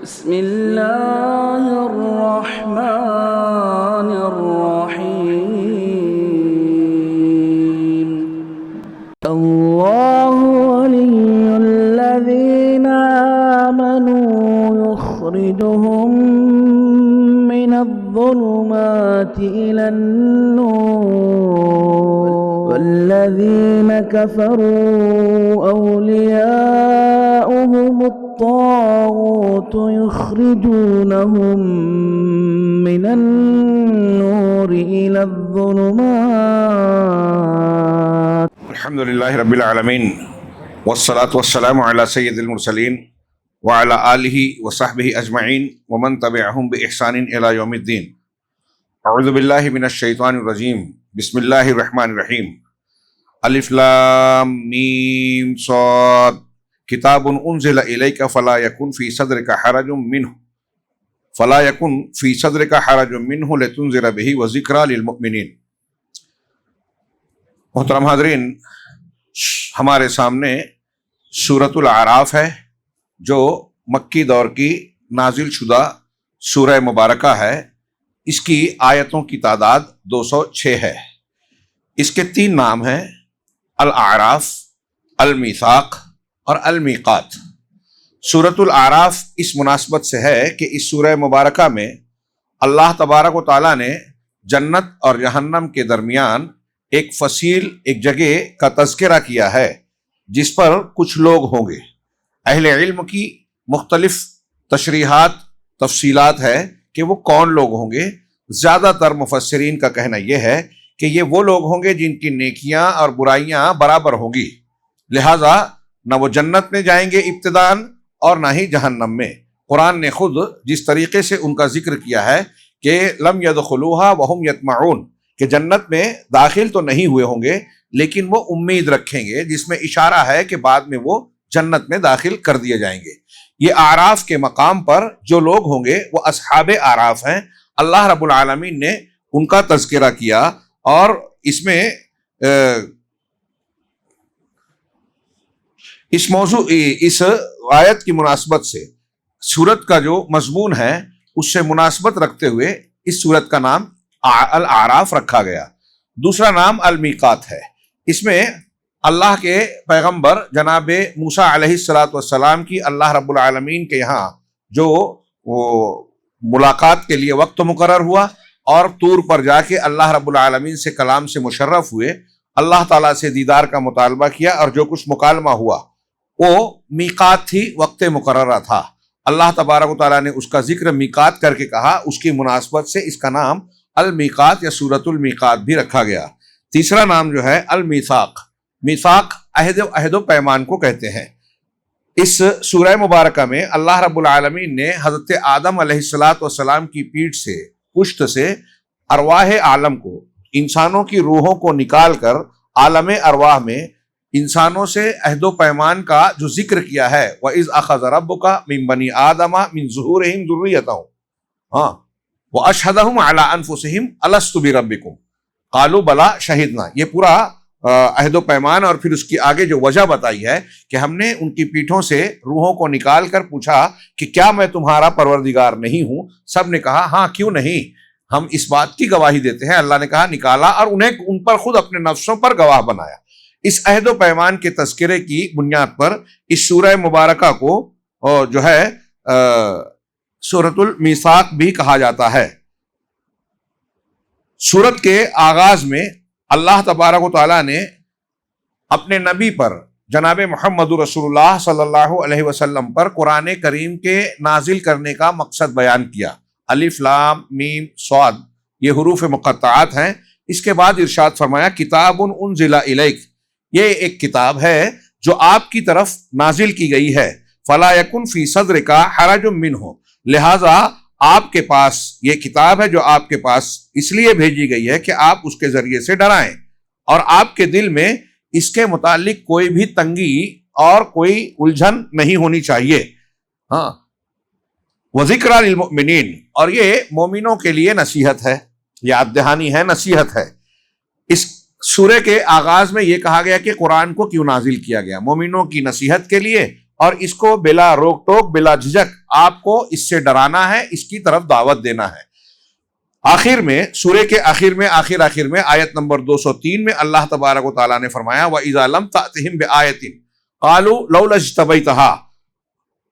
بسم الله الرحمن الرحيم الله ولي الذين آمنوا يخرجهم من الظلمات إلى النور والذين كفروا أولياؤهم الطاغوت يخرجونهم من النور إلى الظلمات. الحمد لله رب العالمين والصلاة والسلام على سيد المرسلين وعلى آله وصحبه أجمعين ومن تبعهم بإحسان إلى يوم الدين. أعوذ بالله من الشيطان الرجيم. بسم الله الرحمن الرحيم. الف لام ميم صاد کتاب انزل الیک فلا یکن فی صدرک حرج منہ لتنذر بہ وذکری للمؤمنین. محترم حاضرین، ہمارے سامنے سورۃ الاعراف ہے جو مکی دور کی نازل شدہ سورہ مبارکہ ہے. اس کی آیتوں کی تعداد 206 ہے. اس کے 3 نام ہیں: الاعراف، المیثاق اور المیقات. سورۃ الاعراف اس مناسبت سے ہے کہ اس سورہ مبارکہ میں اللہ تبارک و تعالیٰ نے جنت اور جہنم کے درمیان ایک فصیل، ایک جگہ کا تذکرہ کیا ہے جس پر کچھ لوگ ہوں گے. اہل علم کی مختلف تشریحات، تفصیلات ہے کہ وہ کون لوگ ہوں گے. زیادہ تر مفسرین کا کہنا یہ ہے کہ یہ وہ لوگ ہوں گے جن کی نیکیاں اور برائیاں برابر ہوں گی، لہٰذا نہ وہ جنت میں جائیں گے ابتداً اور نہ ہی جہنم میں. قرآن نے خود جس طریقے سے ان کا ذکر کیا ہے کہ لم يدخلوها وهم يطمعون، کہ جنت میں داخل تو نہیں ہوئے ہوں گے لیکن وہ امید رکھیں گے، جس میں اشارہ ہے کہ بعد میں وہ جنت میں داخل کر دیے جائیں گے. یہ اعراف کے مقام پر جو لوگ ہوں گے وہ اصحاب اعراف ہیں. اللہ رب العالمین نے ان کا تذکرہ کیا اور اس میں اس موضوع، اس آیت کی مناسبت سے سورت کا جو مضمون ہے اس سے مناسبت رکھتے ہوئے اس سورت کا نام الاعراف رکھا گیا. دوسرا نام المیقات ہے. اس میں اللہ کے پیغمبر جناب موسیٰ علیہ السلام کی اللہ رب العالمین کے یہاں جو ملاقات کے لیے وقت مقرر ہوا اور طور پر جا کے اللہ رب العالمین سے کلام سے مشرف ہوئے، اللہ تعالیٰ سے دیدار کا مطالبہ کیا اور جو کچھ مکالمہ ہوا وہ میقات تھی، وقت مقررہ تھا. اللہ تبارک و تعالیٰ نے اس کا ذکر میقات کر کے کہا. اس کی مناسبت سے اس کا نام المیقات یا سورۃ المیقات بھی رکھا گیا. تیسرا نام جو ہے المیثاق. میثاق عہد و پیمان کو کہتے ہیں. اس سورہ مبارکہ میں اللہ رب العالمین نے حضرت آدم علیہ السلام کی پیٹھ سے، پشت سے ارواح عالم کو، انسانوں کی روحوں کو نکال کر عالم ارواح میں انسانوں سے عہد و پیمان کا جو ذکر کیا ہے، وَإِذْ أَخَذَ رَبُّكَ مِن بَنِي آدَمَ مِن ظُهُورِهِمْ ذُرِّيَّتَهُمْ وَأَشْهَدَهُمْ عَلَىٰ أَنفُسِهِمْ أَلَسْتُ بِرَبِّكُمْ قَالُوا بَلَىٰ شَهِدْنَا. یہ پورا عہد و پیمان اور پھر اس کی آگے جو وجہ بتائی ہے کہ ہم نے ان کی پیٹھوں سے روحوں کو نکال کر پوچھا کہ کیا میں تمہارا پروردگار نہیں ہوں؟ سب نے کہا ہاں، کیوں نہیں، ہم اس بات کی گواہی دیتے ہیں. اللہ نے کہا نکالا اور انہیں ان پر خود اپنے نفسوں پر گواہ بنایا. اس عہد و پیمان کے تذکرے کی بنیاد پر اس سورہ مبارکہ کو جو ہے سورۃ المیثاق بھی کہا جاتا ہے. سورت کے آغاز میں اللہ تبارک و تعالیٰ نے اپنے نبی پر جناب محمد رسول اللہ صلی اللہ علیہ وسلم پر قرآن کریم کے نازل کرنے کا مقصد بیان کیا. الف لام میم صاد یہ حروف مقطعات ہیں. اس کے بعد ارشاد فرمایا کتاب انزل الیک، یہ ایک کتاب ہے جو آپ کی طرف نازل کی گئی ہے. فلا یکن فی صدرک حرج منہ، لہذا آپ کے پاس یہ کتاب ہے جو آپ کے پاس اس لیے بھیجی گئی ہے کہ آپ اس کے ذریعے سے ڈرائیں اور آپ کے دل میں اس کے متعلق کوئی بھی تنگی اور کوئی الجھن نہیں ہونی چاہیے. وذکری للمؤمنین، اور یہ مومنوں کے لیے نصیحت ہے، یاد دہانی ہے، نصیحت ہے. اس سورہ کے آغاز میں یہ کہا گیا کہ قرآن کو کیوں نازل کیا گیا، مومنوں کی نصیحت کے لیے اور اس کو بلا روک ٹوک بلا جھجک آپ کو اس سے ڈرانا ہے، اس کی طرف دعوت دینا ہے۔ آخر میں سورہ کے آخر میں آیت نمبر 203 میں اللہ تبارک و تعالیٰ نے فرمایا وَإِذَا لَمْ تَأْتِهِمْ بِآيَةٍ قَالُوا لَوْلَا اجْتَبَيْتَهَا،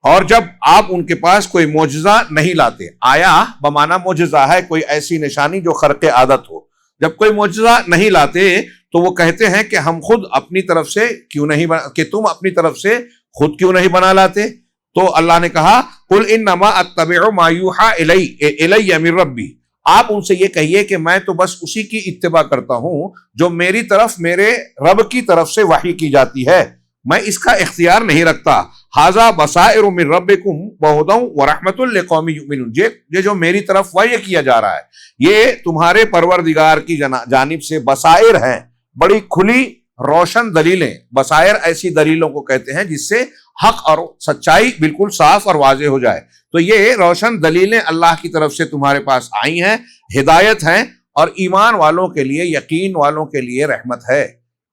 اور جب آپ ان کے پاس کوئی معجزہ نہیں لاتے، آیا بمعنی معجزہ ہے کوئی ایسی نشانی جو خرق عادت ہو، جب کوئی معجزہ نہیں لاتے تو وہ کہتے ہیں کہ ہم خود اپنی طرف سے کیوں نہیں کہ تم اپنی طرف سے خود کیوں نہیں بنا لاتے؟ تو اللہ نے کہا قُلْ إِنَّمَا أَتَّبِعُ مَا يُوحَىٰ إِلَيَّ مِن رَبِّي، آپ ان سے یہ کہیے کہ میں تو بس اسی کی اتباع کرتا ہوں جو میری طرف میرے رب کی طرف سے وحی کی جاتی ہے، میں اس کا اختیار نہیں رکھتا۔ ھذا بصائر من ربکم وہدی ورحمۃ لقوم یؤمنون، یہ جو میری طرف وحی کیا جا رہا ہے یہ تمہارے پروردگار کی جانب سے بصائر ہیں، بڑی کھلی روشن دلیلیں۔ بصائر ایسی دلیلوں کو کہتے ہیں جس سے حق اور سچائی بالکل صاف اور واضح ہو جائے، تو یہ روشن دلیلیں اللہ کی طرف سے تمہارے پاس آئی ہیں، ہدایت ہیں، اور ایمان والوں کے لیے، یقین والوں کے لیے رحمت ہے۔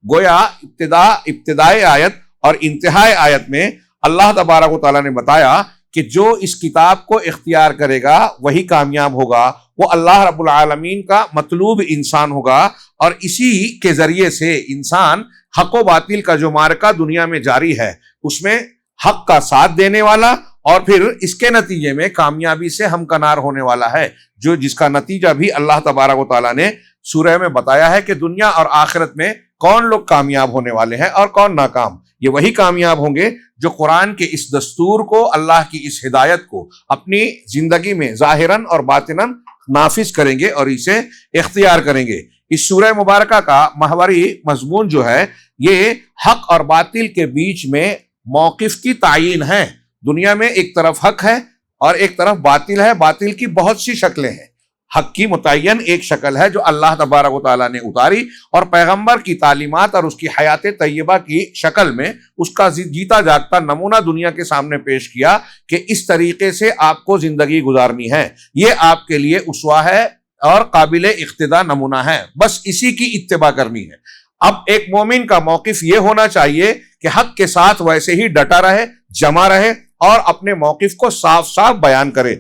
گویا ابتدائی آیت اور انتہائی آیت میں اللہ تبارک و تعالیٰ نے بتایا کہ جو اس کتاب کو اختیار کرے گا وہی کامیاب ہوگا، وہ اللہ رب العالمین کا مطلوب انسان ہوگا، اور اسی کے ذریعے سے انسان حق و باطل کا جو معرکہ دنیا میں جاری ہے اس میں حق کا ساتھ دینے والا، اور پھر اس کے نتیجے میں کامیابی سے ہمکنار ہونے والا ہے، جس کا نتیجہ بھی اللہ تبارک و تعالیٰ نے سورہ میں بتایا ہے کہ دنیا اور آخرت میں کون لوگ کامیاب ہونے والے ہیں اور کون ناکام۔ یہ وہی کامیاب ہوں گے جو قرآن کے اس دستور کو، اللہ کی اس ہدایت کو اپنی زندگی میں ظاہراً اور باطناً نافذ کریں گے اور اسے اختیار کریں گے۔ اس سورہ مبارکہ کا محوری مضمون جو ہے یہ حق اور باطل کے بیچ میں موقف کی تعیین ہے۔ دنیا میں ایک طرف حق ہے اور ایک طرف باطل ہے، باطل کی بہت سی شکلیں ہیں، حق کی متعین ایک شکل ہے جو اللہ تبارک و تعالیٰ نے اتاری اور پیغمبر کی تعلیمات اور اس کی حیات طیبہ کی شکل میں اس کا جیتا جاگتا نمونہ دنیا کے سامنے پیش کیا کہ اس طریقے سے آپ کو زندگی گزارنی ہے، یہ آپ کے لیے اسوہ ہے اور قابل اقتداء نمونہ ہے، بس اسی کی اتباع کرنی ہے۔ اب ایک مومن کا موقف یہ ہونا چاہیے کہ حق کے ساتھ ویسے ہی ڈٹا رہے، جمع رہے اور اپنے موقف کو صاف صاف بیان کرے،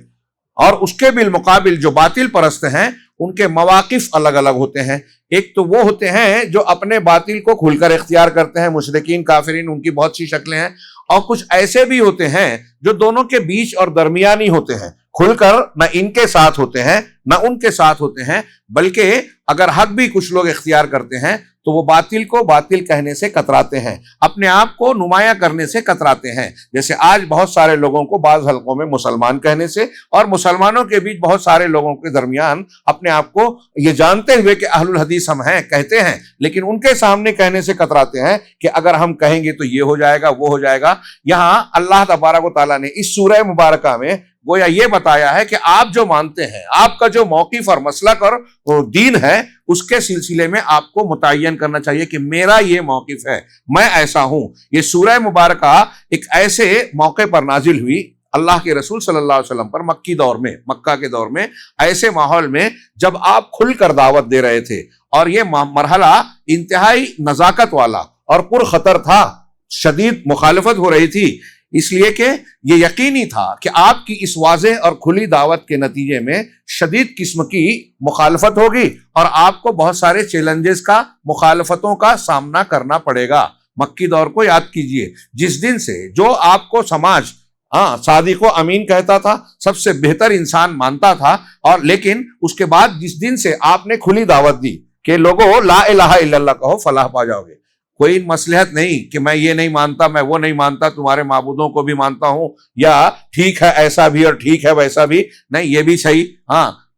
اور اس کے بالمقابل جو باطل پرست ہیں ان کے مواقف الگ الگ ہوتے ہیں۔ ایک تو وہ ہوتے ہیں جو اپنے باطل کو کھل کر اختیار کرتے ہیں، مشرکین کافرین، ان کی بہت سی شکلیں ہیں، اور کچھ ایسے بھی ہوتے ہیں جو دونوں کے بیچ اور درمیانی ہوتے ہیں، کھل کر نہ ان کے ساتھ ہوتے ہیں نہ ان کے ساتھ ہوتے ہیں، بلکہ اگر حق بھی کچھ لوگ اختیار کرتے ہیں تو وہ باطل کو باطل کہنے سے کتراتے ہیں، اپنے آپ کو نمایاں کرنے سے کتراتے ہیں، جیسے آج بہت سارے لوگوں کو بعض حلقوں میں مسلمان کہنے سے، اور مسلمانوں کے بیچ بہت سارے لوگوں کے درمیان اپنے آپ کو یہ جانتے ہوئے کہ اہل الحدیث ہم ہیں کہتے ہیں، لیکن ان کے سامنے کہنے سے کتراتے ہیں کہ اگر ہم کہیں گے تو یہ ہو جائے گا، وہ ہو جائے گا۔ یہاں اللہ تبارک و تعالیٰ نے اس سورہ مبارکہ میں گویا یہ بتایا ہے کہ آپ جو مانتے ہیں، آپ کا جو موقف اور مسلک اور دین ہے، اس کے سلسلے میں آپ کو متعین کرنا چاہیے کہ میرا یہ موقف ہے، میں ایسا ہوں۔ یہ سورہ مبارکہ ایک ایسے موقع پر نازل ہوئی اللہ کے رسول صلی اللہ علیہ وسلم پر مکی دور میں، مکہ کے دور میں، ایسے ماحول میں جب آپ کھل کر دعوت دے رہے تھے، اور یہ مرحلہ انتہائی نزاکت والا اور پر خطر تھا، شدید مخالفت ہو رہی تھی، اس لیے کہ یہ یقینی تھا کہ آپ کی اس واضح اور کھلی دعوت کے نتیجے میں شدید قسم کی مخالفت ہوگی اور آپ کو بہت سارے چیلنجز کا، مخالفتوں کا سامنا کرنا پڑے گا۔ مکی دور کو یاد کیجئے، جس دن سے جو آپ کو سماج صادق و امین کہتا تھا، سب سے بہتر انسان مانتا تھا، اور لیکن اس کے بعد جس دن سے آپ نے کھلی دعوت دی کہ لوگوں لا الہ الا اللہ کہو فلاح پا جاؤ گے، کوئی مصلحت نہیں کہ میں یہ نہیں مانتا، میں وہ نہیں مانتا، تمہارے معبودوں کو بھی مانتا ہوں، یا ٹھیک ہے ایسا بھی اور ٹھیک ہے ویسا بھی نہیں، یہ بھی صحیح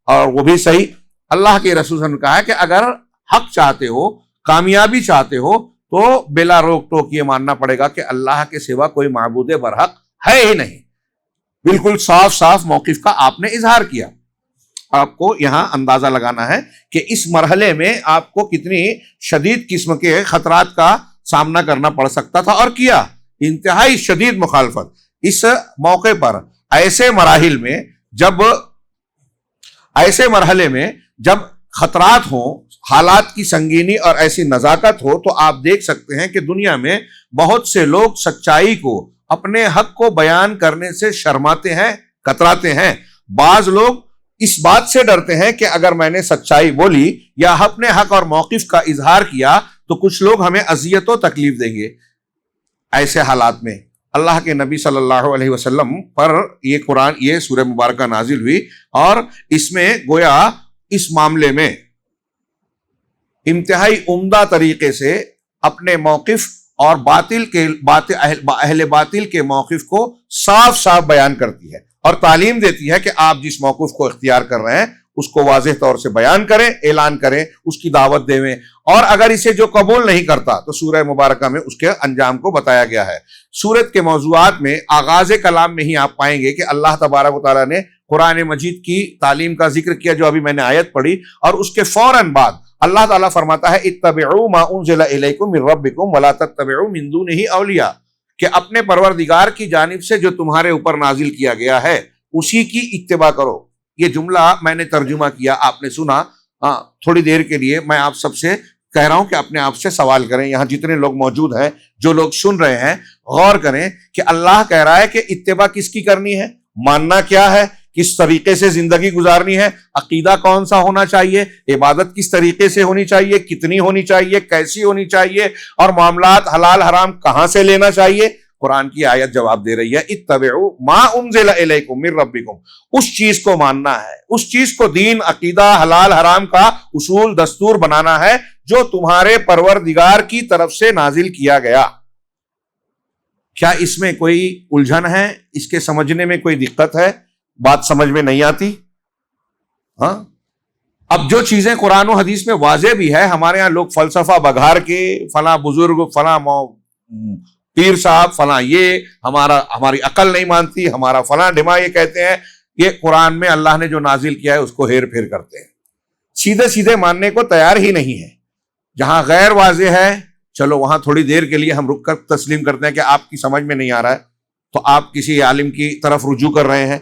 اور وہ بھی صحیح۔ اللہ کے رسول نے کہا کہ اگر حق چاہتے ہو، کامیابی چاہتے ہو، تو بلا روک ٹوک یہ ماننا پڑے گا کہ اللہ کے سوا کوئی معبود برحق ہے ہی نہیں۔ بالکل صاف صاف موقف کا آپ نے اظہار کیا۔ آپ کو یہاں اندازہ لگانا ہے کہ اس مرحلے میں آپ کو کتنی شدید قسم کے خطرات کا سامنا کرنا پڑ سکتا تھا، اور کیا انتہائی شدید مخالفت۔ اس موقع پر ایسے مرحلے میں جب خطرات ہوں، حالات کی سنگینی اور ایسی نزاکت ہو، تو آپ دیکھ سکتے ہیں کہ دنیا میں بہت سے لوگ سچائی کو اپنے حق کو بیان کرنے سے شرماتے ہیں، کتراتے ہیں۔ بعض لوگ اس بات سے ڈرتے ہیں کہ اگر میں نے سچائی بولی یا اپنے حق اور موقف کا اظہار کیا تو کچھ لوگ ہمیں اذیت و تکلیف دیں گے۔ ایسے حالات میں اللہ کے نبی صلی اللہ علیہ وسلم پر یہ قرآن، یہ سورہ مبارکہ نازل ہوئی، اور اس میں گویا اس معاملے میں انتہائی عمدہ طریقے سے اپنے موقف اور اہل باطل کے موقف کو صاف صاف بیان کرتی ہے اور تعلیم دیتی ہے کہ آپ جس موقف کو اختیار کر رہے ہیں اس کو واضح طور سے بیان کریں، اعلان کریں، اس کی دعوت دیں، اور اگر اسے جو قبول نہیں کرتا تو سورہ مبارکہ میں اس کے انجام کو بتایا گیا ہے۔ سورت کے موضوعات میں آغاز کلام میں ہی آپ پائیں گے کہ اللہ تبارک و تعالیٰ نے قرآن مجید کی تعلیم کا ذکر کیا، جو ابھی میں نے آیت پڑھی، اور اس کے فوراً بعد اللہ تعالیٰ فرماتا ہے اتبعوا ما انزل الیکم من ربکم ولا تتبعوا من دونہ اولیاء، کہ اپنے پروردگار کی جانب سے جو تمہارے اوپر نازل کیا گیا ہے اسی کی اتباع کرو۔ یہ جملہ میں نے ترجمہ کیا، آپ نے سنا۔ تھوڑی دیر کے لیے میں آپ سب سے کہہ رہا ہوں کہ اپنے آپ سے سوال کریں، یہاں جتنے لوگ موجود ہیں، جو لوگ سن رہے ہیں، غور کریں کہ اللہ کہہ رہا ہے کہ اتباع کس کی کرنی ہے، ماننا کیا ہے، کس طریقے سے زندگی گزارنی ہے، عقیدہ کون سا ہونا چاہیے، عبادت کس طریقے سے ہونی چاہیے، کتنی ہونی چاہیے، کیسی ہونی چاہیے، اور معاملات حلال حرام کہاں سے لینا چاہیے۔ قرآن کی آیت جواب دے رہی ہے اتبعوا ما انزل الیکم من ربکم، اس چیز کو ماننا ہے، اس چیز کو دین، عقیدہ، حلال حرام کا اصول دستور بنانا ہے جو تمہارے پروردگار کی طرف سے نازل کیا گیا۔ کیا اس میں کوئی الجھن ہے؟ اس کے سمجھنے میں کوئی دقت ہے؟ بات سمجھ میں نہیں آتی؟ ہاں، اب جو چیزیں قرآن و حدیث میں واضح بھی ہے، ہمارے ہاں لوگ فلسفہ بگھار کے فلاں بزرگ، فلاں پیر صاحب، فلاں یہ ہماری عقل نہیں مانتی، ہمارا فلاں ڈھما یہ کہتے ہیں، یہ قرآن میں اللہ نے جو نازل کیا ہے اس کو ہیر پھیر کرتے ہیں، سیدھے سیدھے ماننے کو تیار ہی نہیں ہے۔ جہاں غیر واضح ہے چلو وہاں تھوڑی دیر کے لیے ہم رک کر تسلیم کرتے ہیں کہ آپ کی سمجھ میں نہیں آ رہا ہے تو آپ کسی عالم کی طرف رجوع کر رہے ہیں،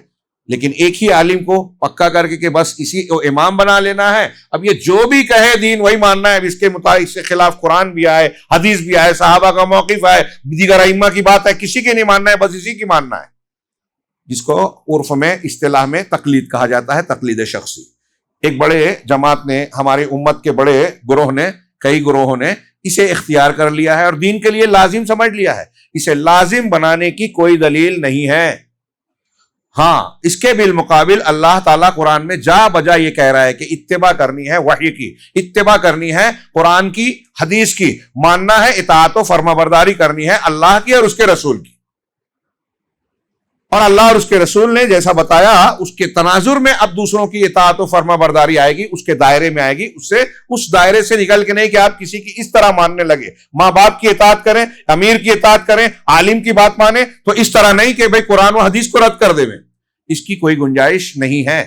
لیکن ایک ہی عالم کو پکا کر کے کہ بس اسی کو امام بنا لینا ہے، اب یہ جو بھی کہے دین وہی ماننا ہے، اس کے مطابق سے خلاف قرآن بھی آئے، حدیث بھی آئے، صحابہ کا موقف آئے، دیگر ائمہ کی بات ہے، کسی کی نہیں ماننا ہے، بس اسی کی ماننا ہے، جس کو عرف میں، اصطلاح میں تقلید کہا جاتا ہے، تقلید شخصی۔ ایک بڑے جماعت نے، ہماری امت کے بڑے گروہ نے، کئی گروہوں نے اسے اختیار کر لیا ہے اور دین کے لیے لازم سمجھ لیا ہے۔ اسے لازم بنانے کی کوئی دلیل نہیں ہے۔ ہاں، اس کے بالمقابل اللہ تعالیٰ قرآن میں جا بجا یہ کہہ رہا ہے کہ اتباع کرنی ہے وحی کی، اتباع کرنی ہے قرآن کی، حدیث کی، ماننا ہے، اطاعت و فرما برداری کرنی ہے اللہ کی اور اس کے رسول کی۔ اور اللہ اور اس کے رسول نے جیسا بتایا اس کے تناظر میں اب دوسروں کی اطاعت و فرما برداری آئے گی، اس کے دائرے میں آئے گی، اس دائرے سے نکل کے نہیں کہ آپ کسی کی اس طرح ماننے لگے، ماں باپ کی اطاعت کریں، امیر کی اطاعت کریں، عالم کی بات مانیں، تو اس طرح نہیں کہ بھئی قرآن و حدیث کو رد کر دیں، اس کی کوئی گنجائش نہیں ہے۔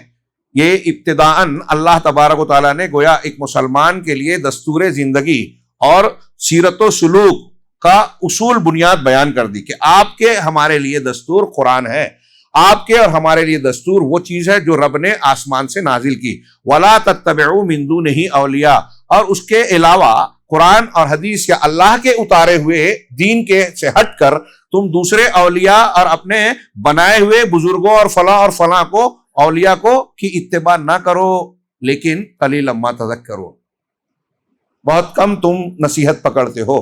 یہ ابتداءً اللہ تبارک و تعالیٰ نے گویا ایک مسلمان کے لیے دستور زندگی اور سیرت و سلوک کا اصول بنیاد بیان کر دی کہ آپ کے ہمارے لیے دستور قرآن ہے، آپ کے اور ہمارے لیے دستور وہ چیز ہے جو رب نے آسمان سے نازل کی۔ وَلَا تَتَّبِعُوا مِن دُونِهِ اولیاء، اور اس کے علاوہ قرآن اور حدیث یا اللہ کے اتارے ہوئے دین کے سے ہٹ کر تم دوسرے اولیاء اور اپنے بنائے ہوئے بزرگوں اور فلاں کو، اولیاء کو کی اتباع نہ کرو، لیکن قلیلا ما تذکرون، بہت کم تم نصیحت پکڑتے ہو۔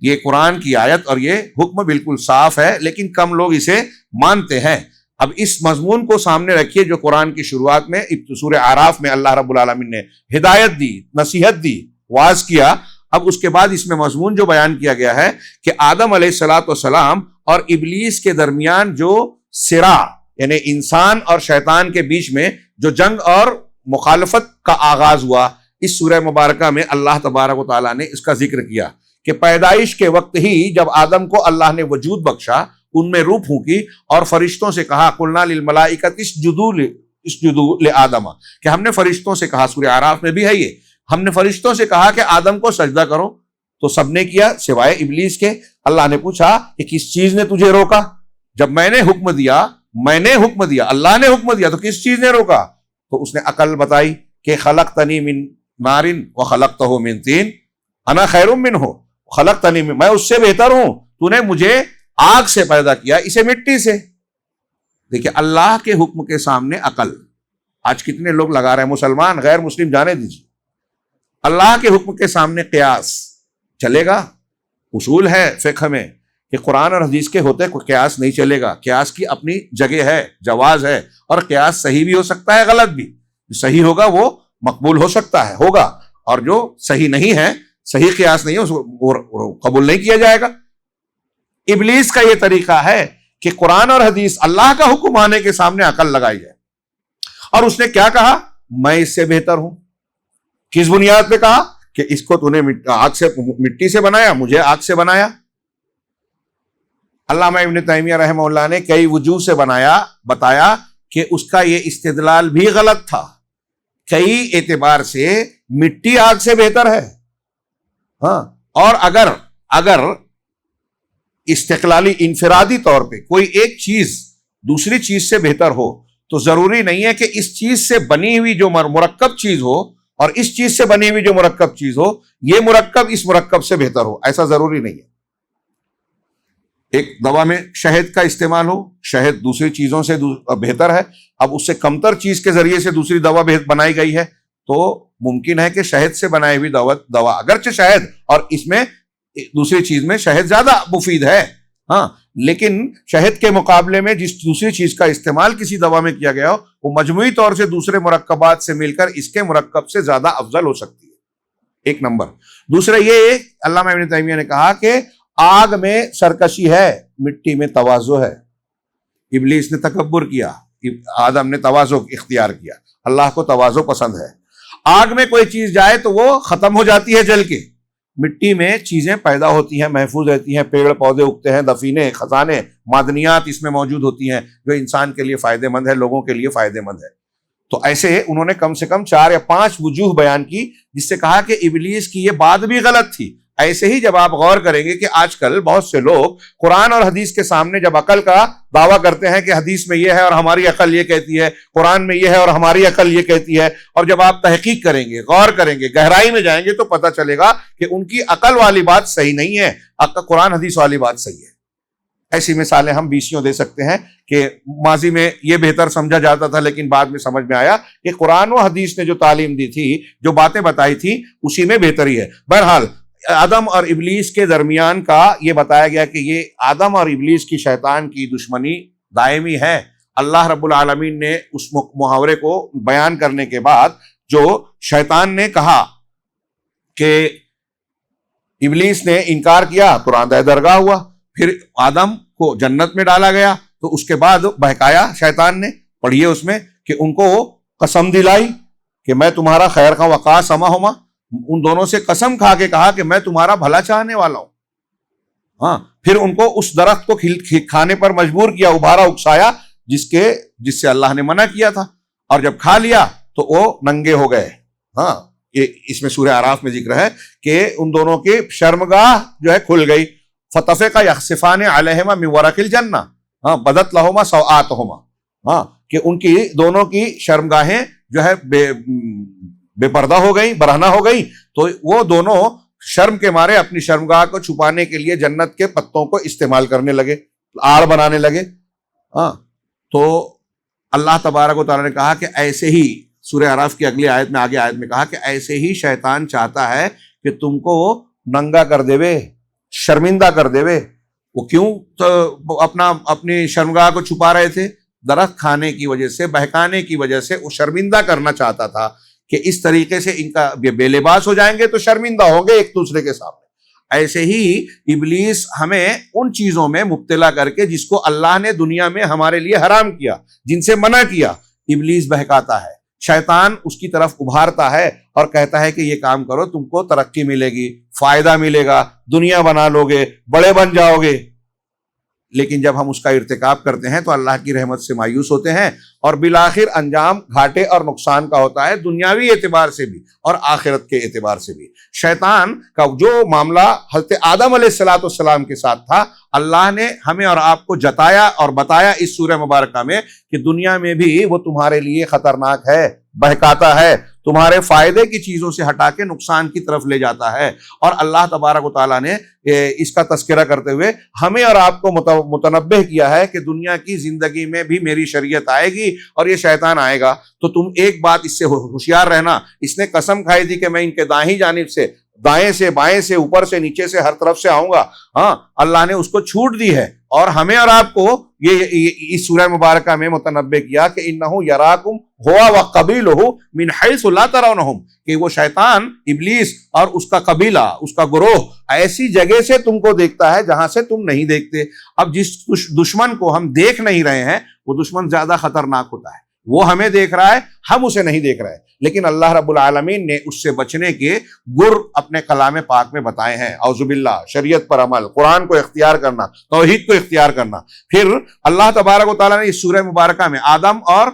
یہ قرآن کی آیت اور یہ حکم بالکل صاف ہے، لیکن کم لوگ اسے مانتے ہیں۔ اب اس مضمون کو سامنے رکھیے جو قرآن کی شروعات میں سورہ اعراف میں اللہ رب العالمین نے ہدایت دی، نصیحت دی، واعظ کیا۔ اب اس کے بعد اس میں مضمون جو بیان کیا گیا ہے کہ آدم علیہ السلام اور ابلیس کے درمیان جو صراع، یعنی انسان اور شیطان کے بیچ میں جو جنگ اور مخالفت کا آغاز ہوا، اس سورہ مبارکہ میں اللہ تبارک و تعالیٰ نے اس کا ذکر کیا کہ پیدائش کے وقت ہی جب آدم کو اللہ نے وجود بخشا، ان میں روح پھونکی اور فرشتوں سے کہا قلنا للملائکۃ اسجدوا لآدم، کہ ہم نے فرشتوں سے کہا، سورہ اعراف میں بھی ہے یہ، ہم نے فرشتوں سے کہا کہ آدم کو سجدہ کرو، تو سب نے کیا سوائے ابلیس کے۔ اللہ نے پوچھا کہ کس چیز نے تجھے روکا؟ جب میں نے حکم دیا، اللہ نے حکم دیا، تو کس چیز نے روکا؟ تو اس نے عقل بتائی کہ خلقتنی من نار وخلقتہ من طین انا خیر منہ خلقتنی، میں اس سے بہتر ہوں، تو نے مجھے آگ سے پیدا کیا اسے مٹی سے. دیکھیں اللہ کے حکم کے سامنے عقل. آج کتنے لوگ لگا رہے ہیں, مسلمان غیر مسلم جانے دیجیے, اللہ کے حکم کے سامنے قیاس چلے گا؟ اصول ہے فقہ میں کہ قرآن اور حدیث کے ہوتے کوئی قیاس نہیں چلے گا. قیاس کی اپنی جگہ ہے, جواز ہے, اور قیاس صحیح بھی ہو سکتا ہے, غلط بھی. جو صحیح ہوگا وہ مقبول ہو سکتا ہے, ہوگا, اور جو صحیح نہیں ہے, صحیح قیاس نہیں ہے, اس کو قبول نہیں کیا جائے گا. ابلیس کا یہ طریقہ ہے کہ قرآن اور حدیث اللہ کا حکم آنے کے سامنے عقل لگائی جائے. اور اس نے کیا کہا؟ میں اس سے بہتر ہوں. کس بنیاد پہ کہا؟ کہ اس کو تو نے آگ سے, مٹی سے بنایا, مجھے آگ سے بنایا. علامہ ابن تیمیہ رحمہ اللہ نے کئی وجوہ سے بتایا کہ اس کا یہ استدلال بھی غلط تھا. کئی اعتبار سے مٹی آگ سے بہتر ہے. ہاں, اور اگر استقلالی انفرادی طور پہ کوئی ایک چیز دوسری چیز سے بہتر ہو تو ضروری نہیں ہے کہ اس چیز سے بنی ہوئی جو مرکب چیز ہو اور اس چیز سے بنی ہوئی جو مرکب چیز ہو یہ مرکب اس مرکب سے بہتر ہو. ایسا ضروری نہیں ہے. ایک دوا میں شہد کا استعمال ہو, شہد دوسری چیزوں سے بہتر ہے, اب اس سے کمتر چیز کے ذریعے سے دوسری دوا بنائی گئی ہے تو ممکن ہے کہ شہد سے بنائی ہوئی دوا اگرچہ شہد اور اس میں دوسری چیز میں شہد زیادہ مفید ہے, ہاں, لیکن شہد کے مقابلے میں جس دوسری چیز کا استعمال کسی دوا میں کیا گیا ہو وہ مجموعی طور سے دوسرے مرکبات سے مل کر اس کے مرکب سے زیادہ افضل ہو سکتی ہے. ایک نمبر. دوسرا یہ علامہ ابن تیمیہ نے کہا کہ آگ میں سرکشی ہے, مٹی میں تواضع ہے. ابلیس نے تکبر کیا, آدم نے تواضع اختیار کیا. اللہ کو تواضع پسند ہے. آگ میں کوئی چیز جائے تو وہ ختم ہو جاتی ہے جل کے. مٹی میں چیزیں پیدا ہوتی ہیں, محفوظ رہتی ہیں, پیڑ پودے اگتے ہیں, دفینے, خزانے, معدنیات اس میں موجود ہوتی ہیں جو انسان کے لیے فائدہ مند ہے, لوگوں کے لیے فائدہ مند ہے. تو ایسے انہوں نے کم سے کم 4 یا 5 وجوہ بیان کی جس سے کہا کہ ابلیس کی یہ بات بھی غلط تھی. ایسے ہی جب آپ غور کریں گے کہ آج کل بہت سے لوگ قرآن اور حدیث کے سامنے جب عقل کا دعویٰ کرتے ہیں کہ حدیث میں یہ ہے اور ہماری عقل یہ کہتی ہے, قرآن میں یہ ہے اور ہماری عقل یہ کہتی ہے, اور جب آپ تحقیق کریں گے, غور کریں گے, گہرائی میں جائیں گے تو پتہ چلے گا کہ ان کی عقل والی بات صحیح نہیں ہے, قرآن حدیث والی بات صحیح ہے. ایسی مثالیں ہم بیسیوں دے سکتے ہیں کہ ماضی میں یہ بہتر سمجھا جاتا تھا لیکن بعد میں سمجھ میں آیا کہ قرآن و حدیث نے جو تعلیم دی تھی, جو باتیں بتائی تھی, اسی میں بہتری ہے. بہرحال آدم اور ابلیس کے درمیان کا یہ بتایا گیا کہ یہ آدم اور ابلیس کی شیطان کی دشمنی دائمی ہے. اللہ رب العالمین نے اس محاورے کو بیان کرنے کے بعد جو شیطان نے کہا کہ ابلیس نے انکار کیا تو راندہ درگاہ ہوا, پھر آدم کو جنت میں ڈالا گیا تو اس کے بعد بہکایا شیطان نے. پڑھیے اس میں کہ ان کو قسم دلائی کہ میں تمہارا خیر خواہ وقاص سماہما, ان دونوں سے قسم کھا کے کہا کہ میں تمہارا بھلا چاہنے والا ہوں. ہاں, پھر ان کو اس درخت کو کھانے پر مجبور کیا, ابھارا, اکسایا, جس سے اللہ نے منع کیا تھا, اور جب کھا لیا تو وہ ننگے ہو گئے. ہاں, یہ اس میں سورہ اعراف میں ذکر ہے کہ ان دونوں کی شرمگاہ جو ہے کھل گئی. فطفقا یخصفان علیہما من ورق الجنہ, ہاں, بدت لہما سوآتہما, ہاں, کہ ان کی دونوں کی شرمگاہیں جو ہے بے پردہ ہو گئی, برہنہ ہو گئی, تو وہ دونوں شرم کے مارے اپنی شرمگاہ کو چھپانے کے لیے جنت کے پتوں کو استعمال کرنے لگے, آڑ بنانے لگے. ہاں, تو اللہ تبارک و تعالیٰ نے کہا کہ ایسے ہی سورہ اعراف کی اگلی آیت میں, آگے آیت میں کہا کہ ایسے ہی شیطان چاہتا ہے کہ تم کو ننگا کر دیوے, شرمندہ کر دیوے. وہ کیوں اپنی شرمگاہ کو چھپا رہے تھے؟ درخت کھانے کی وجہ سے, بہکانے کی وجہ سے وہ شرمندہ کرنا چاہتا تھا کہ اس طریقے سے ان کا بے لباس ہو جائیں گے تو شرمندہ ہوں گے ایک دوسرے کے سامنے. ایسے ہی ابلیس ہمیں ان چیزوں میں مبتلا کر کے جس کو اللہ نے دنیا میں ہمارے لیے حرام کیا, جن سے منع کیا, ابلیس بہکاتا ہے. شیطان اس کی طرف ابھارتا ہے اور کہتا ہے کہ یہ کام کرو, تم کو ترقی ملے گی, فائدہ ملے گا, دنیا بنا لو گے, بڑے بن جاؤ گے. لیکن جب ہم اس کا ارتکاب کرتے ہیں تو اللہ کی رحمت سے مایوس ہوتے ہیں اور بالآخر انجام گھاٹے اور نقصان کا ہوتا ہے, دنیاوی اعتبار سے بھی اور آخرت کے اعتبار سے بھی. شیطان کا جو معاملہ حضرت آدم علیہ السلام کے ساتھ تھا, اللہ نے ہمیں اور آپ کو جتایا اور بتایا اس سورہ مبارکہ میں کہ دنیا میں بھی وہ تمہارے لیے خطرناک ہے, بہکاتا ہے. تمہارے فائدے کی چیزوں سے ہٹا کے نقصان کی طرف لے جاتا ہے۔ اور اللہ تبارک و تعالیٰ نے اس کا تذکرہ کرتے ہوئے ہمیں اور آپ کو متنبہ کیا ہے کہ دنیا کی زندگی میں بھی میری شریعت آئے گی اور یہ شیطان آئے گا، تو تم ایک بات اس سے ہوشیار رہنا۔ اس نے قسم کھائی تھی کہ میں ان کے دائیں جانب سے، دائیں سے، بائیں سے، اوپر سے، نیچے سے، ہر طرف سے آؤں گا۔ ہاں، اللہ نے اس کو چھوٹ دی ہے، اور ہمیں اور آپ کو یہ اس سورہ مبارکہ میں متنبہ کیا کہ انہ یراکم ہوا وقبیلہ من حیث لا ترونہم، کہ وہ شیطان، ابلیس اور اس کا قبیلہ، اس کا گروہ ایسی جگہ سے تم کو دیکھتا ہے جہاں سے تم نہیں دیکھتے۔ اب جس دشمن کو ہم دیکھ نہیں رہے ہیں وہ دشمن زیادہ خطرناک ہوتا ہے، وہ ہمیں دیکھ رہا ہے، ہم اسے نہیں دیکھ رہے، لیکن اللہ رب العالمین نے اس سے بچنے کے گر اپنے کلام پاک میں بتائے ہیں۔ اعوذ باللہ، شریعت پر عمل، قرآن کو اختیار کرنا، توحید کو اختیار کرنا۔ پھر اللہ تبارک و تعالیٰ نے اس سورہ مبارکہ میں آدم اور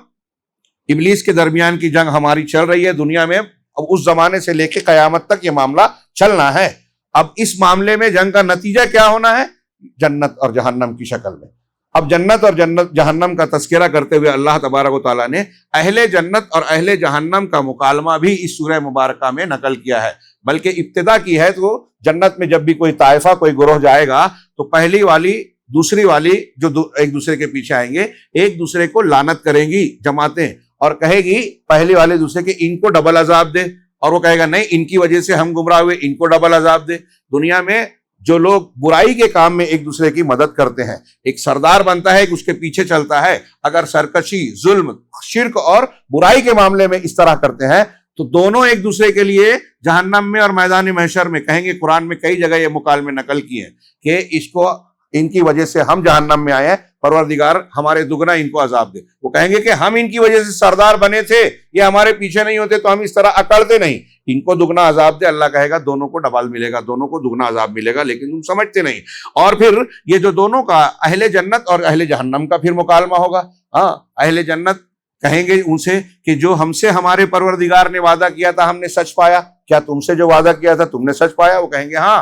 ابلیس کے درمیان کی جنگ ہماری چل رہی ہے دنیا میں، اب اس زمانے سے لے کے قیامت تک یہ معاملہ چلنا ہے۔ اب اس معاملے میں جنگ کا نتیجہ کیا ہونا ہے؟ جنت اور جہنم کی شکل میں۔ اب جنت اور جہنم کا تذکرہ کرتے ہوئے اللہ تبارک و تعالیٰ نے اہل جنت اور اہل جہنم کا مکالمہ بھی اس سورہ مبارکہ میں نقل کیا ہے، بلکہ ابتدا کی ہے۔ تو جنت میں جب بھی کوئی طائفہ، کوئی گروہ جائے گا تو پہلی والی، دوسری والی جو ایک دوسرے کے پیچھے آئیں گے، ایک دوسرے کو لعنت کریں گی جماعتیں، اور کہے گی پہلی والے دوسرے کے ان کو ڈبل عذاب دے، اور وہ کہے گا نہیں، ان کی وجہ سے ہم گمراہ ہوئے، ان کو ڈبل عذاب دے۔ دنیا میں جو لوگ برائی کے کام میں ایک دوسرے کی مدد کرتے ہیں، ایک سردار بنتا ہے، ایک اس کے پیچھے چلتا ہے، اگر سرکشی، ظلم، شرک اور برائی کے معاملے میں اس طرح کرتے ہیں تو دونوں ایک دوسرے کے لیے جہنم میں اور میدان محشر میں کہیں گے۔ قرآن میں کئی جگہ یہ مکالمے نقل کیے ہیں کہ اس کو، ان کی وجہ سے ہم جہنم میں آئے ہیں، پروردگار ہمارے دگنا ان کو عذاب دے۔ وہ کہیں گے کہ ہم ان کی وجہ سے سردار بنے تھے، یہ ہمارے پیچھے نہیں ہوتے تو ہم اس طرح اکڑتے نہیں، ان کو دگنا عذاب دے۔ اللہ کہے گا دونوں کو ڈبل ملے گا، دونوں کو دگنا عذاب ملے گا، لیکن تم سمجھتے نہیں۔ اور پھر یہ جو دونوں کا، اہل جنت اور اہل جہنم کا پھر مکالمہ ہوگا۔ ہاں، اہل جنت کہیں گے ان سے کہ جو ہم سے ہمارے پروردگار نے وعدہ کیا تھا ہم نے سچ پایا، کیا تم سے جو وعدہ کیا تھا تم نے سچ پایا؟ وہ کہیں گے ہاں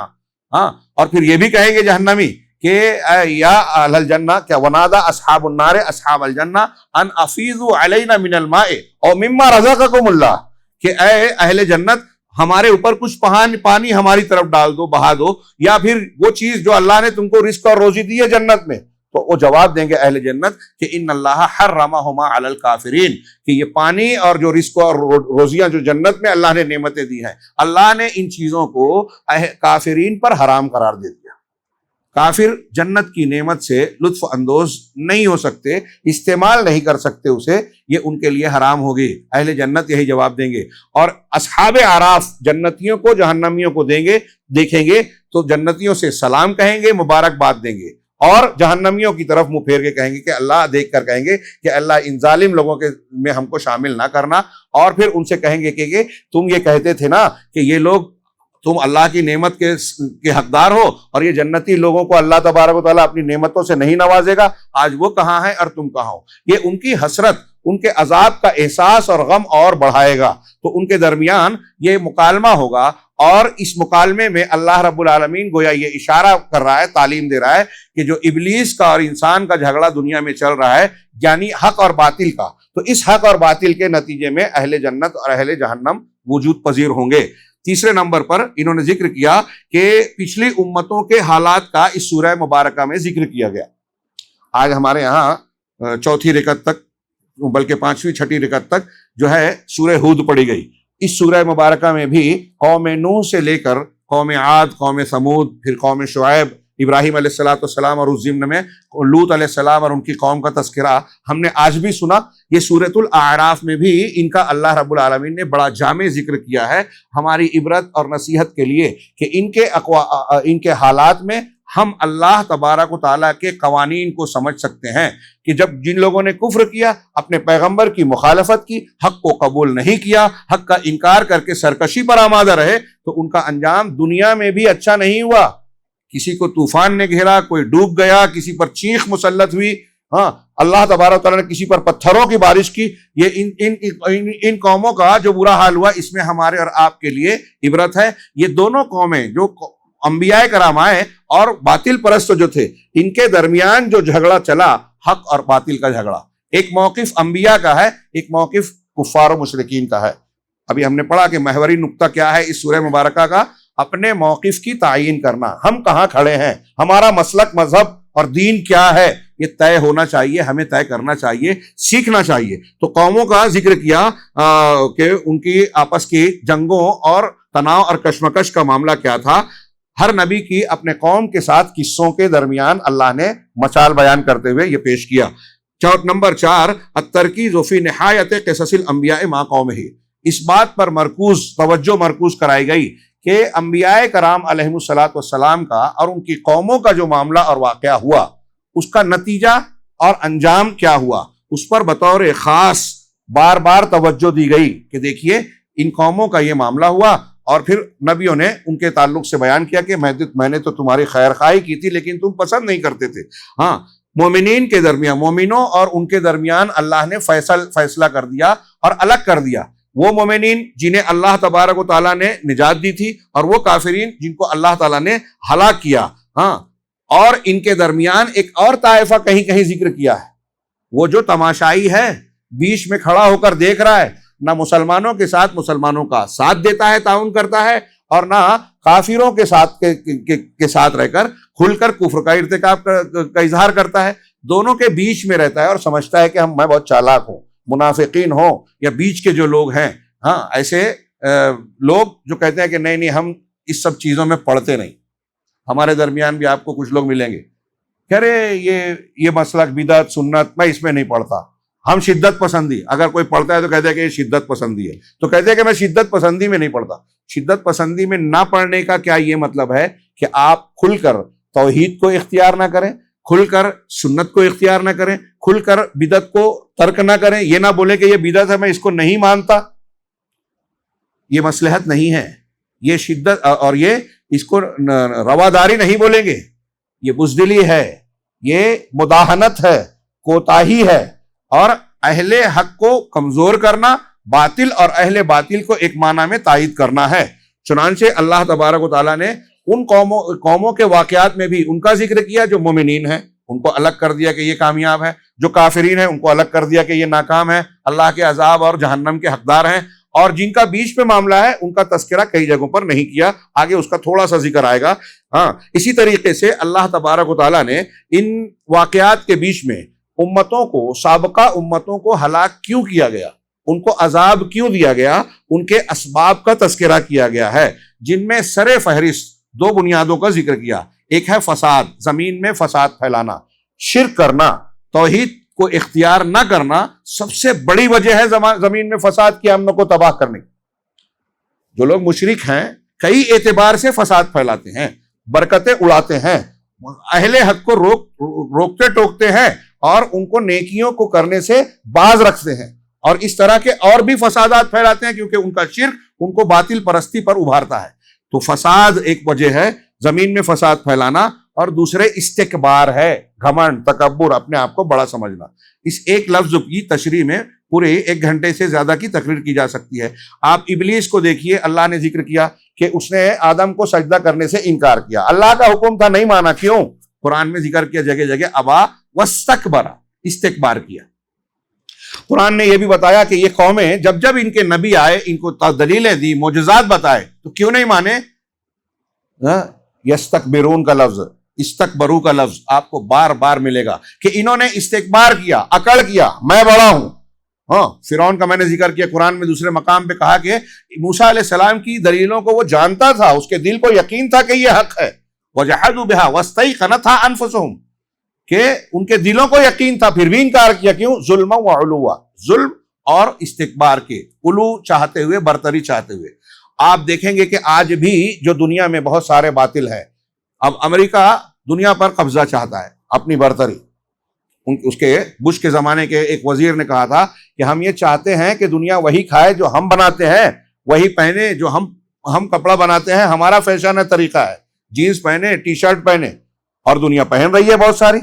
ہاں۔ اور پھر یہ بھی کہیں گے جہنمی کہ یا اہل الجنہ، کیا ونادى اصحاب النار اصحاب الجنہ ان افیضوا علینا من الماء او مما رزقکم اللہ، کہ اے اہل جنت ہمارے اوپر کچھ پانی ہماری طرف ڈال دو، بہا دو، یا پھر وہ چیز جو اللہ نے تم کو رزق اور روزی دی ہے جنت میں۔ تو وہ جواب دیں گے اہل جنت کہ ان اللہ حرمہما علی الکافرین، کہ یہ پانی اور جو رزق اور روزیاں جو جنت میں اللہ نے نعمتیں دی ہیں، اللہ نے ان چیزوں کو کافرین پر حرام قرار دے دیا۔ کافر جنت کی نعمت سے لطف اندوز نہیں ہو سکتے، استعمال نہیں کر سکتے اسے، یہ ان کے لیے حرام ہوگی۔ اہل جنت یہی جواب دیں گے، اور اصحاب اعراف جنتیوں کو جہنمیوں کو دیں گے، دیکھیں گے تو جنتیوں سے سلام کہیں گے، مبارکباد دیں گے، اور جہنمیوں کی طرف منہ پھیر کے کہیں گے کہ اللہ، دیکھ کر کہیں گے کہ اللہ ان ظالم لوگوں کے میں ہم کو شامل نہ کرنا۔ اور پھر ان سے کہیں گے کہ تم یہ کہتے تھے نا کہ یہ لوگ، تم اللہ کی نعمت کے حقدار ہو، اور یہ جنتی لوگوں کو اللہ تبارک و تعالیٰ اپنی نعمتوں سے نہیں نوازے گا، آج وہ کہاں ہیں اور تم کہاں ہو۔ یہ ان کی حسرت، ان کے عذاب کا احساس اور غم اور بڑھائے گا۔ تو ان کے درمیان یہ مکالمہ ہوگا، اور اس مکالمے میں اللہ رب العالمین گویا یہ اشارہ کر رہا ہے، تعلیم دے رہا ہے کہ جو ابلیس کا اور انسان کا جھگڑا دنیا میں چل رہا ہے، یعنی حق اور باطل کا، تو اس حق اور باطل کے نتیجے میں اہل جنت اور اہل جہنم وجود پذیر ہوں گے۔ تیسرے نمبر پر انہوں نے ذکر کیا کہ پچھلی امتوں کے حالات کا اس سورہ مبارکہ میں ذکر کیا گیا۔ آج ہمارے یہاں چوتھی رکعت تک، بلکہ پانچویں چھٹی رکعت تک جو ہے سورہ ہود پڑھی گئی۔ اس سورہ مبارکہ میں بھی قوم نوح سے لے کر قوم عاد، قوم ثمود، پھر قوم شعیب، ابراہیم علیہ السلام اور اس ضمن میں لوط علیہ السلام اور ان کی قوم کا تذکرہ ہم نے آج بھی سنا۔ یہ سورۃ الاعراف میں بھی ان کا اللہ رب العالمین نے بڑا جامع ذکر کیا ہے ہماری عبرت اور نصیحت کے لیے، کہ ان کے حالات میں ہم اللہ تبارک و تعالیٰ کے قوانین کو سمجھ سکتے ہیں کہ جب جن لوگوں نے کفر کیا، اپنے پیغمبر کی مخالفت کی، حق کو قبول نہیں کیا، حق کا انکار کر کے سرکشی پر آمادہ رہے، تو ان کا انجام دنیا میں بھی اچھا نہیں ہوا۔ کسی کو طوفان نے گھیرا، کوئی ڈوب گیا، کسی پر چیخ مسلط ہوئی، ہاں اللہ تبارک تعالیٰ نے کسی پر پتھروں کی بارش کی۔ یہ ان قوموں کا جو برا حال ہوا، اس میں ہمارے اور آپ کے لیے عبرت ہے۔ یہ دونوں قومیں جو انبیاء کرام آئے اور باطل پرست جو تھے، ان کے درمیان جو جھگڑا چلا، حق اور باطل کا جھگڑا، ایک موقف انبیاء کا ہے، ایک موقف کفار و مشرکین کا ہے۔ ابھی ہم نے پڑھا کہ محوری نقطہ کیا ہے اس سورہ مبارکہ کا؟ اپنے موقف کی تعین کرنا، ہم کہاں کھڑے ہیں، ہمارا مسلک مذہب اور دین کیا ہے، یہ طے ہونا چاہیے، ہمیں طے کرنا چاہیے، سیکھنا چاہیے۔ تو قوموں کا ذکر کیا کہ ان کی آپس کی جنگوں اور تناؤ اور کشمکش کا معاملہ کیا تھا۔ ہر نبی کی اپنے قوم کے ساتھ قصوں کے درمیان اللہ نے مچال بیان کرتے ہوئے یہ پیش کیا۔ نمبر 4، الترکیز فی نہایت قصص الانبیاء مع قومہ، اس بات پر توجہ مرکوز کرائی گئی کہ انبیاء کرام علیہم الصلاۃ والسلام کا اور ان کی قوموں کا جو معاملہ اور واقعہ ہوا، اس کا نتیجہ اور انجام کیا ہوا، اس پر بطور خاص بار بار توجہ دی گئی کہ دیکھیے ان قوموں کا یہ معاملہ ہوا، اور پھر نبیوں نے ان کے تعلق سے بیان کیا کہ میں نے تو تمہاری خیر خواہی کی تھی لیکن تم پسند نہیں کرتے تھے۔ ہاں، مومنین کے درمیان، مومنوں اور ان کے درمیان اللہ نے فیصلہ کر دیا اور الگ کر دیا، وہ مومنین جنہیں اللہ تبارک و تعالیٰ نے نجات دی تھی اور وہ کافرین جن کو اللہ تعالیٰ نے ہلاک کیا۔ ہاں، اور ان کے درمیان ایک اور طائفہ کہیں کہیں ذکر کیا ہے، وہ جو تماشائی ہے، بیچ میں کھڑا ہو کر دیکھ رہا ہے، نہ مسلمانوں کے ساتھ مسلمانوں کا ساتھ دیتا ہے، تعاون کرتا ہے، اور نہ کافروں کے ساتھ رہ کر کھل کر کفر کا ارتکاب کا اظہار کرتا ہے، دونوں کے بیچ میں رہتا ہے اور سمجھتا ہے کہ میں بہت چالاک ہوں، منافقین ہوں یا بیچ کے جو لوگ ہیں، ہاں ایسے لوگ جو کہتے ہیں کہ نہیں ہم اس سب چیزوں میں پڑھتے نہیں۔ ہمارے درمیان بھی آپ کو کچھ لوگ ملیں گے کہ ارے یہ مسلک بدعت سنت میں اس میں نہیں پڑھتا، ہم شدت پسندی، اگر کوئی پڑھتا ہے تو کہتے ہیں کہ یہ شدت پسندی ہے، تو کہتے ہیں کہ میں شدت پسندی میں نہیں پڑھتا۔ شدت پسندی میں نہ پڑھنے کا کیا یہ مطلب ہے کہ آپ کھل کر توحید کو اختیار نہ کریں، کھل کر سنت کو اختیار نہ کریں، کھل کر بدعت کو ترک نہ کریں، یہ نہ بولیں کہ یہ بدعت ہے میں اس کو نہیں مانتا؟ یہ مصلحت نہیں ہے، یہ شدت اور یہ اس کو رواداری نہیں بولیں گے، یہ بزدلی ہے، یہ مداہنت ہے، کوتاہی ہے، اور اہل حق کو کمزور کرنا، باطل اور اہل باطل کو ایک معنی میں تائید کرنا ہے۔ چنانچہ اللہ تبارک و تعالیٰ نے ان قوموں کے واقعات میں بھی ان کا ذکر کیا جو مومنین ہیں، ان کو الگ کر دیا کہ یہ کامیاب ہے، جو کافرین ہیں ان کو الگ کر دیا کہ یہ ناکام ہے، اللہ کے عذاب اور جہنم کے حقدار ہیں، اور جن کا بیچ میں معاملہ ہے ان کا تذکرہ کئی جگہوں پر نہیں کیا، آگے اس کا تھوڑا سا ذکر آئے گا۔ ہاں، اسی طریقے سے اللہ تبارک و تعالیٰ نے ان واقعات کے بیچ میں امتوں کو، سابقہ امتوں کو ہلاک کیوں کیا گیا، ان کو عذاب کیوں دیا گیا، ان کے اسباب کا تذکرہ کیا گیا ہے، جن میں سر فہرست 2 بنیادوں کا ذکر کیا۔ ایک ہے فساد، زمین میں فساد پھیلانا، شرک کرنا، توحید کو اختیار نہ کرنا سب سے بڑی وجہ ہے زمین میں فساد کی، امن کو تباہ کرنے کی۔ جو لوگ مشرک ہیں کئی اعتبار سے فساد پھیلاتے ہیں، برکتیں اڑاتے ہیں، اہل حق کو روکتے ٹوکتے ہیں اور ان کو نیکیوں کو کرنے سے باز رکھتے ہیں، اور اس طرح کے اور بھی فسادات پھیلاتے ہیں کیونکہ ان کا شرک ان کو باطل پرستی پر ابھارتا ہے۔ تو فساد ایک وجہ ہے زمین میں فساد پھیلانا، اور دوسرے استکبار ہے، گھمنڈ، تکبر، اپنے آپ کو بڑا سمجھنا۔ اس ایک لفظ کی تشریح میں پورے 1 گھنٹے سے زیادہ کی تقریر کی جا سکتی ہے۔ آپ ابلیس کو دیکھیے، اللہ نے ذکر کیا کہ اس نے آدم کو سجدہ کرنے سے انکار کیا، اللہ کا حکم تھا نہیں مانا، کیوں؟ قرآن میں ذکر کیا جگہ جگہ، ابا واستکبر، استکبار کیا۔ قرآن نے یہ بھی بتایا کہ یہ قومیں جب جب ان کے نبی آئے، ان کو دلیلیں دی، معجزات بتائے، تو کیوں نہیں مانے؟ یستکبرون کا لفظ، استکبرو کا لفظ آپ کو بار بار ملے گا کہ انہوں نے استکبار کیا، اکڑ کیا، میں بڑا ہوں۔ ہاں، فرعون کا میں نے ذکر کیا، قرآن میں دوسرے مقام پہ کہا کہ موسیٰ علیہ السلام کی دلیلوں کو وہ جانتا تھا، اس کے دل کو یقین تھا کہ یہ حق ہے، وَجَحَدُوا بِهَا وَاسْتَيْقَنَتْهَا أَنفُسُهُمْ، کہ ان کے دلوں کو یقین تھا پھر بھی انکار کیا، کیوں؟ ظلم و علوا، ظلم اور استکبار کے، علو چاہتے ہوئے، برتری چاہتے ہوئے۔ آپ دیکھیں گے کہ آج بھی جو دنیا میں بہت سارے باطل ہیں، اب امریکہ دنیا پر قبضہ چاہتا ہے، اپنی برتری۔ اس کے بش کے زمانے کے ایک وزیر نے کہا تھا کہ ہم یہ چاہتے ہیں کہ دنیا وہی کھائے جو ہم بناتے ہیں، وہی پہنے جو ہم کپڑا بناتے ہیں، ہمارا فیشن ہے، طریقہ ہے، جینز پہنے، ٹی شرٹ پہنے، اور دنیا پہن رہی ہے بہت ساری۔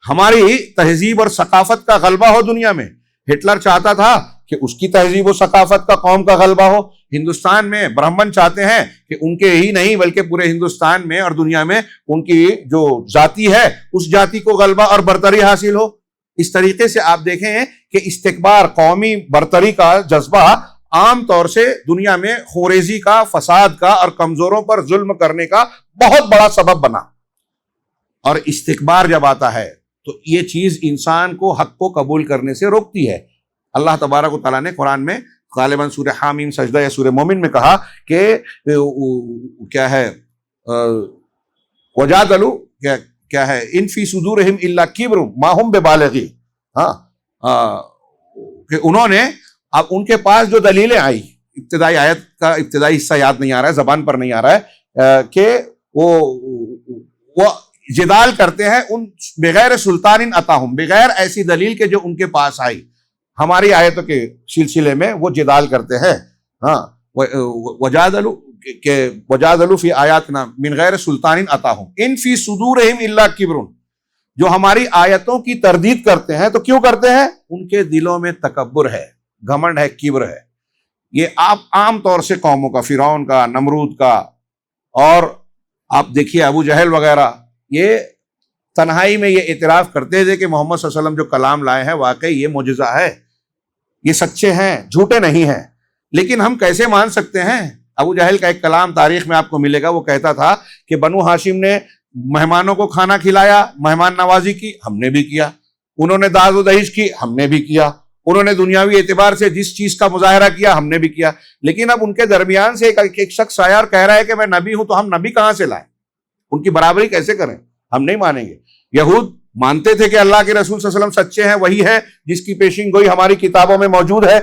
ہماری تہذیب اور ثقافت کا غلبہ ہو دنیا میں۔ ہٹلر چاہتا تھا کہ اس کی تہذیب و ثقافت کا، قوم کا غلبہ ہو۔ ہندوستان میں برہمن چاہتے ہیں کہ ان کے ہی نہیں بلکہ پورے ہندوستان میں اور دنیا میں ان کی جو ذاتی ہے اس ذاتی کو غلبہ اور برتری حاصل ہو۔ اس طریقے سے آپ دیکھیں کہ استکبار، قومی برتری کا جذبہ عام طور سے دنیا میں خوریزی کا، فساد کا اور کمزوروں پر ظلم کرنے کا بہت بڑا سبب بنا. اور استکبار جب آتا ہے تو یہ چیز انسان کو حق کو قبول کرنے سے روکتی ہے. اللہ تبارک و تعالیٰ نے قرآن میں غالباً سورہ حامیم سجدہ یا سورہ مومن میں کہا کہ کیا ہے وجادلوا، کیا ہے ان فی صدورہم الا کبر ما ہم ببالغی. کہ انہوں نے، اب ان کے پاس جو دلیلیں آئی، ابتدائی آیت کا ابتدائی حصہ یاد نہیں آ رہا ہے، زبان پر نہیں آ رہا ہے، کہ وہ جدال کرتے ہیں ان بغیر سلطان اتاہم، بغیر ایسی دلیل کے جو ان کے پاس آئی. ہماری آیتوں کے سلسلے میں وہ جدال کرتے ہیں. وجادلوا فی آیاتنا من غیر سلطان اتاہم ان فی صدورہم الا کبر. جو ہماری آیتوں کی تردید کرتے ہیں تو کیوں کرتے ہیں؟ ان کے دلوں میں تکبر ہے، گھمنڈ ہے، کبر ہے. یہ آپ عام طور سے قوموں کا، فرعون کا، نمرود کا، اور آپ دیکھیے ابو جہل وغیرہ، یہ تنہائی میں یہ اعتراف کرتے تھے کہ محمد صلی اللہ علیہ وسلم جو کلام لائے ہیں واقعی یہ معجزہ ہے، یہ سچے ہیں، جھوٹے نہیں ہیں. لیکن ہم کیسے مان سکتے ہیں؟ ابو جہل کا ایک کلام تاریخ میں آپ کو ملے گا، وہ کہتا تھا کہ بنو ہاشم نے مہمانوں کو کھانا کھلایا، مہمان نوازی کی، ہم نے بھی کیا. انہوں نے داز و دہیج کی، ہم نے بھی کیا. انہوں نے دنیاوی اعتبار سے جس چیز کا مظاہرہ کیا، ہم نے بھی کیا. لیکن اب ان کے درمیان سے ایک شخص آیا اور کہہ رہا ہے کہ میں نبی ہوں، تو ہم نبی کہاں سے لائیں؟ ان کی برابری کیسے کریں؟ ہم نہیں مانیں گے. یہود مانتے تھے کہ اللہ کے رسول صلی اللہ علیہ وسلم سچے ہیں، وہی ہے جس کی پیشین گوئی ہماری کتابوں میں موجود ہے،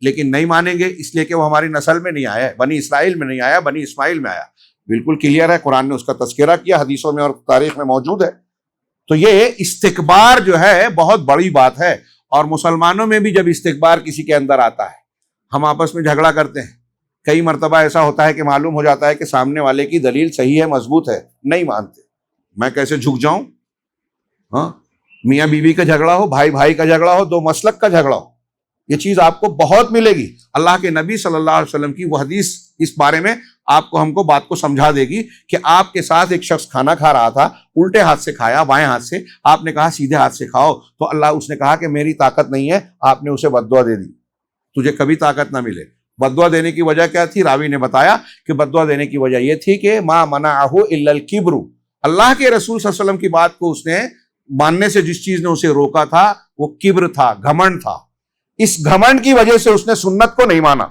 لیکن نہیں مانیں گے اس لیے کہ وہ ہماری نسل میں نہیں آیا ہے، بنی اسرائیل میں نہیں آیا، بنی اسماعیل میں آیا. بالکل کلیئر ہے، قرآن نے اس کا تذکرہ کیا، حدیثوں میں اور تاریخ میں موجود ہے. تو یہ استکبار جو ہے بہت بڑی بات ہے. اور مسلمانوں میں بھی جب استکبار کسی کے اندر آتا ہے، ہم آپس میں جھگڑا کرتے ہیں. کئی مرتبہ ایسا ہوتا ہے کہ معلوم ہو جاتا ہے کہ سامنے والے کی دلیل صحیح ہے، مضبوط ہے، نہیں مانتے. میں کیسے جھک جاؤں؟ ہاں، میاں بیوی کا جھگڑا ہو، بھائی بھائی کا جھگڑا ہو، دو مسلک کا جھگڑا ہو، یہ چیز آپ کو بہت ملے گی. اللہ کے نبی صلی اللہ علیہ وسلم کی وہ حدیث اس بارے میں آپ کو، ہم کو بات کو سمجھا دے گی کہ آپ کے ساتھ ایک شخص کھانا کھا رہا تھا، الٹے ہاتھ سے کھایا، بائیں ہاتھ سے. آپ نے کہا سیدھے ہاتھ سے کھاؤ، تو اس نے کہا کہ میری طاقت نہیں ہے. آپ نے اسے بد دعا دے دی، تجھے کبھی طاقت نہ ملے. بد دعا دینے کی وجہ کیا تھی؟ راوی نے بتایا کہ بد دعا دینے کی وجہ یہ تھی کہ ما منعہ الا الکبر، اللہ کے رسول صلی اللہ علیہ وسلم کی بات کو اس نے ماننے سے جس چیز نے اسے روکا تھا وہ کبر تھا، گھمنڈ تھا. اس گھمنڈ کی وجہ سے اس نے سنت کو نہیں مانا.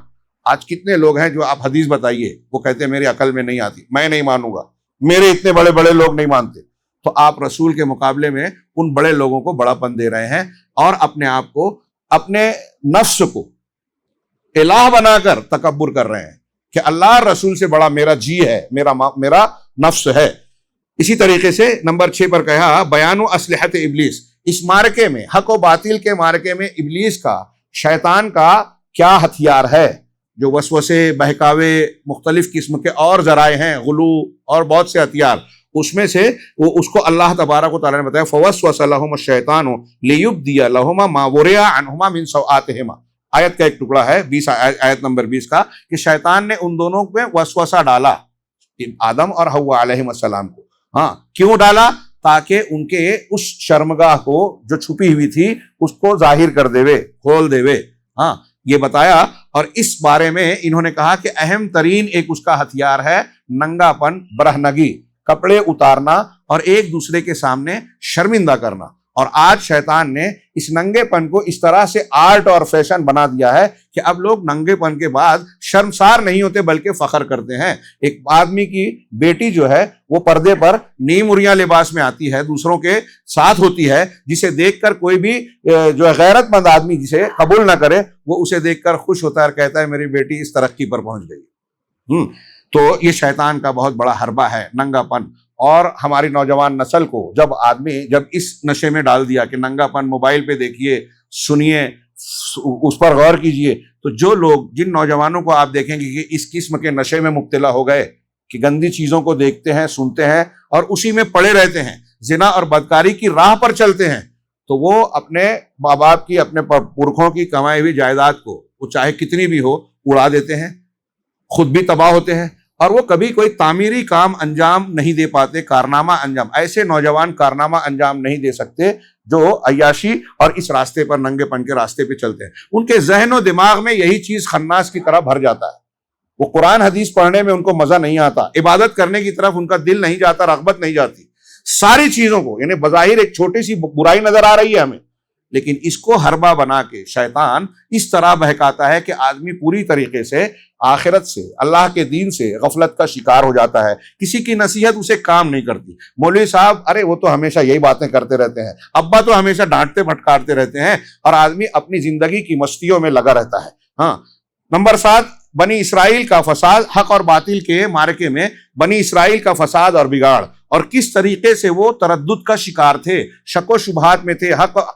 آج کتنے لوگ ہیں جو آپ حدیث بتائیے، وہ کہتے ہیں میری عقل میں نہیں آتی، میں نہیں مانوں گا، میرے اتنے بڑے بڑے لوگ نہیں مانتے. تو آپ رسول کے مقابلے میں ان بڑے لوگوں کو بڑا پن دے رہے ہیں اور اپنے آپ کو، اپنے نفس کو الہ بنا کر تکبر کر رہے ہیں کہ اللہ رسول سے بڑا میرا جی ہے، میرا نفس ہے. اسی طریقے سے نمبر 6 پر کہا بیان و اسلحت ابلیس. اس مارکے میں، حق و باطل کے مارکے میں ابلیس کا، شیطان کا کیا ہتھیار ہے؟ جو وسوسے، بہکاوے، مختلف قسم کے اور ذرائع ہیں، غلو اور بہت سے ہتھیار، اس میں سے وہ اس کو اللہ تبارک و تعالیٰ نے بتایا فوسوس لہم الشیطان لیبدی لہما ما ورئ عنہما من سوآتہما. آیت کا ایک ٹکڑا ہے 20 آیت نمبر 20 کا، کہ شیطان نے ان دونوں میں وسوسہ ڈالا، آدم اور حوا علیہ السلام کو. ہاں، کیوں ڈالا؟ تاکہ ان کے اس شرمگاہ کو جو چھپی ہوئی تھی اس کو ظاہر کر دے، کھول دے. ہاں، یہ بتایا. اور اس بارے میں انہوں نے کہا کہ اہم ترین ایک اس کا ہتھیار ہے ننگا پن، برہنگی، کپڑے اتارنا اور ایک دوسرے کے سامنے شرمندہ کرنا. اور آج شیطان نے اس ننگے پن کو اس طرح سے آرٹ اور فیشن بنا دیا ہے کہ اب لوگ ننگے پن کے بعد شرمسار نہیں ہوتے بلکہ فخر کرتے ہیں. ایک آدمی کی بیٹی جو ہے وہ پردے پر نیم اریاں لباس میں آتی ہے، دوسروں کے ساتھ ہوتی ہے، جسے دیکھ کر کوئی بھی جو ہے غیرت مند آدمی جسے قبول نہ کرے وہ اسے دیکھ کر خوش ہوتا ہے اور کہتا ہے میری بیٹی اس ترقی پر پہنچ گئی. تو یہ شیطان کا بہت بڑا حربہ ہے، ننگا پن. اور ہماری نوجوان نسل کو جب اس نشے میں ڈال دیا کہ ننگا پن موبائل پہ دیکھیے، سنیے، اس پر غور کیجئے، تو جو لوگ، جن نوجوانوں کو آپ دیکھیں گے کہ اس قسم کے نشے میں مبتلا ہو گئے کہ گندی چیزوں کو دیکھتے ہیں، سنتے ہیں اور اسی میں پڑے رہتے ہیں، زنا اور بدکاری کی راہ پر چلتے ہیں، تو وہ اپنے ماں باپ کی، اپنے پرکھوں کی کمائی ہوئی جائیداد کو، وہ چاہے کتنی بھی ہو، اڑا دیتے ہیں، خود بھی تباہ ہوتے ہیں، اور وہ کبھی کوئی تعمیری کام انجام نہیں دے پاتے، کارنامہ انجام. ایسے نوجوان کارنامہ انجام نہیں دے سکتے جو عیاشی اور اس راستے پر ننگے پن کے راستے پہ چلتے ہیں، ان کے ذہن و دماغ میں یہی چیز خناس کی طرح بھر جاتا ہے. وہ قرآن حدیث پڑھنے میں ان کو مزہ نہیں آتا، عبادت کرنے کی طرف ان کا دل نہیں جاتا، رغبت نہیں جاتی. ساری چیزوں کو، یعنی بظاہر ایک چھوٹی سی برائی نظر آ رہی ہے ہمیں، لیکن اس کو حربہ بنا کے شیطان اس طرح بہکاتا ہے کہ آدمی پوری طریقے سے آخرت سے، اللہ کے دین سے غفلت کا شکار ہو جاتا ہے. کسی کی نصیحت اسے کام نہیں کرتی. مولوی صاحب ارے وہ تو ہمیشہ یہی باتیں کرتے رہتے ہیں، ابا تو ہمیشہ ڈانٹتے پھٹکارتے رہتے ہیں، اور آدمی اپنی زندگی کی مستیوں میں لگا رہتا ہے. ہاں. نمبر 7، بنی اسرائیل کا فساد. حق اور باطل کے معرکے میں بنی اسرائیل کا فساد اور بگاڑ، اور کس طریقے سے وہ تردد کا شکار تھے، شک و شبہات میں تھے.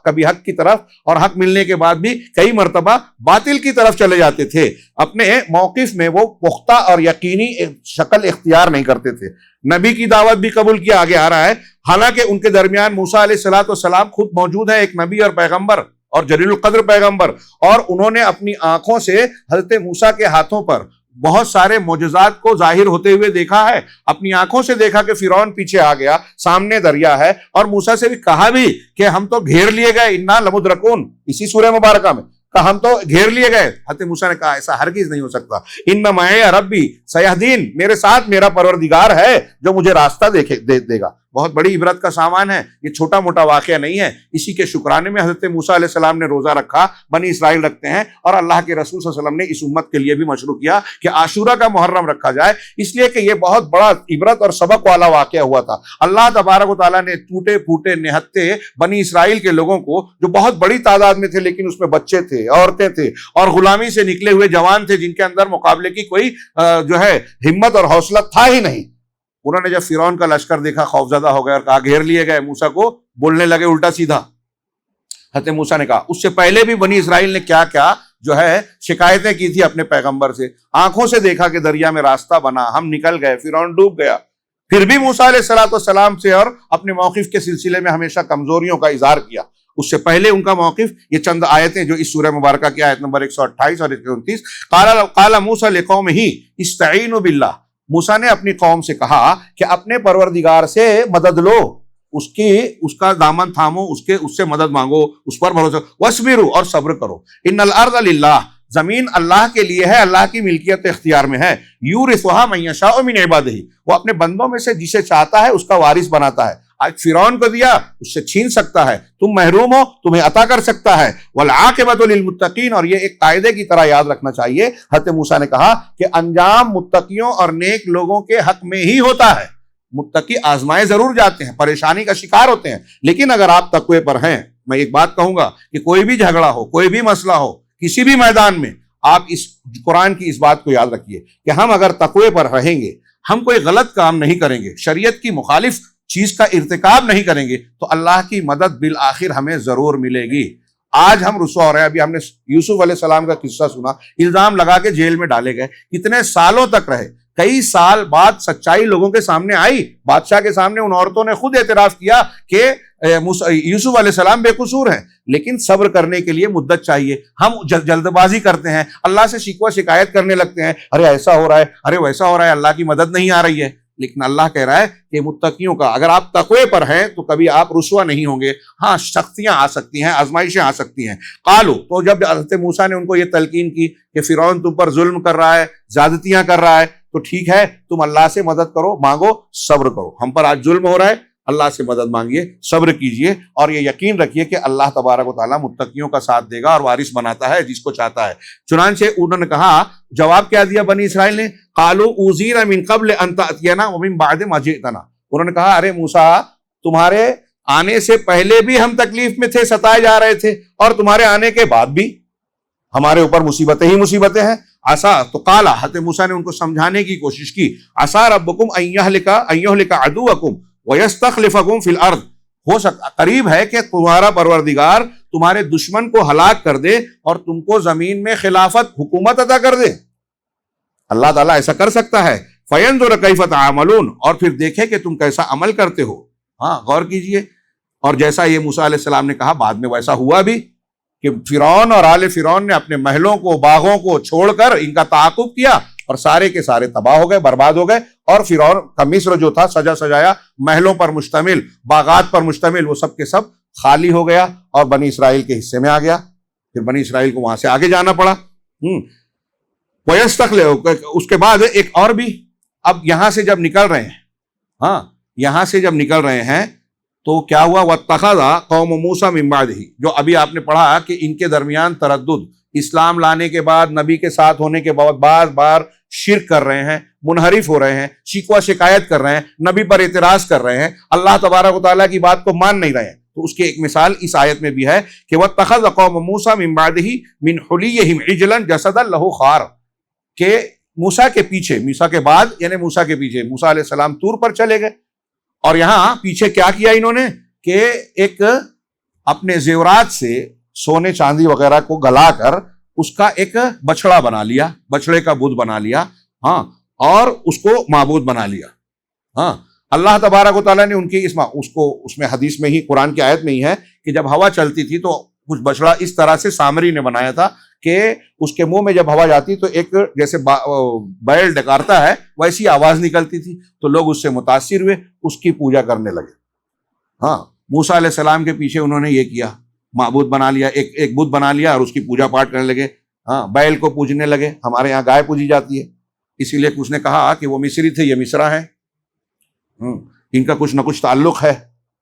کبھی حق کی طرف، اور حق ملنے کے بعد بھی کئی مرتبہ باطل کی طرف چلے جاتے تھے. اپنے موقف میں وہ پختہ اور یقینی شکل اختیار نہیں کرتے تھے. نبی کی دعوت بھی قبول کیا، آگے آ رہا ہے، حالانکہ ان کے درمیان موسیٰ علیہ السلام خود موجود ہے، ایک نبی اور پیغمبر اور جلیل القدر پیغمبر، اور انہوں نے اپنی آنکھوں سے حضرت موسیٰ کے ہاتھوں پر بہت سارے معجزات کو ظاہر ہوتے ہوئے دیکھا ہے. اپنی آنکھوں سے دیکھا کہ فرعون پیچھے آ گیا، سامنے دریا ہے، اور موسیٰ سے بھی کہا بھی کہ ہم تو گھیر لیے گئے، انا لمدرکون، اسی سورہ مبارکہ میں کہا ہم تو گھیر لیے گئے. حضرت موسیٰ نے کہا ایسا ہرگز نہیں ہو سکتا. ان معی ربی سیہدین، میرے ساتھ میرا پروردگار ہے جو مجھے راستہ دے گا. بہت بڑی عبرت کا سامان ہے، یہ چھوٹا موٹا واقعہ نہیں ہے. اسی کے شکرانے میں حضرت موسیٰ علیہ السلام نے روزہ رکھا، بنی اسرائیل رکھتے ہیں، اور اللہ کے رسول صلی اللہ علیہ وسلم نے اس امت کے لیے بھی مشروع کیا کہ عاشورہ کا محرم رکھا جائے، اس لیے کہ یہ بہت بڑا عبرت اور سبق والا واقعہ ہوا تھا. اللہ تبارک و تعالیٰ نے ٹوٹے پھوٹے نہتے بنی اسرائیل کے لوگوں کو، جو بہت بڑی تعداد میں تھے لیکن اس میں بچے تھے، عورتیں تھے، اور غلامی سے نکلے ہوئے جوان تھے، جن کے اندر مقابلے کی کوئی جو ہے ہمت اور حوصلہ تھا ہی نہیں. انہوں نے جب فرعون کا لشکر دیکھا خوفزدہ ہو گئے اور کہا گھیر لیے گئے. موسیٰ کو بولنے لگے الٹا سیدھا. حضرت موسیٰ نے کہا اس سے پہلے بھی بنی اسرائیل نے کیا کیا جو ہے شکایتیں کی تھی اپنے پیغمبر سے. آنکھوں سے دیکھا کہ دریا میں راستہ بنا، ہم نکل گئے، فرعون ڈوب گیا. پھر بھی موسیٰ علیہ السلام سے اور اپنے موقف کے سلسلے میں ہمیشہ کمزوریوں کا اظہار کیا. اس سے پہلے ان کا موقف، یہ چند آیتیں جو اس سورہ مبارکہ کی آیت نمبر 128 اور 129، قال موسیٰ لقومہ استعینوا باللہ، موسیٰ نے اپنی قوم سے کہا کہ اپنے پروردگار سے مدد لو، اس کا دامن تھامو، اس سے مدد مانگو، اس پر بھروسہ، وَاصْبِرُوا، اور صبر کرو. ان الارض للہ، زمین اللہ کے لیے ہے، اللہ کی ملکیت اختیار میں ہے. یورثها من یشاء من عبادہ، وہ اپنے بندوں میں سے جسے چاہتا ہے اس کا وارث بناتا ہے. آج فرعون کو دیا، اس سے چھین سکتا ہے، تم محروم ہو تمہیں عطا کر سکتا ہے. والعاقبۃ للمتقین، اور یہ ایک قاعدے کی طرح یاد رکھنا چاہیے. حضرت موسیٰ نے کہا کہ انجام متقیوں اور نیک لوگوں کے حق میں ہی ہوتا ہے. متقی آزمائے ضرور جاتے ہیں، پریشانی کا شکار ہوتے ہیں، لیکن اگر آپ تقوی پر ہیں، میں ایک بات کہوں گا کہ کوئی بھی جھگڑا ہو، کوئی بھی مسئلہ ہو، کسی بھی میدان میں، آپ اس قرآن کی اس بات کو یاد رکھیے کہ ہم اگر تقوی پر رہیں گے، ہم کوئی غلط کام نہیں کریں گے، شریعت کی مخالف چیز کا ارتکاب نہیں کریں گے، تو اللہ کی مدد بالآخر ہمیں ضرور ملے گی. آج ہم رسوا ہو رہے ہیں. ابھی ہم نے یوسف علیہ السلام کا قصہ سنا، الزام لگا کے جیل میں ڈالے گئے، کتنے سالوں تک رہے. کئی سال بعد سچائی لوگوں کے سامنے آئی، بادشاہ کے سامنے ان عورتوں نے خود اعتراف کیا کہ یوسف علیہ السلام بے قصور ہیں، لیکن صبر کرنے کے لیے مدت چاہیے. ہم جلد بازی کرتے ہیں، اللہ سے شکوہ شکایت کرنے لگتے ہیں، ارے ایسا ہو رہا ہے، ارے ویسا ہو رہا ہے، اللہ کی مدد نہیں آ رہی ہے. لیکن اللہ کہہ رہا ہے کہ متقیوں کا، اگر آپ تقوی پر ہیں تو کبھی آپ رسوا نہیں ہوں گے. ہاں سختیاں آ سکتی ہیں، آزمائشیں آ سکتی ہیں. قالو، تو جب حضرت موسیٰ نے ان کو یہ تلقین کی کہ فرعون تم پر ظلم کر رہا ہے، زیادتیاں کر رہا ہے، تو ٹھیک ہے تم اللہ سے مدد کرو، مانگو، صبر کرو. ہم پر آج ظلم ہو رہا ہے، اللہ سے مدد مانگیے، صبر کیجئے، اور یہ یقین رکھیے کہ اللہ تبارک و تعالیٰ متقیوں کا ساتھ دے گا اور وارث بناتا ہے جس کو چاہتا ہے. چنانچہ انہوں نے کہا، جواب کیا دیا بنی اسرائیل نے؟ قالوا اوذینا من قبل ان تأتینا ومن بعد ما جئتنا. انہوں نے کہا ارے موسیٰ، تمہارے آنے سے پہلے بھی ہم تکلیف میں تھے، ستائے جا رہے تھے، اور تمہارے آنے کے بعد بھی ہمارے اوپر مصیبتیں ہی مصیبتیں ہیں. عسا، تو قالا، حضرت موسیٰ نے ان کو سمجھانے کی کوشش کی، عسا ربکم ان یہلک عدوکم ویستخلفکم فی الارض، ہو سکتا قریب ہے کہ تمہارا پروردگار تمہارے دشمن کو ہلاک کر دے اور تم کو زمین میں خلافت، حکومت عطا کر دے. اللہ تعالیٰ ایسا کر سکتا ہے. فینظر کیف تعملون، اور پھر دیکھے کہ تم کیسا عمل کرتے ہو. ہاں غور کیجئے. اور جیسا یہ موسیٰ علیہ السلام نے کہا، بعد میں ویسا ہوا بھی کہ فرعون اور آل فرعون نے اپنے محلوں کو، باغوں کو چھوڑ کر ان کا تعاقب کیا، اور سارے کے سارے تباہ ہو گئے، برباد ہو گئے. اور فرعون کا مصر جو تھا سجا سجایا، محلوں پر مشتمل، باغات پر مشتمل، وہ سب کے سب خالی ہو گیا اور بنی اسرائیل کے حصے میں آ گیا. پھر بنی اسرائیل کو وہاں سے آگے جانا پڑا. اس کے بعد ایک اور بھی, اب یہاں سے جب نکل رہے ہیں, یہاں سے جب نکل رہے ہیں تو کیا ہوا؟ وَاتَّخَذَ قَوْمُ مُوسَىٰ مِن بَعْدِهِ, جو ابھی آپ نے پڑھا کہ ان کے درمیان تردد, اسلام لانے کے بعد, نبی کے ساتھ ہونے کے بعد بار بار شرک کر رہے ہیں, منحرف ہو رہے ہیں, شکوہ شکایت کر رہے ہیں, نبی پر اعتراض کر رہے ہیں, اللہ تبارک و تعالیٰ کی بات کو مان نہیں رہے ہیں. تو اس کی ایک مثال اس آیت میں بھی ہے کہ وَاتَّخَذَ قَوْمُ مُوسَىٰ مِن بَعْدِهِ مِنْ حُلِيِّهِمْ عِجْلًا جَسَدًا لَهُ خَوَارٌ, کہ موسیٰ کے پیچھے, موسیٰ کے بعد یعنی موسیٰ کے پیچھے موسیٰ علیہ السلام طور پر چلے گئے, اور یہاں پیچھے کیا کیا انہوں نے کہ ایک اپنے زیورات سے سونے چاندی وغیرہ کو گلا کر اس کا ایک بچڑا بنا لیا, بچڑے کا بت بنا لیا, اور اس کو معبود بنا لیا. اللہ تبارک و تعالیٰ نے ان کی اس میں حدیث میں ہی, قرآن کی آیت میں ہی ہے کہ جب ہوا چلتی تھی تو کچھ بچڑا اس طرح سے سامری نے بنایا تھا کہ اس کے منہ میں جب ہوا جاتی تو ایک جیسے بیل ڈکارتا ہے ویسی آواز نکلتی تھی, تو لوگ اس سے متاثر ہوئے, اس کی پوجا کرنے لگے. موسیٰ علیہ السلام کے پیچھے انہوں نے یہ کیا, معبود بنا لیا, ایک بت بنا لیا اور اس کی پوجا پاٹ کرنے لگے. بیل کو پوجنے لگے. ہمارے یہاں گائے پوجی جاتی ہے, اسی لیے اس نے کہا کہ وہ مصری تھے, یہ مصرا ہے, ان کا کچھ نہ کچھ تعلق ہے,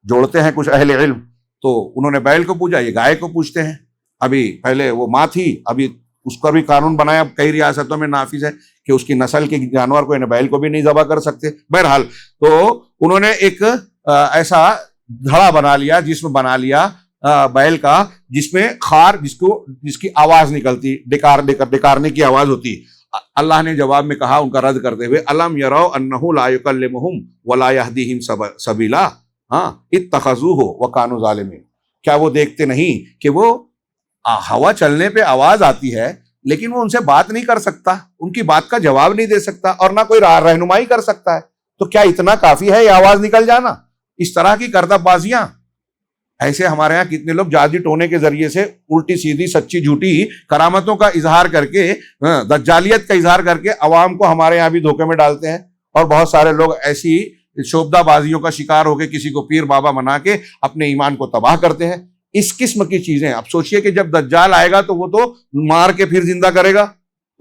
جوڑتے ہیں کچھ اہل علم. تو انہوں نے بیل کو پوجا, یہ گائے کو پوجتے ہیں. ابھی پہلے وہ ماں تھی, ابھی اس کا بھی قانون بنایا, کئی ریاستوں میں نافذ ہے کہ اس کی نسل کے جانور کو, یعنی بیل کو بھی نہیں ذبح کر سکتے. بہرحال تو انہوں نے ایک ایسا دھڑا بنا لیا, جسم بنا لیا بیل کا, جس میں خار, جس کی آواز نکلتی, ڈکارنے کی آواز ہوتی. اللہ نے جواب میں کہا ان کا رد کرتے ہوئے, الم یروا انہ لا یکلمہم ولا یہدیہم سبیلا اتخذوہ وکانوا ظالمین, کیا وہ دیکھتے نہیں کہ وہ ہوا چلنے پہ آواز آتی ہے لیکن وہ ان سے بات نہیں کر سکتا, ان کی بات کا جواب نہیں دے سکتا, اور نہ کوئی رہنمائی کر سکتا ہے. تو کیا اتنا کافی ہے یہ آواز نکل جانا؟ اس طرح کی کردہ بازیاں. ایسے ہمارے ہاں کتنے لوگ جادی ٹونے کے ذریعے سے الٹی سیدھی سچی جھوٹی کرامتوں کا اظہار کر کے, دجالیت کا اظہار کر کے عوام کو ہمارے یہاں بھی دھوکے میں ڈالتے ہیں. اور بہت سارے لوگ ایسی شوبدہ بازیوں کا شکار ہو کے کسی کو پیر بابا بنا کے اپنے ایمان کو تباہ کرتے ہیں. اس قسم کی چیزیں. اب سوچئے کہ جب دجال آئے گا تو وہ تو مار کے پھر زندہ کرے گا,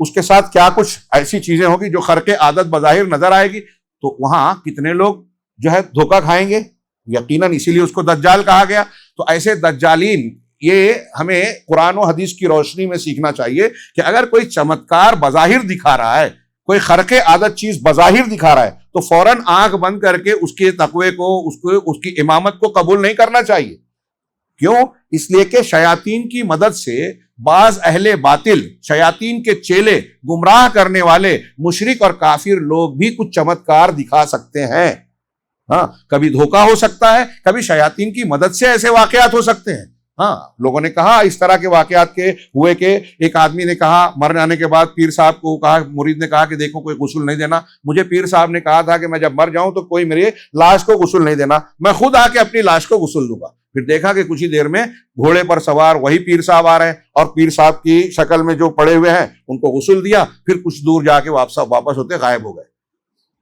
اس کے ساتھ کیا کچھ ایسی چیزیں ہوگی جو خرق عادت بظاہر نظر آئے گی. تو وہاں کتنے لوگ جو ہے دھوکہ کھائیں گے, یقیناً اسی لیے اس کو دجال کہا گیا. تو ایسے دجالین, یہ ہمیں قرآن و حدیث کی روشنی میں سیکھنا چاہیے کہ اگر کوئی چمتکار بظاہر دکھا رہا ہے, کوئی خرق عادت چیز بظاہر دکھا رہا ہے, تو فوراً آنکھ بند کر کے اس کے تقوی کو, اس کی امامت کو قبول نہیں کرنا چاہیے. کیوں؟ اس لیے کہ شیاطین کی مدد سے بعض اہل باطل, شیاطین کے چیلے, گمراہ کرنے والے مشرک اور کافر لوگ بھی کچھ چمتکار دکھا سکتے ہیں. کبھی دھوکہ ہو سکتا ہے, کبھی شیاطین کی مدد سے ایسے واقعات ہو سکتے ہیں. لوگوں نے کہا اس طرح کے واقعات کے ہوئے کہ ایک آدمی نے کہا مر جانے کے بعد, پیر صاحب کو کہا, مرید نے کہا کہ دیکھو کوئی غسل نہیں دینا. مجھے پیر صاحب نے کہا تھا کہ میں جب مر جاؤں تو کوئی میری لاش کو غسل نہیں دینا, میں خود آ کے اپنی لاش کو غسل دوں گا. پھر دیکھا کہ کچھ ہی دیر میں گھوڑے پر سوار وہی پیر صاحب آ رہے ہیں, اور پیر صاحب کی شکل میں جو پڑے ہوئے ہیں ان کو غسل دیا, پھر کچھ دور جا کے واپس ہوتے غائب ہو گئے.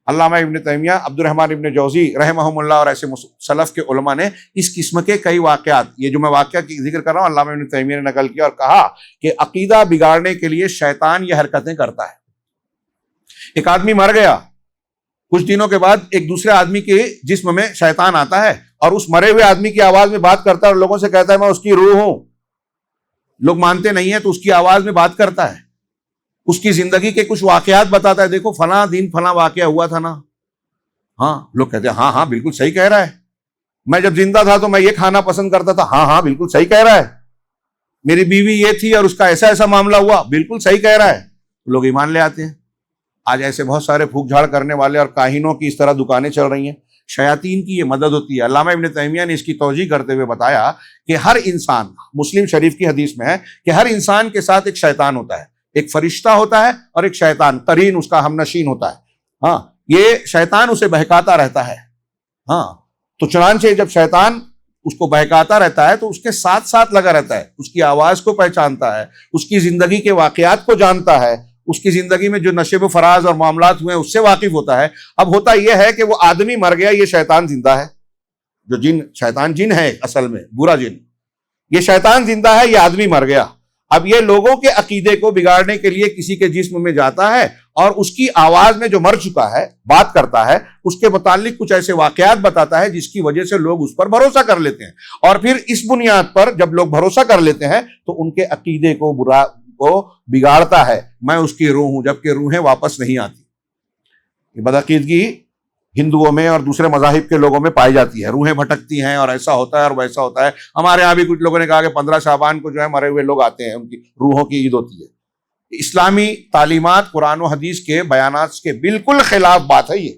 علامہ ابن تیمیہ, عبد الرحمن ابن جوزی رحمہم اللہ اور ایسے سلف کے علماء نے اس قسم کے کئی واقعات, یہ جو میں واقعہ کی ذکر کر رہا ہوں علامہ ابن تیمیہ نے نقل کیا اور کہا کہ عقیدہ بگاڑنے کے لیے شیطان یہ حرکتیں کرتا ہے. ایک آدمی مر گیا, کچھ دنوں کے بعد ایک دوسرے آدمی کے جسم میں شیطان آتا ہے اور اس مرے ہوئے آدمی کی آواز میں بات کرتا ہے اور لوگوں سے کہتا ہے میں اس کی روح ہوں. لوگ مانتے نہیں ہیں تو اس کی آواز میں بات کرتا ہے, اس کی زندگی کے کچھ واقعات بتاتا ہے, دیکھو فلاں دن فلاں واقعہ ہوا تھا نا. لوگ کہتے ہیں ہاں بالکل صحیح کہہ رہا ہے, میں جب زندہ تھا تو میں یہ کھانا پسند کرتا تھا, ہاں بالکل صحیح کہہ رہا ہے, میری بیوی یہ تھی اور اس کا ایسا معاملہ ہوا, بالکل صحیح کہہ رہا ہے. لوگ ایمان لے آتے ہیں. آج ایسے بہت سارے پھونک جھاڑ کرنے والے اور کاہنوں کی اس طرح دکانیں چل رہی ہیں, شیاطین کی یہ مدد ہوتی ہے. علامہ ابن تیمیہ نے اس کی توجیہ کرتے ہوئے بتایا کہ ہر انسان, مسلم شریف کی حدیث میں ہے کہ ہر انسان کے ساتھ ایک شیطان ہوتا ہے, ایک فرشتہ ہوتا ہے اور ایک شیطان قرین اس کا ہم نشین ہوتا ہے. یہ شیطان اسے بہکاتا رہتا ہے. تو چنانچہ جب شیطان اس کو بہکاتا رہتا ہے تو اس کے ساتھ ساتھ لگا رہتا ہے, اس کی آواز کو پہچانتا ہے, اس کی زندگی کے واقعات کو جانتا ہے, اس کی زندگی میں جو نشیب و فراز اور معاملات ہوئے ہیں اس سے واقف ہوتا ہے. اب ہوتا یہ ہے کہ وہ آدمی مر گیا, یہ شیطان زندہ ہے. جو جن شیطان جن ہے اصل میں برا جن، یہ شیطان زندہ ہے، یہ آدمی مر گیا. اب یہ لوگوں کے عقیدے کو بگاڑنے کے لیے کسی کے جسم میں جاتا ہے اور اس کی آواز میں جو مر چکا ہے بات کرتا ہے، اس کے متعلق کچھ ایسے واقعات بتاتا ہے جس کی وجہ سے لوگ اس پر بھروسہ کر لیتے ہیں. اور پھر اس بنیاد پر جب لوگ بھروسہ کر لیتے ہیں تو ان کے عقیدے کو بگاڑتا ہے. میں اس کی روح ہوں، جبکہ روحیں واپس نہیں آتی. یہ بدعقیدگی ہندوؤں میں اور دوسرے مذاہب کے لوگوں میں پائی جاتی ہے. روحیں بھٹکتی ہیں اور ایسا ہوتا ہے اور ویسا ہوتا ہے. ہمارے یہاں بھی کچھ لوگوں نے کہا کہ 15 شعبان کو جو ہے مرے ہوئے لوگ آتے ہیں، ان کی روحوں کی عید ہوتی ہے. اسلامی تعلیمات قرآن و حدیث کے بیانات کے بالکل خلاف بات ہے. یہ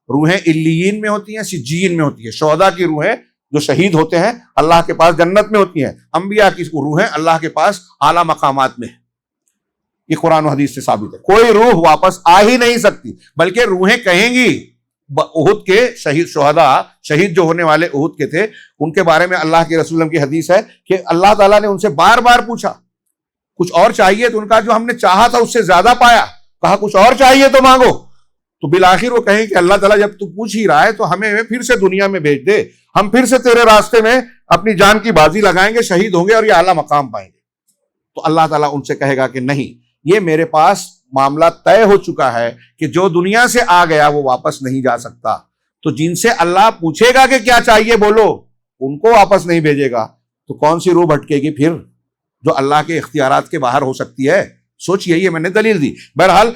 روحیں علیین میں ہوتی ہیں، سجین میں ہوتی ہیں. شہداء کی روحیں جو شہید ہوتے ہیں اللہ کے پاس جنت میں ہوتی ہیں. انبیاء کی روحیں اللہ کے پاس اعلیٰ مقامات میں ہیں. یہ قرآن و حدیث سے ثابت ہے. کوئی روح واپس آ ہی نہیں سکتی، بلکہ روحیں کہیں گی. احد کے شہداء، شہید جو ہونے والے احد کے تھے، ان کے بارے میں اللہ کے رسول کی حدیث ہے کہ اللہ تعالیٰ نے ان سے بار بار پوچھا کچھ اور چاہیے، تو ان کا جو ہم نے چاہا تھا اس سے زیادہ پایا. کہا کچھ اور چاہیے تو مانگو. تو بالآخر وہ کہیں کہ اللہ تعالیٰ جب تو پوچھ ہی رہا ہے تو ہمیں پھر سے دنیا میں بھیج دے، ہم پھر سے تیرے راستے میں اپنی جان کی بازی لگائیں گے، شہید ہوں گے اور یہ اعلیٰ مقام پائیں گے. تو اللہ تعالیٰ ان سے کہے گا کہ نہیں، یہ میرے پاس معاملہ طے ہو چکا ہے کہ جو دنیا سے آ گیا وہ واپس نہیں جا سکتا. تو جن سے اللہ پوچھے گا کہ کیا چاہیے بولو، ان کو واپس نہیں بھیجے گا. تو کون سی روح بھٹکے گی پھر جو اللہ کے اختیارات کے باہر ہو سکتی ہے؟ سوچئے. یہ میں نے دلیل دی. بہرحال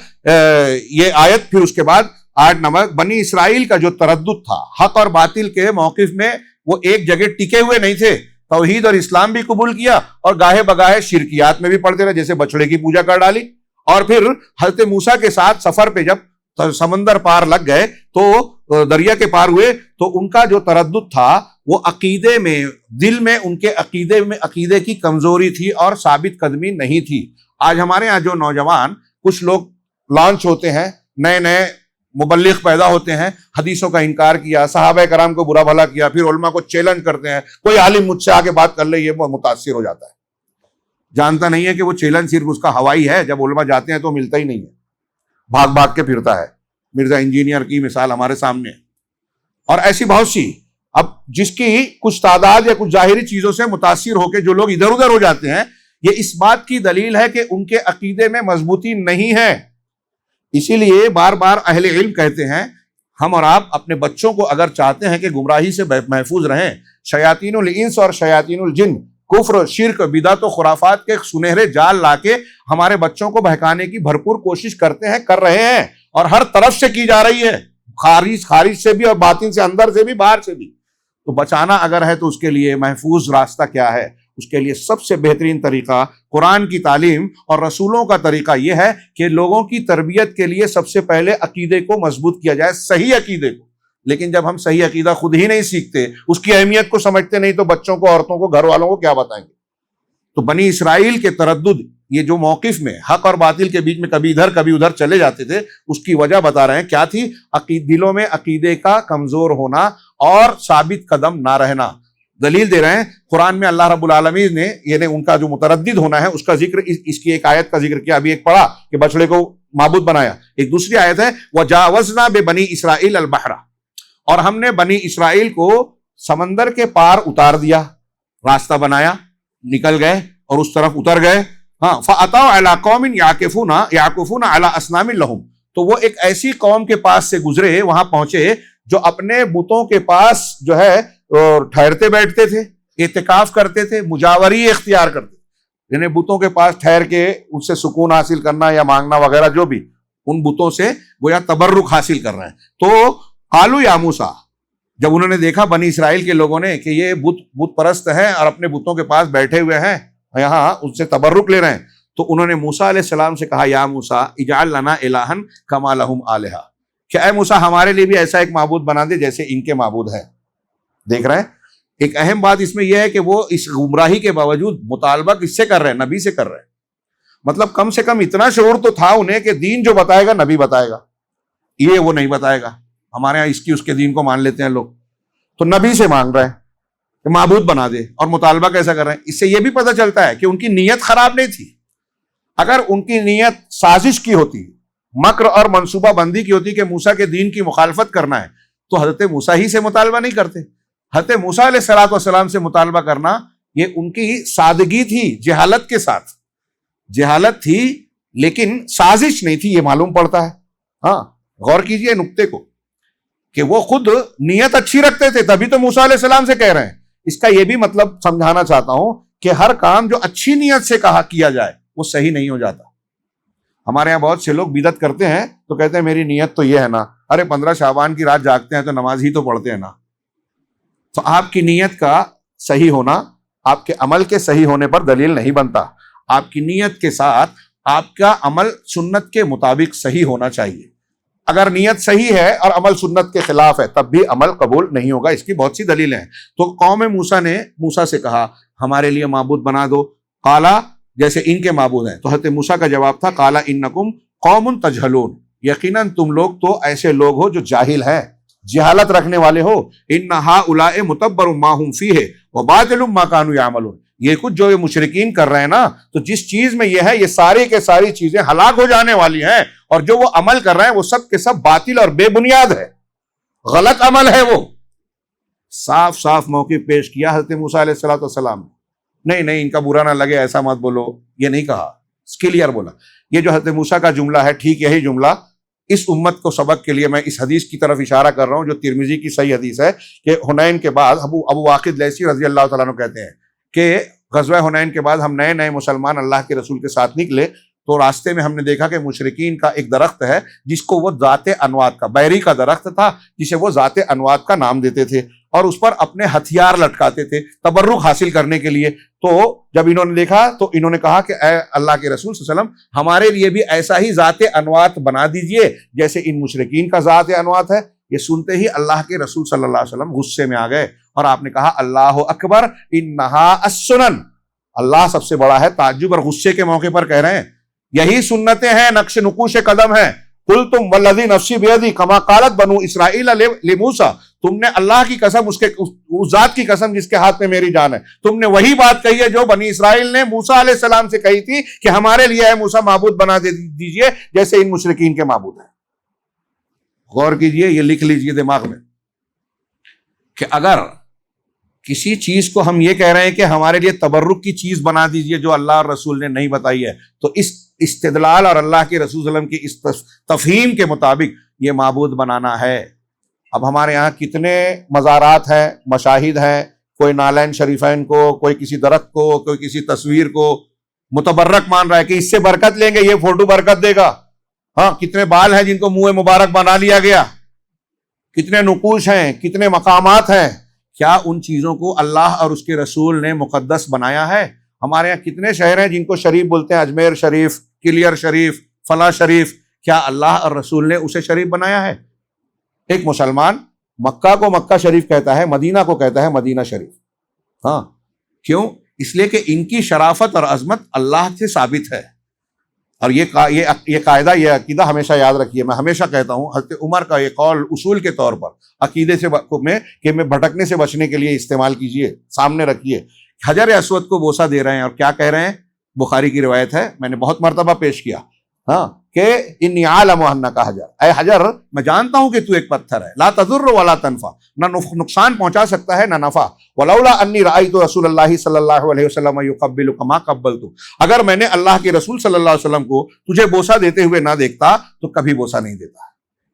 یہ آیت پھر اس کے بعد 8 نمبر بنی اسرائیل کا جو تردد تھا حق اور باطل کے موقف میں، وہ ایک جگہ ٹکے ہوئے نہیں تھے. توحید اور اسلام بھی قبول کیا اور گاہے بگاہے شرکیات میں بھی پڑتے رہے، جیسے بچڑے کی پوجا کر ڈالی. اور پھر حضرت موسیٰ کے ساتھ سفر پہ جب سمندر پار لگ گئے تو دریا کے پار ہوئے، تو ان کا جو تردد تھا وہ عقیدے میں، دل میں ان کے عقیدے کی کمزوری تھی اور ثابت قدمی نہیں تھی. آج ہمارے ہاں جو نوجوان کچھ لوگ لانچ ہوتے ہیں، نئے نئے مبلغ پیدا ہوتے ہیں، حدیثوں کا انکار کیا، صحابہ کرام کو برا بھلا کیا، پھر علماء کو چیلنج کرتے ہیں. کوئی عالم مجھ سے آ کے بات کر لے، یہ متاثر ہو جاتا ہے. جانتا نہیں ہے کہ وہ چیلنج صرف اس کا ہوائی ہے. جب علماء جاتے ہیں تو ملتا ہی نہیں ہے، بھاگ بھاگ کے پھرتا ہے. مرزا انجینئر کی مثال ہمارے سامنے ہے، اور ایسی بہت سی. اب جس کی کچھ تعداد یا کچھ ظاہری چیزوں سے متاثر ہو کے جو لوگ ادھر ادھر ہو جاتے ہیں، یہ اس بات کی دلیل ہے کہ ان کے عقیدے میں مضبوطی نہیں ہے. اسی لیے بار بار اہل علم کہتے ہیں، ہم اور آپ اپنے بچوں کو اگر چاہتے ہیں کہ گمراہی سے محفوظ رہیں، شیاطین الانس اور شیاطین الجن کفر، شرک، بدعت و خرافات کے سنہرے جال لا کے ہمارے بچوں کو بہکانے کی بھرپور کوشش کرتے ہیں، کر رہے ہیں، اور ہر طرف سے کی جا رہی ہے، خارج سے بھی اور باطن سے، اندر سے بھی باہر سے بھی. تو بچانا اگر ہے تو اس کے لیے محفوظ راستہ کیا ہے؟ اس کے لیے سب سے بہترین طریقہ قرآن کی تعلیم اور رسولوں کا طریقہ یہ ہے کہ لوگوں کی تربیت کے لیے سب سے پہلے عقیدے کو مضبوط کیا جائے، صحیح عقیدے کو. لیکن جب ہم صحیح عقیدہ خود ہی نہیں سیکھتے، اس کی اہمیت کو سمجھتے نہیں، تو بچوں کو، عورتوں کو، گھر والوں کو کیا بتائیں گے؟ تو بنی اسرائیل کے تردد، یہ جو موقف میں حق اور باطل کے بیچ میں کبھی ادھر کبھی ادھر چلے جاتے تھے، اس کی وجہ بتا رہے ہیں کیا تھی؟ دلوں میں عقیدے کا کمزور ہونا اور ثابت قدم نہ رہنا. دلیل دے رہے ہیں قرآن میں اللہ رب العالمین نے، یعنی ان کا جو متردد ہونا ہے اس کا ذکر، اس کی ایک آیت کا ذکر کیا. ابھی ایک پڑھا کہ بچڑے کو معبود بنایا. ایک دوسری آیت ہے وَجَاوَزْنَا بِبَنِي إِسْرَائِيلَ الْبَحْرَ، اور ہم نے بنی اسرائیل کو سمندر کے پار اتار دیا، راستہ بنایا، نکل گئے اور اس طرف اتر گئے. ہاں فَأَتَوْا عَلَىٰ قَوْمٍ يَعْكُفُونَ عَلَىٰ أَصْنَامٍ لَهُمْ، تو وہ ایک ایسی قوم کے پاس سے گزرے، وہاں پہنچے جو اپنے بتوں کے پاس جو ہے ٹھہرتے بیٹھتے تھے، اعتکاف کرتے تھے، مجاوری اختیار کرتے تھے. یعنی بتوں کے پاس ٹھہر کے ان سے سکون حاصل کرنا یا مانگنا وغیرہ، جو بھی ان بتوں سے گویا تبرک حاصل کر رہے ہیں. تو قالوا یا موسیٰ، جب انہوں نے دیکھا بنی اسرائیل کے لوگوں نے کہ یہ بت پرست ہیں اور اپنے بتوں کے پاس بیٹھے ہوئے ہیں، یہاں ان سے تبرک لے رہے ہیں، تو انہوں نے موسیٰ علیہ السلام سے کہا یا موسیٰ اجعل لنا الہا کما لہم آلہہ، کہ اے موسیٰ ہمارے لیے بھی ایسا ایک معبود بنا دے جیسے ان کے معبود ہیں. دیکھ رہے ہیں، ایک اہم بات اس میں یہ ہے کہ وہ اس گمراہی کے باوجود مطالبہ کس سے کر رہے ہیں؟ نبی سے کر رہے ہیں. مطلب کم سے کم اتنا شعور تو تھا انہیں کہ دین جو بتائے گا نبی بتائے گا، یہ وہ نہیں بتائے گا. ہمارے ہاں اس کے دین کو مان لیتے ہیں لوگ، تو نبی سے مانگ رہے ہیں کہ معبود بنا دے، اور مطالبہ کیسا کر رہے ہیں؟ اس سے یہ بھی پتہ چلتا ہے کہ ان کی نیت خراب نہیں تھی. اگر ان کی نیت سازش کی ہوتی، مکر اور منصوبہ بندی کی ہوتی کہ موسیٰ کے دین کی مخالفت کرنا ہے، تو حضرت موسیٰ ہی سے مطالبہ نہیں کرتے. حضرت موسیٰ علیہ السلام سے مطالبہ کرنا یہ ان کی سادگی تھی، جہالت کے ساتھ، جہالت تھی لیکن سازش نہیں تھی، یہ معلوم پڑتا ہے۔ ہاں غور کیجئے نقطے کو کہ وہ خود نیت اچھی رکھتے تھے، تبھی تو موسیٰ علیہ السلام سے کہہ رہے ہیں۔ اس کا یہ بھی مطلب سمجھانا چاہتا ہوں کہ ہر کام جو اچھی نیت سے کیا جائے وہ صحیح نہیں ہو جاتا۔ ہمارے یہاں بہت سے لوگ بدعت کرتے ہیں تو کہتے ہیں میری نیت تو یہ ہے نا، ارے 15 شعبان کی رات جاگتے ہیں تو نماز ہی تو پڑھتے ہیں نا۔ تو آپ کی نیت کا صحیح ہونا آپ کے عمل کے صحیح ہونے پر دلیل نہیں بنتا۔ آپ کی نیت کے ساتھ آپ کا عمل سنت کے مطابق صحیح ہونا چاہیے۔ اگر نیت صحیح ہے اور عمل سنت کے خلاف ہے تب بھی عمل قبول نہیں ہوگا۔ اس کی بہت سی دلیلیں ہیں۔ تو قوم موسیٰ نے موسیٰ سے کہا ہمارے لیے معبود بنا دو، قالا جیسے ان کے معبود ہیں۔ تو حضرت موسیٰ کا جواب تھا قالا انکم قوم تجہلون، یقیناً تم لوگ تو ایسے لوگ ہو جو جاہل ہیں، جہالت رکھنے والے ہو۔ ان ہؤلاء متبر ما هم فیہ وباطل ما كانوا یعملون، یہ کچھ جو یہ مشرکین کر رہے ہیں نا، تو جس چیز میں یہ ہے یہ ساری کے ساری چیزیں ہلاک ہو جانے والی ہیں، اور جو وہ عمل کر رہے ہیں وہ سب کے سب باطل اور بے بنیاد ہے، غلط عمل ہے وہ۔ صاف صاف موقف پیش کیا حضرت موسیٰ علیہ السلام نے۔ نہیں ان کا برا نہ لگے ایسا مت بولو، یہ نہیں کہا، کلیئر بولا۔ یہ جو حضرت موسیٰ کا جملہ ہے ٹھیک یہی جملہ اس امت کو سبق کے لیے میں اس حدیث کی طرف اشارہ کر رہا ہوں جو ترمذی کی صحیح حدیث ہے کہ حنین کے بعد ابو واقد لیثی رضی اللہ تعالیٰ عنہ کہتے ہیں کہ غزوہ حنین کے بعد ہم نئے مسلمان اللہ کے رسول کے ساتھ نکلے تو راستے میں ہم نے دیکھا کہ مشرکین کا ایک درخت ہے جس کو وہ ذات انوات کا، بیری کا درخت تھا جسے وہ ذات انوات کا نام دیتے تھے، اور اس پر اپنے ہتھیار لٹکاتے تھے تبرک حاصل کرنے کے لیے۔ تو جب انہوں نے دیکھا تو انہوں نے کہا کہ اے اللہ کے رسول صلی اللہ علیہ وسلم ہمارے لیے بھی ایسا ہی ذات انوات بنا دیجئے جیسے ان مشرکین کا ذات انوات ہے۔ یہ سنتے ہی اللہ کے رسول صلی اللہ علیہ وسلم غصے میں آ گئے اور آپ نے کہا اللہ اکبر انہا السنن، اللہ سب سے بڑا ہے۔ تعجب اور غصے کے موقع پر کہہ رہے ہیں یہی سنتیں ہیں، نقش نقوش قدم ہیں۔ قلتم والذی نفسی بیدی کما قالت بنو اسرائیل لموسیٰ، تم نے اللہ کی قسم اس ذات کی قسم جس کے ہاتھ میں میری جان ہے، تم نے وہی بات کہی ہے جو بنی اسرائیل نے موسیٰ علیہ السلام سے کہی تھی کہ ہمارے لیے اے موسیٰ معبود بنا دیجئے جیسے ان مشرکین کے معبود ہیں۔ غور کیجئے، یہ لکھ لیجئے دماغ میں کہ اگر کسی چیز کو ہم یہ کہہ رہے ہیں کہ ہمارے لیے تبرک کی چیز بنا دیجئے جو اللہ اور رسول نے نہیں بتائی ہے، تو اس استدلال اور اللہ کے رسول صلی اللہ علیہ وسلم کی اس تفہیم کے مطابق یہ معبود بنانا ہے۔ اب ہمارے یہاں کتنے مزارات ہیں، مشاہد ہیں، کوئی نالین شریفین کو، کوئی کسی درخت کو، کوئی کسی تصویر کو متبرک مان رہا ہے کہ اس سے برکت لیں گے، یہ فوٹو برکت دے گا۔ ہاں کتنے بال ہیں جن کو منہ مبارک بنا لیا گیا، کتنے نقوش ہیں، کتنے مقامات ہیں۔ کیا ان چیزوں کو اللہ اور اس کے رسول نے مقدس بنایا ہے؟ ہمارے یہاں کتنے شہر ہیں جن کو شریف بولتے ہیں، اجمیر شریف، کلیر شریف، فلاں شریف، کیا اللہ اور رسول نے اسے شریف بنایا ہے؟ ایک مسلمان مکہ کو مکہ شریف کہتا ہے، مدینہ کو کہتا ہے مدینہ شریف۔ ہاں کیوں؟ اس لیے کہ ان کی شرافت اور عظمت اللہ سے ثابت ہے۔ اور یہ قاعدہ، یہ عقیدہ ہمیشہ یاد رکھیے، میں ہمیشہ کہتا ہوں حضرت عمر کا یہ قول اصول کے طور پر عقیدے سے میں بھٹکنے سے بچنے کے لیے استعمال کیجئے، سامنے رکھیے۔ حجر اسود کو بوسہ دے رہے ہیں اور کیا کہہ رہے ہیں؟ بخاری کی روایت ہے، میں نے بہت مرتبہ پیش کیا، ہاں کہ انی عالم انک حجر، اے حجر میں جانتا ہوں کہ تو ایک پتھر ہے، لا تضر ولا تنفع، نہ نقصان پہنچا سکتا ہے نہ نفع، ولولا انی رأیت رسول اللہ صلی اللہ علیہ وسلم یقبلک ما قبلت، اگر میں نے اللہ کے رسول صلی اللہ علیہ وسلم کو تجھے بوسہ دیتے ہوئے نہ دیکھتا تو کبھی بوسہ نہیں دیتا۔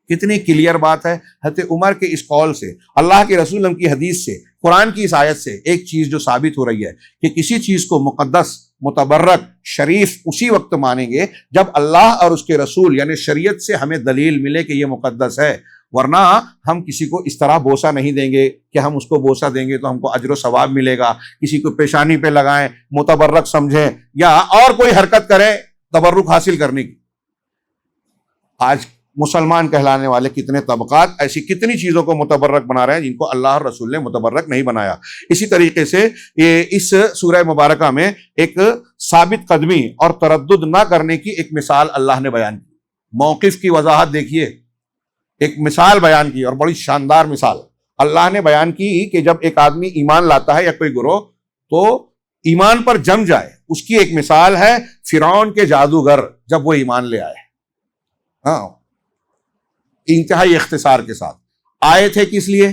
کتنی کلیئر بات ہے حضرت عمر کے اس قول سے، اللہ کے رسول اللہ کی حدیث سے، قرآن کی اس آیت سے ایک چیز جو ثابت ہو رہی ہے کہ کسی چیز کو مقدس، متبرک، شریف اسی وقت مانیں گے جب اللہ اور اس کے رسول یعنی شریعت سے ہمیں دلیل ملے کہ یہ مقدس ہے، ورنہ ہم کسی کو اس طرح بوسہ نہیں دیں گے کہ ہم اس کو بوسہ دیں گے تو ہم کو اجر و ثواب ملے گا، کسی کو پیشانی پہ لگائیں، متبرک سمجھیں یا اور کوئی حرکت کریں تبرک حاصل کرنے کی۔ آج مسلمان کہلانے والے کتنے طبقات ایسی کتنی چیزوں کو متبرک بنا رہے ہیں جن کو اللہ اور رسول نے متبرک نہیں بنایا۔ اسی طریقے سے اس سورہ مبارکہ میں ایک ثابت قدمی اور تردد نہ کرنے کی ایک مثال اللہ نے بیان کی۔ موقف کی وضاحت دیکھیے، ایک مثال بیان کی اور بڑی شاندار مثال اللہ نے بیان کی کہ جب ایک آدمی ایمان لاتا ہے یا کوئی گروہ تو ایمان پر جم جائے، اس کی ایک مثال ہے فرعون کے جادوگر جب وہ ایمان لے آئے۔ ہاں انتہائی اختصار کے ساتھ آئے تھے کس لیے؟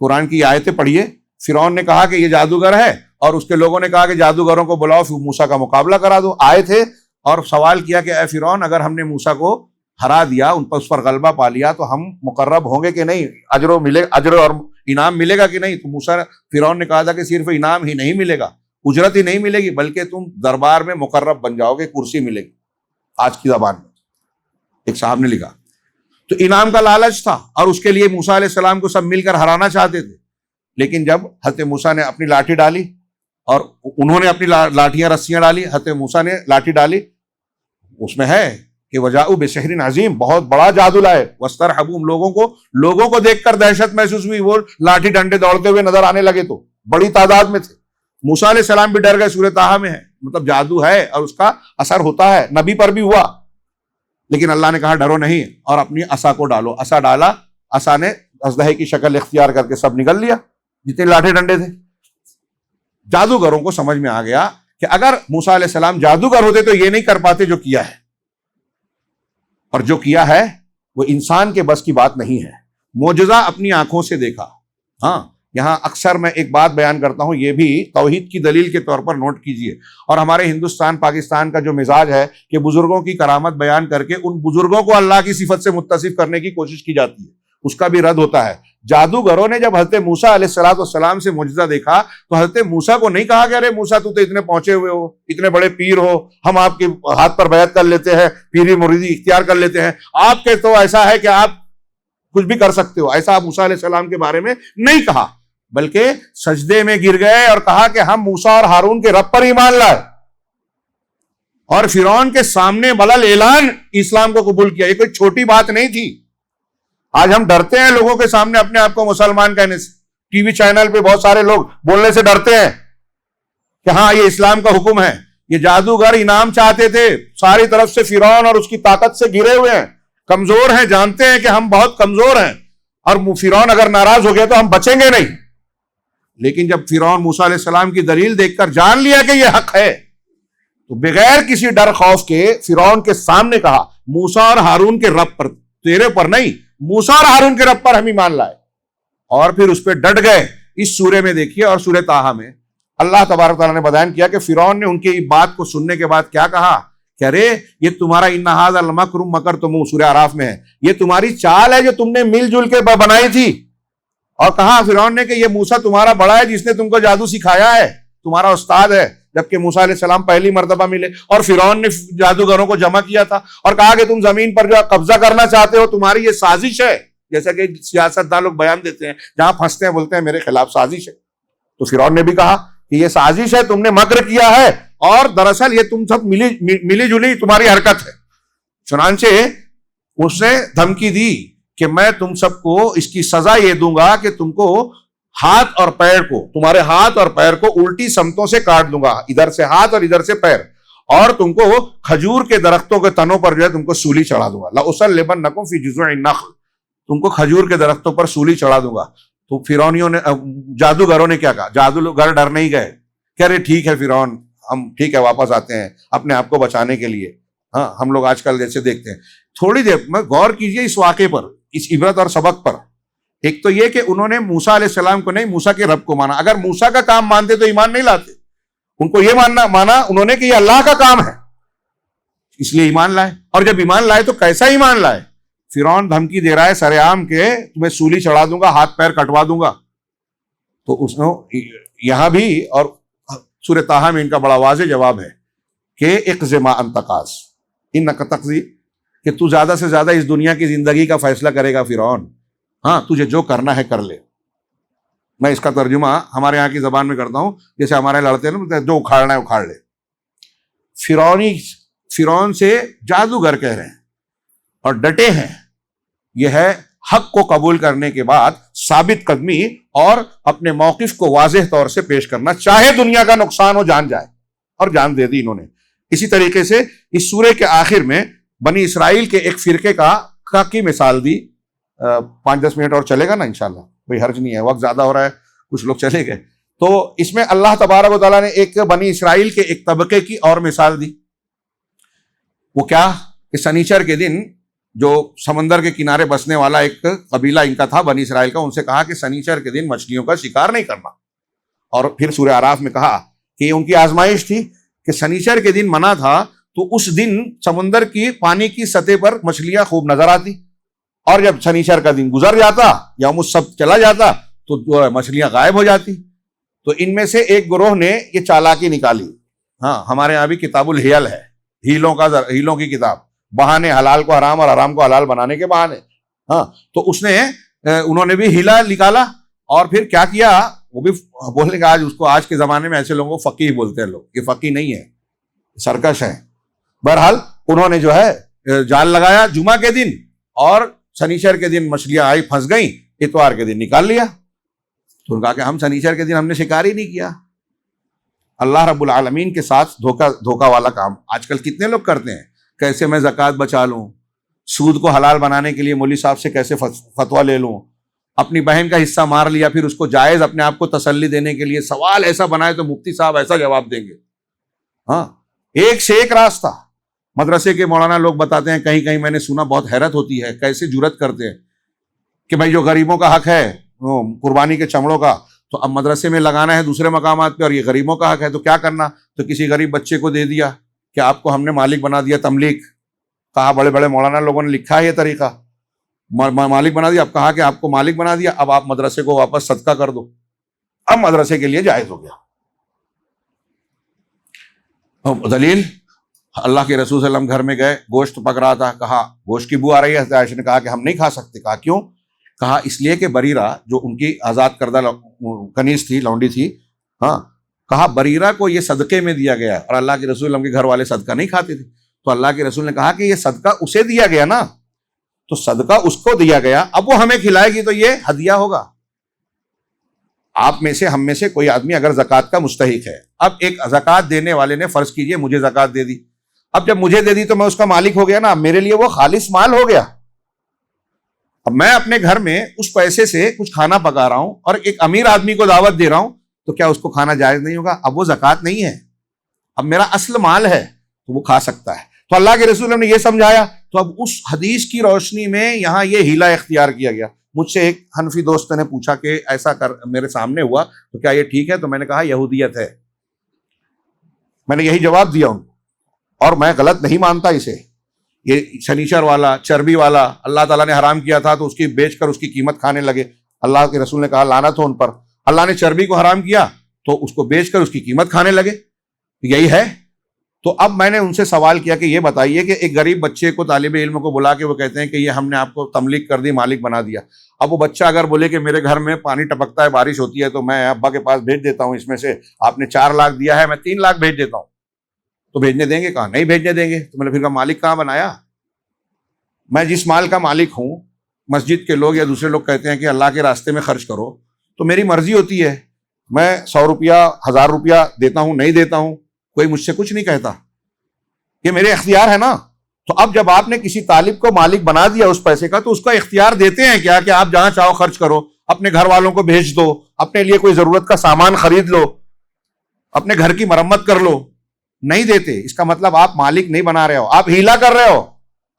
قرآن کی آیتیں پڑھیے. فرعون نے کہا کہ یہ جادوگر ہے اور اس کے لوگوں نے کہا کہ جادوگروں کو بلاؤ موسیٰ کا مقابلہ کرا دو. آئے تھے اور سوال کیا کہ اے فرعون اگر ہم نے موسیٰ کو ہرا دیا, اس پر غلبہ پا لیا تو ہم مقرب ہوں گے کہ نہیں, اجر اور انعام ملے گا کہ نہیں. تو موسیٰ فرعون نے کہا تھا کہ صرف انعام ہی نہیں ملے گا, اجرت ہی نہیں ملے گی, بلکہ تم دربار میں مقرب بن جاؤ گے, کرسی ملے گی. آج کی زبان میں ایک صاحب نے لکھا. تو انعام کا لالچ تھا اور اس کے لیے موسیٰ علیہ السلام کو سب مل کر ہرانا چاہتے تھے. لیکن جب حضرت موسیٰ نے اپنی لاٹھی ڈالی اور انہوں نے اپنی لاٹھیاں رسیاں ڈالی, حضرت موسیٰ نے لاٹھی ڈالی, اس میں ہے کہ وجاؤ بسحر عظیم, بہت بڑا جادو لائے. واسترہبوا, لوگوں کو دیکھ کر دہشت محسوس ہوئی, وہ لاٹھی ڈنڈے دوڑتے ہوئے نظر آنے لگے تو بڑی تعداد میں تھے. موسیٰ علیہ السلام بھی ڈر گئے. سورہ طٰہٰ میں ہے, مطلب جادو ہے اور اس کا اثر ہوتا ہے, نبی پر بھی ہوا. لیکن اللہ نے کہا ڈرو نہیں اور اپنی عصا کو ڈالو. عصا ڈالا, عصا نے اژدہے کی شکل اختیار کر کے سب نگل لیا جتنے لاٹھی ڈنڈے تھے. جادوگروں کو سمجھ میں آ گیا کہ اگر موسیٰ علیہ السلام جادوگر ہوتے تو یہ نہیں کر پاتے جو کیا ہے, اور جو کیا ہے وہ انسان کے بس کی بات نہیں ہے. معجزہ اپنی آنکھوں سے دیکھا. ہاں, یہاں اکثر میں ایک بات بیان کرتا ہوں, یہ بھی توحید کی دلیل کے طور پر نوٹ کیجئے. اور ہمارے ہندوستان پاکستان کا جو مزاج ہے کہ بزرگوں کی کرامت بیان کر کے ان بزرگوں کو اللہ کی صفت سے متصف کرنے کی کوشش کی جاتی ہے, اس کا بھی رد ہوتا ہے. جادوگروں نے جب حضرت موسیٰ علیہ السلام سے معجزہ دیکھا تو حضرت موسیٰ کو نہیں کہا کہ ارے موسیٰ تو اتنے پہنچے ہوئے ہو, اتنے بڑے پیر ہو, ہم آپ کے ہاتھ پر بیعت کر لیتے ہیں, پیری مریدی اختیار کر لیتے ہیں, آپ کے تو ایسا ہے کہ آپ کچھ بھی کر سکتے ہو. ایسا آپ موسیٰ علیہ السلام کے بارے میں نہیں کہا, بلکہ سجدے میں گر گئے اور کہا کہ ہم موسیٰ اور ہارون کے رب پر ایمان لائے, اور فرعون کے سامنے بلل اعلان اسلام کو قبول کیا. یہ کوئی چھوٹی بات نہیں تھی. آج ہم ڈرتے ہیں لوگوں کے سامنے اپنے آپ کو مسلمان کہنے سے. ٹی وی چینل پہ بہت سارے لوگ بولنے سے ڈرتے ہیں کہ ہاں یہ اسلام کا حکم ہے. یہ جادوگر انعام چاہتے تھے, ساری طرف سے فرعون اور اس کی طاقت سے گھرے ہوئے ہیں, کمزور ہیں, جانتے ہیں کہ ہم بہت کمزور ہیں اور فرعون اگر ناراض ہو گیا تو ہم بچیں گے نہیں. لیکن جب فرعون موسیٰ علیہ السلام کی دلیل دیکھ کر جان لیا کہ یہ حق ہے تو بغیر کسی ڈر خوف کے فرعون کے سامنے کہا موسیٰ اور ہارون کے رب پر, تیرے پر نہیں, موسیٰ اور ہارون کے رب پر ہم ایمان لائے. اور پھر اس پہ ڈٹ گئے. اس سورے میں دیکھیے اور سورہ طٰہٰ میں اللہ تبارک تعالیٰ نے بیان کیا کہ فرعون نے ان کی بات کو سننے کے بعد کیا کہا کہ ارے یہ تمہارا ان ھذا المکر مکرتم, سورہ اعراف میں ہے, یہ تمہاری چال ہے جو تم نے مل جل کے بنائی تھی. اور کہا فرعون نے کہ یہ موسیٰ تمہارا بڑا ہے جس نے تم کو جادو سکھایا ہے, تمہارا استاد ہے. جبکہ موسیٰ علیہ السلام پہلی مرتبہ ملے اور فرعون نے جادوگروں کو جمع کیا تھا اور کہا کہ تم زمین پر جو قبضہ کرنا چاہتے ہو, تمہاری یہ سازش ہے. جیسا کہ سیاستداں لوگ بیان دیتے ہیں, جہاں پھنستے ہیں بولتے ہیں میرے خلاف سازش ہے. تو فرعون نے بھی کہا کہ یہ سازش ہے, تم نے مکر کیا ہے اور دراصل یہ تم سب ملی جلی تمہاری حرکت ہے. چنانچہ اس نے دھمکی دی کہ میں تم سب کو اس کی سزا یہ دوں گا کہ تم کو ہاتھ اور پیر کو, تمہارے ہاتھ اور پیر کو الٹی سمتوں سے کاٹ دوں گا, ادھر سے ہاتھ اور ادھر سے پیر, اور تم کو کھجور کے درختوں کے تنوں پر جو ہے تم کو سولی چڑھا دوں گا. لأصلبنکم فی جذوع النخل, تم کو کھجور کے درختوں پر سولی چڑھا دوں گا. تو فرعونیوں نے, جادوگروں نے کیا کہا, جادوگر ڈر نہیں گئے, کہہ رہے ٹھیک ہے فرعون, ہم ٹھیک ہے واپس آتے ہیں اپنے آپ کو بچانے کے لیے. ہاں, ہم لوگ آج کل جیسے دیکھتے ہیں. تھوڑی دیر میں غور کیجئے اس واقعے پر, اس عبرت اور سبق پر. ایک تو یہ کہ انہوں نے موسیٰ علیہ السلام کو نہیں, موسیٰ کے رب کو مانا. اگر موسیٰ کا کام مانتے تو ایمان نہیں لاتے. ان کو یہ مانا انہوں نے کہ یہ اللہ کا کام ہے, اس لیے ایمان لائے. اور جب ایمان لائے تو کیسا ایمان لائے؟ فرعون دھمکی دے رہا ہے سر عام کے تمہیں سولی چڑھا دوں گا, ہاتھ پیر کٹوا دوں گا. تو اس نے یہاں بھی اور سورہ طٰہٰ میں ان کا بڑا واضح جواب ہے کہ اقض ما انت قاض انک تقضی, کہ تو زیادہ سے زیادہ اس دنیا کی زندگی کا فیصلہ کرے گا فرعون. ہاں, تجھے جو کرنا ہے کر لے. میں اس کا ترجمہ ہمارے یہاں کی زبان میں کرتا ہوں, جیسے ہمارے لڑتے ہیں نا, جو اکھاڑنا ہے اکھاڑ لے. فرعون سے جادوگر کہہ رہے ہیں اور ڈٹے ہیں. یہ ہے حق کو قبول کرنے کے بعد ثابت قدمی اور اپنے موقف کو واضح طور سے پیش کرنا, چاہے دنیا کا نقصان ہو, جان جائے, اور جان دے دی انہوں نے. اسی طریقے سے اس سورے کے آخر میں بنی اسرائیل کے ایک فرقے کی مثال دی. 5-10 منٹ اور چلے گا نا انشاءاللہ, کوئی حرج نہیں ہے, وقت زیادہ ہو رہا ہے, کچھ لوگ چلے گئے. تو اس میں اللہ تبارک و تعالیٰ نے ایک بنی اسرائیل کے ایک طبقے کی اور مثال دی. وہ کیا کہ سنیچر کے دن جو سمندر کے کنارے بسنے والا ایک قبیلہ ان کا تھا بنی اسرائیل کا، ان سے کہا کہ سنیچر کے دن مچھلیوں کا شکار نہیں کرنا. اور پھر سورہ اعراف میں کہا کہ یہ ان کی آزمائش تھی کہ سنیچر کے دن منع تھا تو اس دن سمندر کی پانی کی سطح پر مچھلیاں خوب نظر آتی، اور جب سنیچر کا دن گزر جاتا یوم السبت چلا جاتا تو مچھلیاں غائب ہو جاتی. تو ان میں سے ایک گروہ نے یہ چالاکی نکالی. ہاں، ہمارے یہاں بھی کتاب الحیل ہے، ہیلوں کی کتاب، بہانے حلال کو حرام اور حرام کو حلال بنانے کے بہانے. ہاں، تو انہوں نے بھی ہیلا نکالا. اور پھر کیا کیا، وہ بھی بولنے کا آج کے زمانے میں ایسے لوگوں کو فقیہ بولتے ہیں لوگ، یہ فقیہ نہیں ہے، سرکش ہے. بہرحال انہوں نے جو ہے جال لگایا جمعہ کے دن، اور سنیچر کے دن مچھلیاں آئی پھنس گئیں، اتوار کے دن نکال لیا. تو انہوں نے کہا کہ ہم سنیچر کے دن ہم نے شکار ہی نہیں کیا. اللہ رب العالمین کے ساتھ دھوکہ والا کام آج کل کتنے لوگ کرتے ہیں. کیسے میں زکوٰۃ بچا لوں، سود کو حلال بنانے کے لیے مولوی صاحب سے کیسے فتویٰ لے لوں، اپنی بہن کا حصہ مار لیا پھر اس کو جائز اپنے آپ کو تسلی دینے کے لیے سوال ایسا بنائے تو مفتی صاحب ایسا جواب دیں گے. ہاں، ایک سے ایک راستہ. مدرسے کے مولانا لوگ بتاتے ہیں، کہیں کہیں میں نے سنا، بہت حیرت ہوتی ہے کیسے جرت کرتے ہیں کہ بھائی جو غریبوں کا حق ہے قربانی کے چمڑوں کا، تو اب مدرسے میں لگانا ہے دوسرے مقامات پہ، اور یہ غریبوں کا حق ہے تو کیا کرنا، تو کسی غریب بچے کو دے دیا کہ آپ کو ہم نے مالک بنا دیا. تملیک کہا، بڑے بڑے مولانا لوگوں نے لکھا ہے یہ طریقہ، مالک بنا دیا. اب کہا کہ آپ کو مالک بنا دیا، اب آپ مدرسے کو واپس صدقہ کر دو. اب مدرسے کے لیے جائز ہو گیا. دلیل، اللہ کے رسول صلی اللہ علیہ وسلم گھر میں گئے، گوشت پک رہا تھا، کہا گوشت کی بو آ رہی ہے. حضرت عائشہ نے کہا کہ ہم نہیں کھا سکتے. کہا کیوں؟ کہا اس لیے کہ بریرہ جو ان کی آزاد کردہ کنیز تھی، لونڈی تھی، ہاں، کہا بریرہ کو یہ صدقے میں دیا گیا، اور اللہ کے رسول صلی اللہ علیہ وسلم کے گھر والے صدقہ نہیں کھاتے تھے. تو اللہ کے رسول نے کہا کہ یہ صدقہ اسے دیا گیا نا، تو صدقہ اس کو دیا گیا، اب وہ ہمیں کھلائے گی تو یہ ہدیہ ہوگا. آپ میں سے، ہم میں سے کوئی آدمی اگر زکوٰۃ کا مستحق ہے، اب ایک زکوٰۃ دینے والے نے فرض کیجئے مجھے زکوٰۃ دے دی، اب جب مجھے دے دی تو میں اس کا مالک ہو گیا نا، اب میرے لیے وہ خالص مال ہو گیا. اب میں اپنے گھر میں اس پیسے سے کچھ کھانا پکا رہا ہوں اور ایک امیر آدمی کو دعوت دے رہا ہوں، تو کیا اس کو کھانا جائز نہیں ہوگا؟ اب وہ زکوٰۃ نہیں ہے، اب میرا اصل مال ہے تو وہ کھا سکتا ہے. تو اللہ کے رسول نے یہ سمجھایا. تو اب اس حدیث کی روشنی میں یہاں یہ ہیلا اختیار کیا گیا. مجھ سے ایک حنفی دوست نے پوچھا کہ ایسا میرے سامنے ہوا تو کیا یہ ٹھیک ہے؟ تو میں نے کہا یہودیت ہے. میں نے یہی جواب دیا ان کو، اور میں غلط نہیں مانتا اسے. یہ شنیچر والا، چربی والا اللہ تعالیٰ نے حرام کیا تھا تو اس کی بیچ کر اس کی قیمت کھانے لگے. اللہ کے رسول نے کہا لعنت ہو ان پر. اللہ نے چربی کو حرام کیا تو اس کو بیچ کر اس کی قیمت کھانے لگے. یہی ہے. تو اب میں نے ان سے سوال کیا کہ یہ بتائیے کہ ایک غریب بچے کو، طالب علم کو بلا کے وہ کہتے ہیں کہ یہ ہم نے آپ کو تملیک کر دی، مالک بنا دیا. اب وہ بچہ اگر بولے کہ میرے گھر میں پانی ٹپکتا ہے، بارش ہوتی ہے، تو میں ابا کے پاس بھیج دیتا ہوں، اس میں سے آپ نے 4 لاکھ دیا ہے، میں 3 لاکھ بھیج دیتا ہوں، تو بھیجنے دیں گے؟ کہا نہیں بھیجنے دیں گے. تو میں نے پھر کہا مالک کہاں بنایا؟ میں جس مال کا مالک ہوں، مسجد کے لوگ یا دوسرے لوگ کہتے ہیں کہ اللہ کے راستے میں خرچ کرو، تو میری مرضی ہوتی ہے، میں 100 روپیہ 1000 روپیہ دیتا ہوں، نہیں دیتا ہوں، کوئی مجھ سے کچھ نہیں کہتا، یہ میرے اختیار ہے نا. تو اب جب آپ نے کسی طالب کو مالک بنا دیا اس پیسے کا، تو اس کا اختیار دیتے ہیں کیا کہ آپ جہاں چاہو خرچ کرو، اپنے گھر والوں کو بھیج دو، اپنے لیے کوئی ضرورت کا سامان خرید لو، اپنے گھر کی مرمت کر لو؟ نہیں دیتے. اس کا مطلب آپ مالک نہیں بنا رہے ہو، آپ ہیلا کر رہے ہو.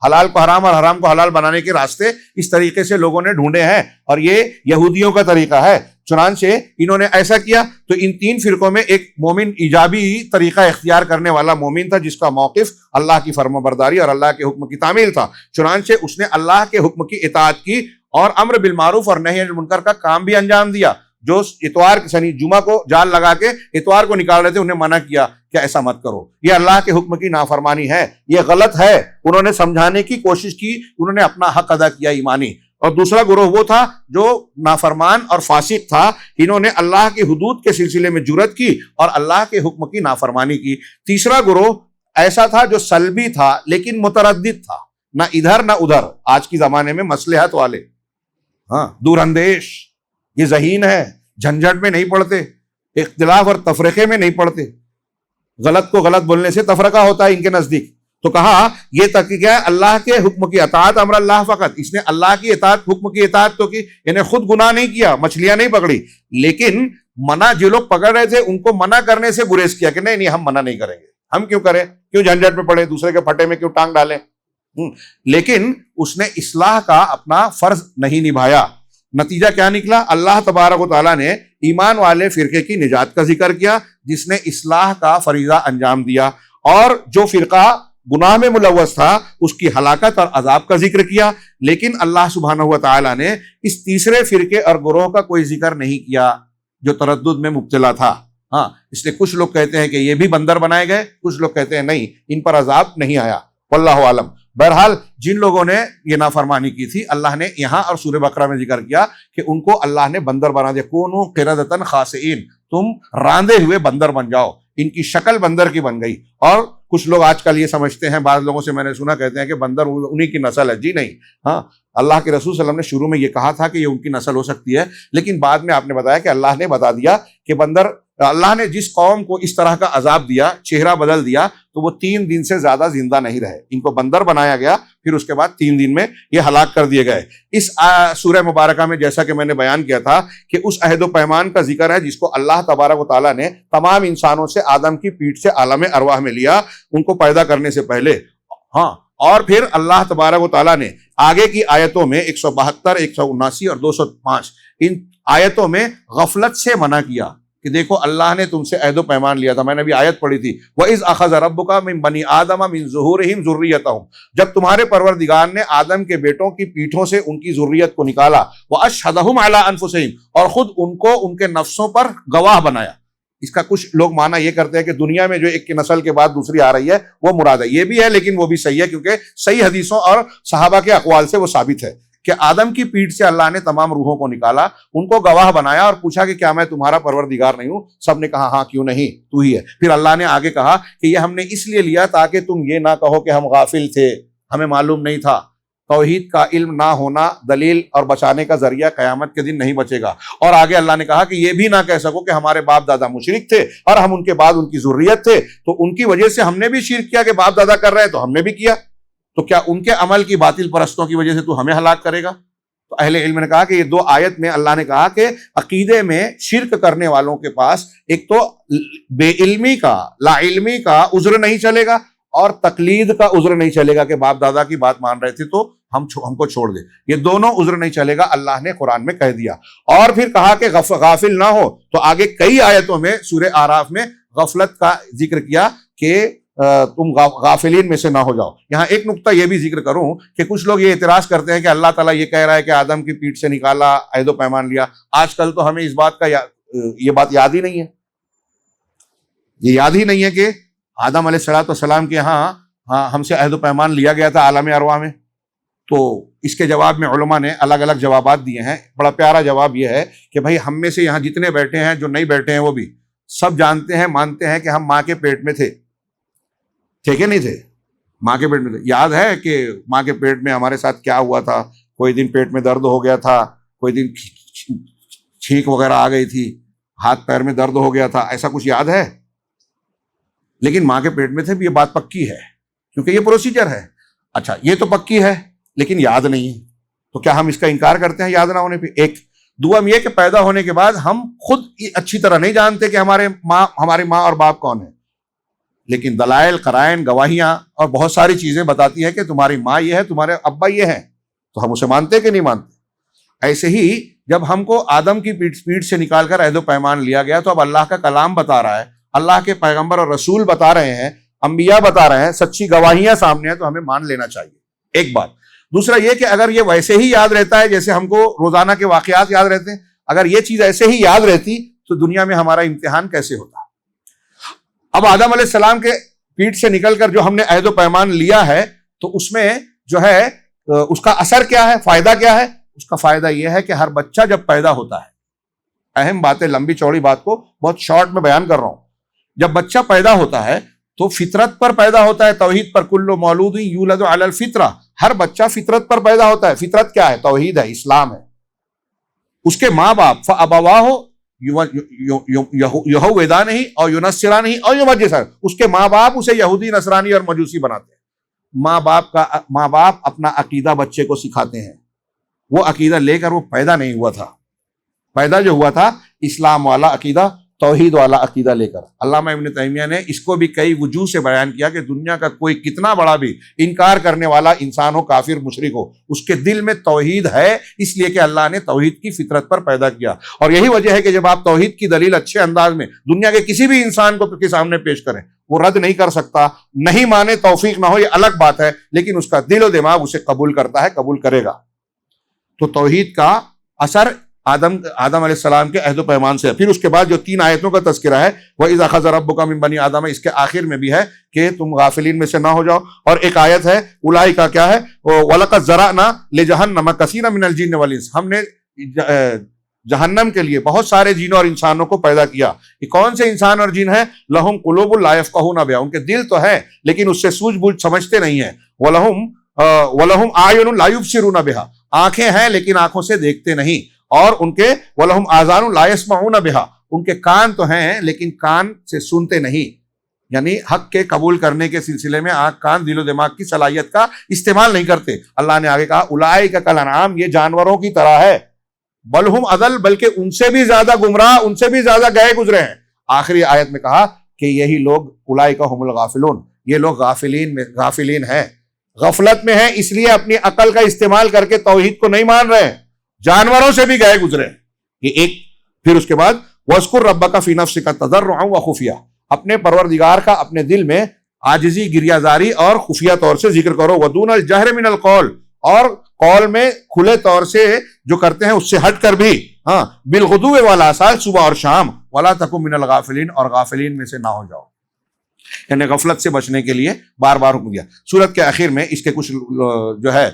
حلال کو حرام اور حرام کو حلال بنانے کے راستے اس طریقے سے لوگوں نے ڈھونڈے ہیں، اور یہ یہودیوں کا طریقہ ہے. چنانچہ انہوں نے ایسا کیا تو ان 3 فرقوں میں ایک مومن ایجابی طریقہ اختیار کرنے والا مومن تھا، جس کا موقف اللہ کی فرمانبرداری اور اللہ کے حکم کی تعمیل تھا. چنانچہ اس نے اللہ کے حکم کی اطاعت کی اور امر بالمعروف اور نہی عن المنکر کا کام بھی انجام دیا. جو اتوار جمعہ کو جال لگا کے اتوار کو نکال رہے تھے، انہیں منع کیا کہ ایسا مت کرو، یہ اللہ کے حکم کی نافرمانی ہے، یہ غلط ہے. انہوں نے سمجھانے کی کوشش کی، انہوں نے اپنا حق ادا کیا ایمانی. اور دوسرا گروہ وہ تھا جو نافرمان اور فاسق تھا، انہوں نے اللہ کی حدود کے سلسلے میں جرات کی اور اللہ کے حکم کی نافرمانی کی. تیسرا گروہ ایسا تھا جو سلبی تھا لیکن متردد تھا، نہ ادھر نہ ادھر. آج کے زمانے میں مصلحت والے، ہاں، دور اندیش، یہ ذہین ہے، جھنجھٹ میں نہیں پڑتے، اختلاف اور تفرقے میں نہیں پڑتے. غلط کو غلط بولنے سے تفرقہ ہوتا ہے ان کے نزدیک. تو کہا یہ تحقیق ہے اللہ کے حکم کی اطاعت، امر اللہ فقط. اس نے اللہ کی اطاعت، حکم کی اطاعت تو کی، یعنی خود گناہ نہیں کیا، مچھلیاں نہیں پکڑی، لیکن منع جو لوگ پکڑ رہے تھے ان کو منع کرنے سے گریز کیا کہ نہیں ہم منع نہیں کریں گے. ہم کیوں کریں، کیوں جھنجھٹ میں پڑے، دوسرے کے پھٹے میں کیوں ٹانگ ڈالیں. لیکن اس نے اصلاح کا اپنا فرض نہیں نبھایا۔ نتیجہ کیا نکلا؟ اللہ تبارک و تعالیٰ نے ایمان والے فرقے کی نجات کا ذکر کیا جس نے اصلاح کا فریضہ انجام دیا، اور جو فرقہ گناہ میں ملوث تھا اس کی ہلاکت اور عذاب کا ذکر کیا، لیکن اللہ سبحانہ و تعالیٰ نے اس تیسرے فرقے اور گروہ کا کوئی ذکر نہیں کیا جو تردد میں مبتلا تھا۔ ہاں، اس لیے کچھ لوگ کہتے ہیں کہ یہ بھی بندر بنائے گئے، کچھ لوگ کہتے ہیں نہیں، ان پر عذاب نہیں آیا، واللہ عالم۔ بہرحال جن لوگوں نے یہ نافرمانی کی تھی، اللہ نے یہاں اور سورہ بقرہ میں ذکر کیا کہ ان کو اللہ نے بندر بنا دیا، کونوا قردۃ خاسئین، تم راندے ہوئے بندر بن جاؤ۔ ان کی شکل بندر کی بن گئی۔ اور کچھ لوگ آج کل یہ سمجھتے ہیں، بعض لوگوں سے میں نے سنا، کہتے ہیں کہ بندر انہی کی نسل ہے۔ جی نہیں، ہاں، اللہ کے رسول صلی اللہ علیہ وسلم نے شروع میں یہ کہا تھا کہ یہ ان کی نسل ہو سکتی ہے، لیکن بعد میں آپ نے بتایا کہ اللہ نے بتا دیا کہ بندر، اللہ نے جس قوم کو اس طرح کا عذاب دیا، چہرہ بدل دیا، تو وہ 3 دن سے زیادہ زندہ نہیں رہے، ان کو بندر بنایا گیا، پھر اس کے بعد 3 دن میں یہ ہلاک کر دیے گئے۔ اس سورہ مبارکہ میں جیسا کہ میں نے بیان کیا تھا کہ اس عہد و پیمان کا ذکر ہے جس کو اللہ تبارک و تعالیٰ نے تمام انسانوں سے آدم کی پیٹھ سے عالم ارواح میں لیا، ان کو پیدا کرنے سے پہلے۔ ہاں، اور پھر اللہ تبارک و تعالیٰ نے آگے کی آیتوں میں 172، 179 اور 205 ان آیتوں میں غفلت سے منع کیا کہ دیکھو اللہ نے تم سے عہد و پیمان لیا تھا۔ میں نے ابھی آیت پڑھی تھی، وَإِذْ أَخَذَ رَبُّكَ مِن بَنِي آدَمَ مِن ظُهُورِهِمْ ذُرِّيَّتَهُمْ، جب تمہارے پروردگار نے آدم کے بیٹوں کی پیٹھوں سے ان کی ذریت کو نکالا، وَأَشْهَدَهُمْ عَلَىٰ أَنفُسِهِمْ، اور خود ان کو ان کے نفسوں پر گواہ بنایا۔ اس کا کچھ لوگ معنی یہ کرتے ہیں کہ دنیا میں جو ایک کی نسل کے بعد دوسری آ رہی ہے وہ مراد ہے، یہ بھی ہے، لیکن وہ بھی صحیح ہے کیونکہ صحیح حدیثوں اور صحابہ کے اقوال سے وہ ثابت ہے کہ آدم کی پیٹھ سے اللہ نے تمام روحوں کو نکالا، ان کو گواہ بنایا اور پوچھا کہ کیا میں تمہارا پروردگار نہیں ہوں؟ سب نے کہا ہاں، کیوں نہیں، تو ہی ہے۔ پھر اللہ نے آگے کہا کہ یہ ہم نے اس لیے لیا تاکہ تم یہ نہ کہو کہ ہم غافل تھے، ہمیں معلوم نہیں تھا۔ توحید کا علم نہ ہونا دلیل اور بچانے کا ذریعہ قیامت کے دن نہیں بچے گا۔ اور آگے اللہ نے کہا کہ یہ بھی نہ کہہ سکو کہ ہمارے باپ دادا مشرک تھے اور ہم ان کے بعد ان کی ذریت تھے، تو ان کی وجہ سے ہم نے بھی شرک کیا کہ باپ دادا کر رہے ہیں تو ہم نے بھی کیا، تو کیا ان کے عمل کی باطل پرستوں کی وجہ سے تو ہمیں ہلاک کرے گا؟ تو اہل علم نے کہا کہ یہ 2 آیت میں اللہ نے کہا کہ عقیدے میں شرک کرنے والوں کے پاس ایک تو بے علمی کا، لا علمی کا عذر نہیں چلے گا، اور تقلید کا عذر نہیں چلے گا کہ باپ دادا کی بات مان رہے تھے تو ہم کو چھوڑ دے، یہ دونوں عذر نہیں چلے گا، اللہ نے قرآن میں کہہ دیا۔ اور پھر کہا کہ غافل نہ ہو، تو آگے کئی آیتوں میں سورہ اعراف میں غفلت کا ذکر کیا کہ تم غافلین میں سے نہ ہو جاؤ۔ یہاں ایک نقطہ یہ بھی ذکر کروں کہ کچھ لوگ یہ اعتراض کرتے ہیں کہ اللہ تعالیٰ یہ کہہ رہا ہے کہ آدم کی پیٹھ سے نکالا، عہد و پیمان لیا۔ آج کل تو ہمیں اس بات کا یہ بات یاد ہی نہیں ہے، یہ یاد ہی نہیں ہے کہ آدم علیہ السلام کے ہاں ہم سے عہد و پیمان لیا گیا تھا عالم ارواح میں۔ تو اس کے جواب میں علماء نے الگ الگ جوابات دیے ہیں۔ بڑا پیارا جواب یہ ہے کہ بھائی ہم میں سے یہاں جتنے بیٹھے ہیں، جو نہیں بیٹھے ہیں وہ بھی سب جانتے ہیں، مانتے ہیں کہ ہم ماں کے پیٹ میں تھے کہ نہیں تھے؟ ماں کے پیٹ میں تھے۔ یاد ہے کہ ماں کے پیٹ میں ہمارے ساتھ کیا ہوا تھا؟ کوئی دن پیٹ میں درد ہو گیا تھا، کوئی دن چھینک وغیرہ آ گئی تھی، ہاتھ پیر میں درد ہو گیا تھا، ایسا کچھ یاد ہے؟ لیکن ماں کے پیٹ میں تھے بھی، یہ بات پکی ہے کیونکہ یہ پروسیجر ہے۔ اچھا، یہ تو پکی ہے لیکن یاد نہیں ہے، تو کیا ہم اس کا انکار کرتے ہیں یاد نہ ہونے پہ؟ ایک دوم یہ کہ پیدا ہونے کے بعد ہم خود اچھی طرح نہیں جانتے کہ ہماری ماں اور باپ کون ہے، لیکن دلائل، قرائن، گواہیاں اور بہت ساری چیزیں بتاتی ہیں کہ تمہاری ماں یہ ہے، تمہارے ابا یہ ہیں، تو ہم اسے مانتے کہ نہیں مانتے؟ ایسے ہی جب ہم کو آدم کی پیٹھ سے نکال کر عہد و پیمان لیا گیا، تو اب اللہ کا کلام بتا رہا ہے، اللہ کے پیغمبر اور رسول بتا رہے ہیں، انبیاء بتا رہے ہیں، سچی گواہیاں سامنے ہیں، تو ہمیں مان لینا چاہیے، ایک بات۔ دوسرا یہ کہ اگر یہ ویسے ہی یاد رہتا ہے جیسے ہم کو روزانہ کے واقعات یاد رہتے ہیں، اگر یہ چیز ایسے ہی یاد رہتی تو دنیا میں ہمارا امتحان کیسے ہوتا؟ اب آدم علیہ السلام کے پیٹھ سے نکل کر جو ہم نے عہد و پیمان لیا ہے، تو اس میں جو ہے اس کا اثر کیا ہے، فائدہ کیا ہے؟ اس کا فائدہ یہ ہے کہ ہر بچہ جب پیدا ہوتا ہے، اہم باتیں، لمبی چوڑی بات کو بہت شارٹ میں بیان کر رہا ہوں، جب بچہ پیدا ہوتا ہے تو فطرت پر پیدا ہوتا ہے، توحید پر۔ کل مولود یولد علی الفطرہ، ہر بچہ فطرت پر پیدا ہوتا ہے۔ فطرت کیا ہے؟ توحید ہے، اسلام ہے۔ اس کے ماں باپ فابواہ یہودانہ اور ینصرانہ اور یمجسہ، اس کے ماں باپ اسے یہودی، نصرانی اور مجوسی بناتے ہیں۔ ماں باپ اپنا عقیدہ بچے کو سکھاتے ہیں، وہ عقیدہ لے کر وہ پیدا نہیں ہوا تھا، پیدا جو ہوا تھا اسلام والا عقیدہ، توحید والا عقیدہ لے کر. علامہ ابن تیمیہ نے اس کو بھی کئی وجوہ سے بیان کیا کہ دنیا کا کوئی کتنا بڑا بھی انکار کرنے والا انسان ہو، کافر مشرک ہو، اس کے دل میں توحید ہے، اس لیے کہ اللہ نے توحید کی فطرت پر پیدا کیا. اور یہی وجہ ہے کہ جب آپ توحید کی دلیل اچھے انداز میں دنیا کے کسی بھی انسان کو کے سامنے پیش کریں، وہ رد نہیں کر سکتا. نہیں مانے، توفیق نہ ہو، یہ الگ بات ہے، لیکن اس کا دل و دماغ اسے قبول کرتا ہے، قبول کرے گا. تو توحید کا اثر آدم علیہ السلام کے عہد و پیمان سے ہے. پھر اس کے بعد جو 3 آیتوں کا تذکرہ ہے، وَإِذْ أَخَذَ رَبُّكَ مِن بَنِي آدَمَ، اس کے آخر میں بھی ہے کہ تم غافلین میں سے نہ ہو جاؤ. اور ایک آیت ہے اولئک کا کیا ہے، وَلَقَدْ زَرَعْنَا لِجَهَنَّمَ كَثِيرًا مِنَ الْجِنِّ وَالْإِنسِ، ہم نے جہنم کے لیے بہت سارے جنوں اور انسانوں کو پیدا کیا. یہ کون سے انسان اور جن ہیں؟ لَهُمْ قُلُوبٌ لَا يَفْقَهُونَ بِهَا، ان کے دل تو ہے لیکن اس سے سوجھ بوجھ سمجھتے نہیں ہیں. وَلَهُمْ أَعْيُنٌ لَا يُبْصِرُونَ بِهَا، آنکھیں ہیں لیکن آنکھوں سے دیکھتے نہیں. اور ان کے وَلَهُمْ آذَانٌ لَا يَسْمَعُونَ بِهَا، ان کے کان تو ہیں لیکن کان سے سنتے نہیں. یعنی حق کے قبول کرنے کے سلسلے میں آنکھ، کان، دل و دماغ کی صلاحیت کا استعمال نہیں کرتے. اللہ نے آگے کہا اولئک کالانعام، یہ جانوروں کی طرح ہے. بل ہم اضل، بلکہ ان سے بھی زیادہ گمراہ، ان سے بھی زیادہ گئے گزرے ہیں. آخری آیت میں کہا کہ یہی لوگ اولئک هم الغافلون، یہ لوگ غافلین ہیں، غفلت میں ہیں، اس لیے اپنی عقل کا استعمال کر کے توحید کو نہیں مان رہے ہیں، جانوروں سے بھی گئے گزرے. یہ ایک. پھر اس کے بعد وَاذْكُرْ رَبَّكَ فِي نَفْسِكَ تَضَرُّعًا وَخُفْيًا، اپنے پروردگار کا اپنے دل میں عاجزی، گریہ زاری اور خفیہ طور سے ذکر کرو. وَدُونَ الْجَهْرِ مِنَ الْقَوْلِ، اور قول میں کھلے طور سے جو کرتے ہیں اس سے ہٹ کر بھی. بِالْغُدُوِّ وَالْآصَالِ، صبح اور شام. وَلَا تَكُن مِنَ الْغَافِلِينَ، اور غافلین میں سے نہ ہو جاؤ. یعنی غفلت سے بچنے کے لیے بار بار حکم دیا. سورت کے آخر میں اس کے کچھ جو ہے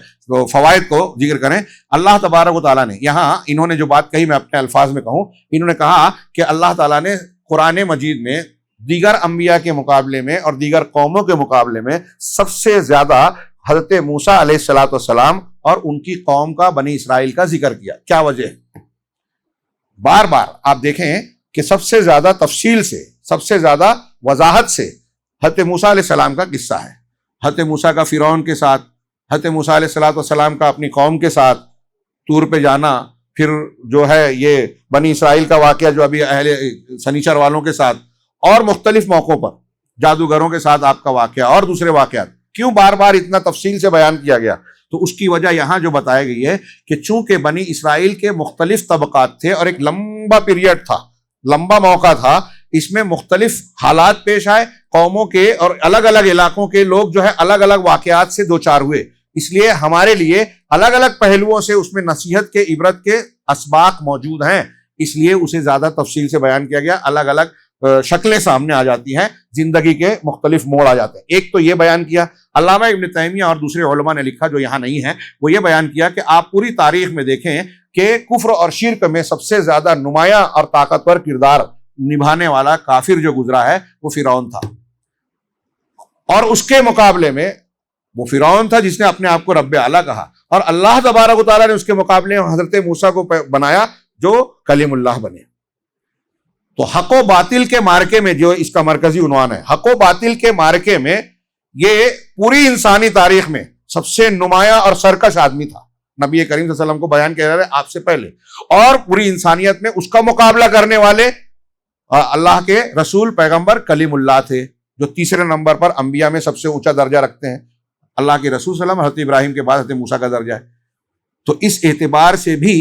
فوائد کو ذکر کریں. اللہ تبارک و تعالیٰ نے یہاں انہوں نے جو بات کہی، میں اپنے الفاظ میں کہوں، انہوں نے کہا کہ اللہ تعالیٰ نے قرآن مجید میں دیگر انبیاء کے مقابلے میں اور دیگر قوموں کے مقابلے میں سب سے زیادہ حضرت موسیٰ علیہ السلام اور ان کی قوم کا، بنی اسرائیل کا ذکر کیا. کیا وجہ ہے؟ بار بار آپ دیکھیں کہ سب سے زیادہ تفصیل سے، سب سے زیادہ وضاحت سے حضرت موسیٰ علیہ السلام کا قصہ ہے. حضرت موسیٰ کا فرعون کے ساتھ، حضرت موسیٰ علیہ السلام کا اپنی قوم کے ساتھ طور پہ جانا، پھر جو ہے یہ بنی اسرائیل کا واقعہ جو ابھی اہل سنیچر والوں کے ساتھ، اور مختلف موقعوں پر جادوگروں کے ساتھ آپ کا واقعہ اور دوسرے واقعات. کیوں بار بار اتنا تفصیل سے بیان کیا گیا؟ تو اس کی وجہ یہاں جو بتائی گئی ہے کہ چونکہ بنی اسرائیل کے مختلف طبقات تھے اور ایک لمبا پیریڈ تھا، لمبا موقع تھا، اس میں مختلف حالات پیش آئے، قوموں کے اور الگ الگ علاقوں کے لوگ جو ہے الگ الگ واقعات سے دوچار ہوئے. اس لیے ہمارے لیے الگ الگ پہلوؤں سے اس میں نصیحت کے، عبرت کے اسباق موجود ہیں، اس لیے اسے زیادہ تفصیل سے بیان کیا گیا. الگ الگ شکلیں سامنے آ جاتی ہیں، زندگی کے مختلف موڑ آ جاتے ہیں. ایک تو یہ بیان کیا. علامہ ابن تیمیہ اور دوسرے علماء نے لکھا جو یہاں نہیں ہے، وہ یہ بیان کیا کہ آپ پوری تاریخ میں دیکھیں کہ کفر اور شرک میں سب سے زیادہ نمایاں اور طاقتور کردار نبھانے والا کافر جو گزرا ہے وہ فرعون تھا. اور اس کے مقابلے میں وہ فرعون تھا جس نے اپنے آپ کو رب اعلیٰ کہا، اور اللہ تبارک و تعالیٰ نے اس کے مقابلے میں حضرت موسیٰ کو بنایا جو کلیم اللہ بنے. تو حق و باطل کے مارکے میں، جو اس کا مرکزی عنوان ہے، حق و باطل کے مارکے میں یہ پوری انسانی تاریخ میں سب سے نمایاں اور سرکش آدمی تھا. نبی کریم صلی اللہ علیہ وسلم کو بیان کیا جا رہا ہے آپ سے پہلے، اور پوری انسانیت میں اس کا مقابلہ کرنے والے اللہ کے رسول پیغمبر کلیم اللہ تھے، جو تیسرے نمبر پر انبیاء میں سب سے اونچا درجہ رکھتے ہیں. اللہ کے رسول صلی اللہ علیہ وسلم حضرت ابراہیم کے بعد حضرت موسیٰ کا درجہ ہے. تو اس اعتبار سے بھی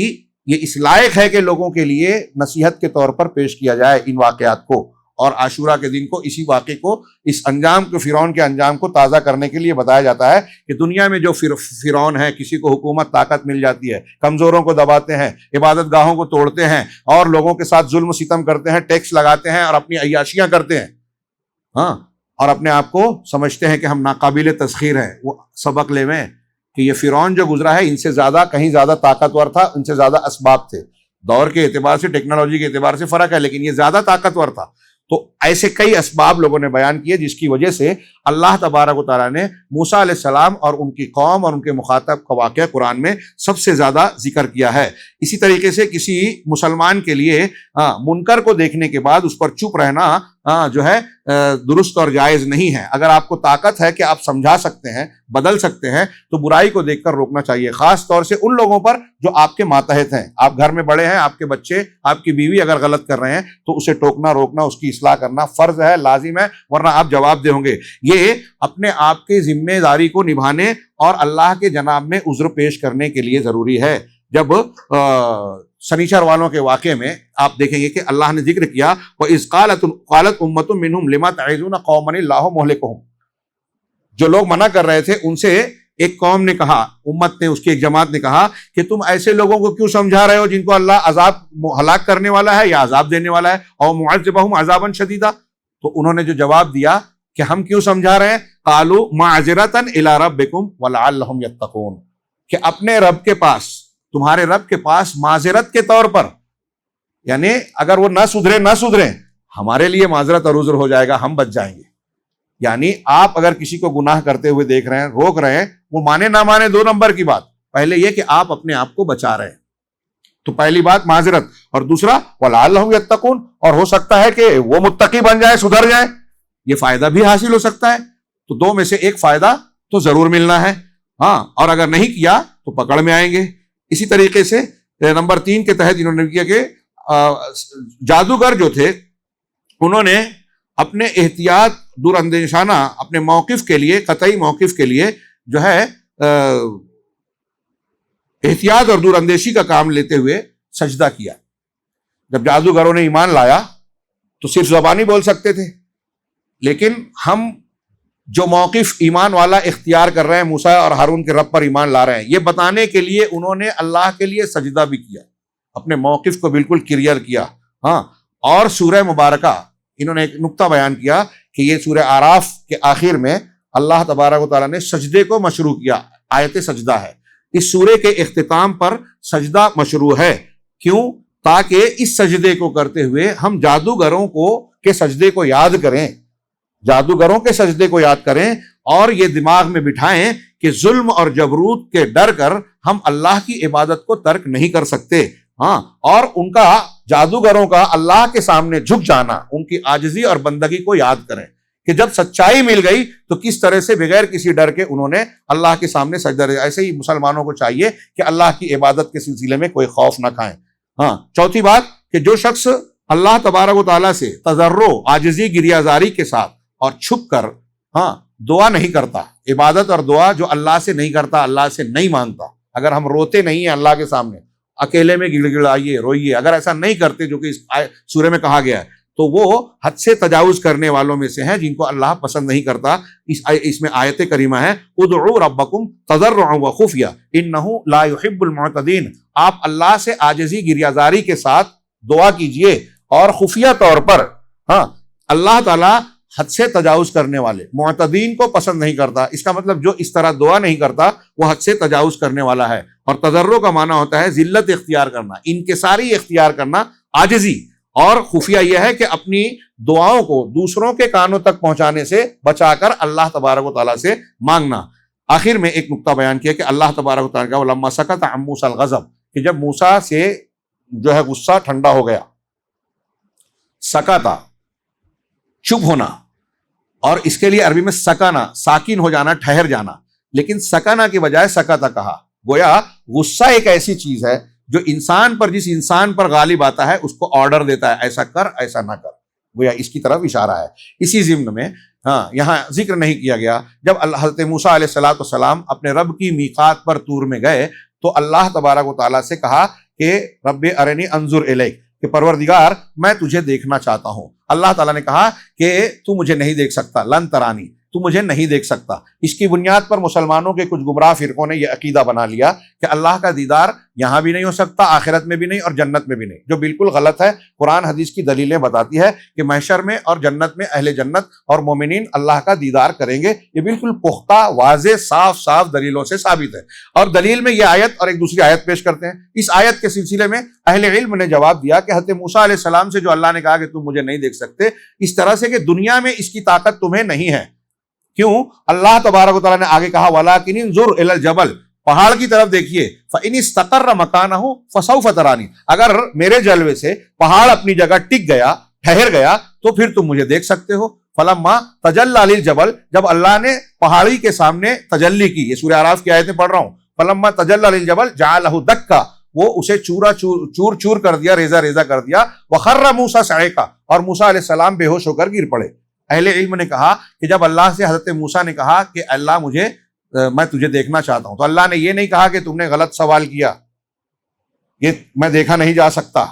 یہ اس لائق ہے کہ لوگوں کے لیے نصیحت کے طور پر پیش کیا جائے ان واقعات کو، اور عاشورہ کے دن کو اسی واقعے کو، اس انجام کو، فرعون کے انجام کو تازہ کرنے کے لیے بتایا جاتا ہے کہ دنیا میں جو فرعون ہے، کسی کو حکومت طاقت مل جاتی ہے، کمزوروں کو دباتے ہیں، عبادت گاہوں کو توڑتے ہیں، اور لوگوں کے ساتھ ظلم و ستم کرتے ہیں، ٹیکس لگاتے ہیں اور اپنی عیاشیاں کرتے ہیں، اور اپنے آپ کو سمجھتے ہیں کہ ہم ناقابل تسخیر ہیں. وہ سبق لے میں کہ یہ فرعون جو گزرا ہے ان سے زیادہ، کہیں زیادہ طاقتور تھا، ان سے زیادہ اسباب تھے. دور کے اعتبار سے، ٹیکنالوجی کے اعتبار سے فرق ہے، لیکن یہ زیادہ طاقتور تھا. تو ایسے کئی اسباب لوگوں نے بیان کیے جس کی وجہ سے اللہ تبارک و تعالیٰ نے موسیٰ علیہ السلام اور ان کی قوم اور ان کے مخاطب کا واقعہ قرآن میں سب سے زیادہ ذکر کیا ہے. اسی طریقے سے کسی مسلمان کے لیے منکر کو دیکھنے کے بعد اس پر چپ رہنا جو ہے درست اور جائز نہیں ہے۔ اگر آپ کو طاقت ہے کہ آپ سمجھا سکتے ہیں، بدل سکتے ہیں، تو برائی کو دیکھ کر روکنا چاہیے، خاص طور سے ان لوگوں پر جو آپ کے ماتحت ہیں۔ آپ گھر میں بڑے ہیں، آپ کے بچے، آپ کی بیوی اگر غلط کر رہے ہیں تو اسے ٹوکنا، روکنا، اس کی اصلاح کرنا فرض ہے، لازم ہے، ورنہ آپ جواب دے ہوں گے۔ یہ اپنے آپ کے ذمہ داری کو نبھانے اور اللہ کے جناب میں عذر پیش کرنے کے لیے ضروری ہے۔ جب سنیچر والوں کے واقعے میں آپ دیکھیں گے کہ اللہ نے ذکر کیا وَإِذْ قَالَتْ أُمَّةٌ مِّنْهُمْ لِمَ تَعِظُونَ قَوْمًا اللَّهُ مُهْلِكُهُمْ، جو لوگ منع کر رہے تھے ان سے ایک قوم نے کہا، امت نے، اس کی ایک جماعت نے کہا کہ تم ایسے لوگوں کو کیوں سمجھا رہے ہو جن کو اللہ عذاب ہلاک کرنے والا ہے یا عذاب دینے والا ہے، اور مُعَذِّبَهُمْ عَذَابًا شَدِيدًا۔ تو انہوں نے جو جواب دیا کہ ہم کیوں سمجھا رہے ہیں، قَالُوا مَعْذِرَةً إِلَىٰ رَبِّكُمْ وَلَعَلَّهُمْ يَتَّقُونَ، کہ اپنے رب کے پاس، تمہارے رب کے پاس معذرت کے طور پر، یعنی اگر وہ نہ سدھریں ہمارے لیے معذرت اور عذر ہو جائے گا، ہم بچ جائیں گے۔ یعنی آپ اگر کسی کو گناہ کرتے ہوئے دیکھ رہے ہیں، روک رہے ہیں، وہ مانے نہ مانے دو نمبر کی بات، پہلے یہ کہ آپ اپنے آپ کو بچا رہے ہیں، تو پہلی بات معذرت، اور دوسرا وَلَعَلَّهُمْ يَتَّقُونَ، اور ہو سکتا ہے کہ وہ متقی بن جائے، سدھر جائے، یہ فائدہ بھی حاصل ہو سکتا ہے۔ تو دو میں سے ایک فائدہ تو ضرور ملنا ہے، ہاں، اور اگر نہیں کیا تو پکڑ میں آئیں گے۔ اسی طریقے سے نمبر 3 کے تحت انہوں نے کیا کہ جادوگر جو تھے انہوں نے اپنے احتیاط دور اندیشانہ اپنے موقف کے لیے، قطعی موقف کے لیے جو ہے احتیاط اور دور اندیشی کا کام لیتے ہوئے سجدہ کیا۔ جب جادوگروں نے ایمان لایا تو صرف زبانی بول سکتے تھے، لیکن ہم جو موقف ایمان والا اختیار کر رہے ہیں، موسیٰ اور ہارون کے رب پر ایمان لا رہے ہیں، یہ بتانے کے لیے انہوں نے اللہ کے لیے سجدہ بھی کیا، اپنے موقف کو بالکل کلیئر کیا۔ ہاں، اور سورہ مبارکہ انہوں نے ایک نقطہ بیان کیا کہ یہ سورہ اعراف کے آخر میں اللہ تبارک و تعالیٰ نے سجدے کو مشروع کیا، آیت سجدہ ہے۔ اس سورے کے اختتام پر سجدہ مشروع ہے، کیوں؟ تاکہ اس سجدے کو کرتے ہوئے ہم جادوگروں کے سجدے کو یاد کریں، جادوگروں کے سجدے کو یاد کریں، اور یہ دماغ میں بٹھائیں کہ ظلم اور جبروت کے ڈر کر ہم اللہ کی عبادت کو ترک نہیں کر سکتے۔ ہاں، اور ان کا، جادوگروں کا اللہ کے سامنے جھک جانا، ان کی عاجزی اور بندگی کو یاد کریں کہ جب سچائی مل گئی تو کس طرح سے بغیر کسی ڈر کے انہوں نے اللہ کے سامنے سجدہ دیا۔ ایسے ہی مسلمانوں کو چاہیے کہ اللہ کی عبادت کے سلسلے میں کوئی خوف نہ کھائیں۔ ہاں، چوتھی بات کہ جو شخص اللہ تبارک و تعالیٰ سے تضرع، عاجزی، گریہ زاری کے ساتھ اور چھپ کر دعا نہیں کرتا، عبادت اور دعا جو اللہ سے نہیں کرتا، اللہ سے نہیں مانگتا، اگر ہم روتے نہیں ہیں اللہ کے سامنے، اکیلے میں گڑ گڑائیے، روئیے، اگر ایسا نہیں کرتے جو کہ اس سورے میں کہا گیا ہے، تو وہ حد سے تجاوز کرنے والوں میں سے ہیں جن کو اللہ پسند نہیں کرتا۔ اس میں آیت کریمہ ہے ادعوا ربکم تضرعا وخفیہ انہ لا یحب المعتدین، آپ اللہ سے عاجزی، گریہ زاری کے ساتھ دعا کیجئے اور خفیہ طور پر۔ ہاں، اللہ تعالیٰ حد سے تجاوز کرنے والے، معتدین کو پسند نہیں کرتا۔ اس کا مطلب جو اس طرح دعا نہیں کرتا وہ حد سے تجاوز کرنے والا ہے۔ اور تضرع کا معنی ہوتا ہے ذلت اختیار کرنا، انکساری اختیار کرنا، عاجزی، اور خفیہ یہ ہے کہ اپنی دعاؤں کو دوسروں کے کانوں تک پہنچانے سے بچا کر اللہ تبارک و تعالیٰ سے مانگنا۔ آخر میں ایک نقطہ بیان کیا کہ اللہ تبارک و تعالیٰ کا وَلَمَّا سَكَتَ عَن مُوسَى الْغَضَبُ، کہ جب موسیٰ سے جو ہے غصہ ٹھنڈا ہو گیا، سکتا، چپ ہونا، اور اس کے لیے عربی میں سکنا، ساکن ہو جانا، ٹھہر جانا، لیکن سکنا کی بجائے سکتا کہا۔ گویا غصہ ایک ایسی چیز ہے جو انسان پر، جس انسان پر غالب آتا ہے اس کو آرڈر دیتا ہے، ایسا کر، ایسا نہ کر، گویا اس کی طرف اشارہ ہے۔ اسی ضمن میں یہاں ذکر نہیں کیا گیا، جب حضرت موسیٰ علیہ السلام اپنے رب کی میقات پر طور میں گئے تو اللہ تبارک و تعالیٰ سے کہا کہ رب ارنی انظر الیک، کہ پروردگار میں تجھے دیکھنا چاہتا ہوں۔ اللہ تعالیٰ نے کہا کہ تو مجھے نہیں دیکھ سکتا، لن ترانی، تو مجھے نہیں دیکھ سکتا۔ اس کی بنیاد پر مسلمانوں کے کچھ گمراہ فرقوں نے یہ عقیدہ بنا لیا کہ اللہ کا دیدار یہاں بھی نہیں ہو سکتا، آخرت میں بھی نہیں، اور جنت میں بھی نہیں، جو بالکل غلط ہے۔ قرآن حدیث کی دلیلیں بتاتی ہے کہ محشر میں اور جنت میں اہل جنت اور مومنین اللہ کا دیدار کریں گے، یہ بالکل پختہ، واضح، صاف دلیلوں سے ثابت ہے۔ اور دلیل میں یہ آیت اور ایک دوسری آیت پیش کرتے ہیں۔ اس آیت کے سلسلے میں اہل علم نے جواب دیا کہ حضرت موسیٰ علیہ السلام سے جو اللہ نے کہا کہ تم مجھے نہیں دیکھ سکتے، اس طرح سے کہ دنیا میں اس کی طاقت تمہیں نہیں ہے۔ کیوں؟ اللہ تبارک و تعالیٰ نے آگے کہا وَلَٰكِنِ انظُرْ إِلَى الْجَبَلِ، پہاڑ کی طرف دیکھیے، فَإِنِ اسْتَقَرَّ مَكَانَهُ فَسَوْفَ تَرَانِي، اگر میرے جلوے سے پہاڑ اپنی جگہ ٹک گیا، ٹھہر گیا تو پھر تم مجھے دیکھ سکتے ہو. فلما تجلی للجبل، جب اللہ نے پہاڑی کے سامنے تجلی کی، یہ سورہ اعراف کی آیتیں پڑھ رہا ہوں. فلما تجلی للجبل جعلہ دکا، وہ اسے چور چور کر دیا، ریزہ ریزہ کر دیا. وخر موسیٰ صعقا، اور موسیٰ علیہ السلام بے ہوش ہو کر گر پڑے. اہل علم نے کہا کہ جب اللہ سے حضرت موسیٰ نے کہا کہ اللہ میں تجھے دیکھنا چاہتا ہوں، تو اللہ نے یہ نہیں کہا کہ تم نے غلط سوال کیا، یہ میں دیکھا نہیں جا سکتا.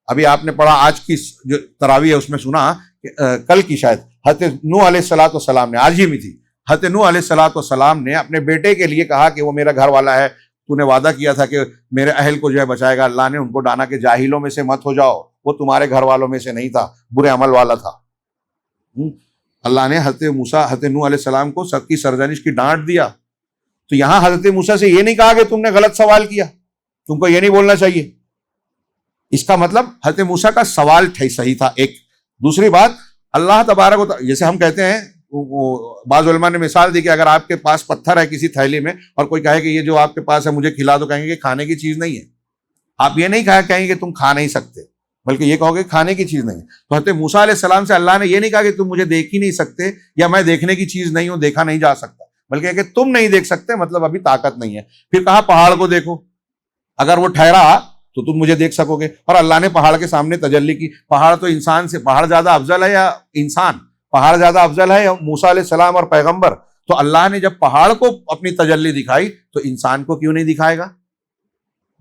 ابھی آپ نے پڑھا آج کی جو تراویح ہے اس میں سنا کہ کل کی شاید حضرت نوح علیہ السلام نے، آج ہی میں تھی، حضرت نوح علیہ السلام نے اپنے بیٹے کے لیے کہا کہ وہ میرا گھر والا ہے، تو نے وعدہ کیا تھا کہ میرے اہل کو جو ہے بچائے گا. اللہ نے ان کو ڈانا کہ جاہلوں میں سے مت ہو جاؤ، وہ تمہارے گھر والوں میں سے نہیں تھا، برے عمل والا تھا. اللہ نے حضرت نوح علیہ السلام کو سب کی سرزنش کی ڈانٹ دیا. تو یہاں حضرت موسیٰ سے یہ نہیں کہا کہ تم نے غلط سوال کیا، تم کو یہ نہیں بولنا چاہیے. اس کا مطلب حضرت موسیٰ کا سوال صحیح تھا. ایک دوسری بات، اللہ تبارک و تعالیٰ، جیسے ہم کہتے ہیں، بعض علماء نے مثال دی کہ اگر آپ کے پاس پتھر ہے کسی تھیلی میں اور کوئی کہے کہ یہ جو آپ کے پاس ہے مجھے کھلا دو، کہیں گے کہ کھانے کی چیز نہیں ہے. آپ یہ نہیں کہیں گے کہ تم کھا نہیں سکتے، بلکہ یہ کہو گے کھانے کی چیز نہیں ہے. تو حضرت موسیٰ علیہ السلام سے اللہ نے یہ نہیں کہا کہ تم مجھے دیکھ ہی نہیں سکتے یا میں دیکھنے کی چیز نہیں ہوں، دیکھا نہیں جا سکتا، بلکہ کہ تم نہیں دیکھ سکتے، مطلب ابھی طاقت نہیں ہے. پھر کہا پہاڑ کو دیکھو، اگر وہ ٹھہرا تو تم مجھے دیکھ سکو گے. اور اللہ نے پہاڑ کے سامنے تجلی کی. پہاڑ تو انسان سے، پہاڑ زیادہ افضل ہے یا انسان؟ پہاڑ زیادہ افضل ہے یا موسیٰ علیہ السلام اور پیغمبر؟ تو اللہ نے جب پہاڑ کو اپنی تجلی دکھائی تو انسان کو کیوں نہیں دکھائے گا؟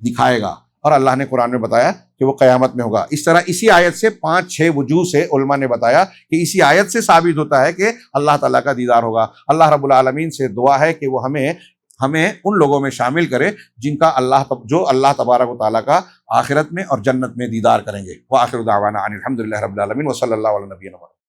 دکھائے گا. اور اللہ نے قرآن میں بتایا کہ وہ قیامت میں ہوگا. اس طرح اسی آیت سے 5-6 وجوہ سے علماء نے بتایا کہ اسی آیت سے ثابت ہوتا ہے کہ اللہ تعالیٰ کا دیدار ہوگا. اللہ رب العالمین سے دعا ہے کہ وہ ہمیں ان لوگوں میں شامل کرے جن کا جو اللہ تبارک و تعالیٰ کا آخرت میں اور جنت میں دیدار کریں گے. وآخر دعوانا ان الحمد للہ رب العالمین وصلی اللہ علیہ نبینا محمد.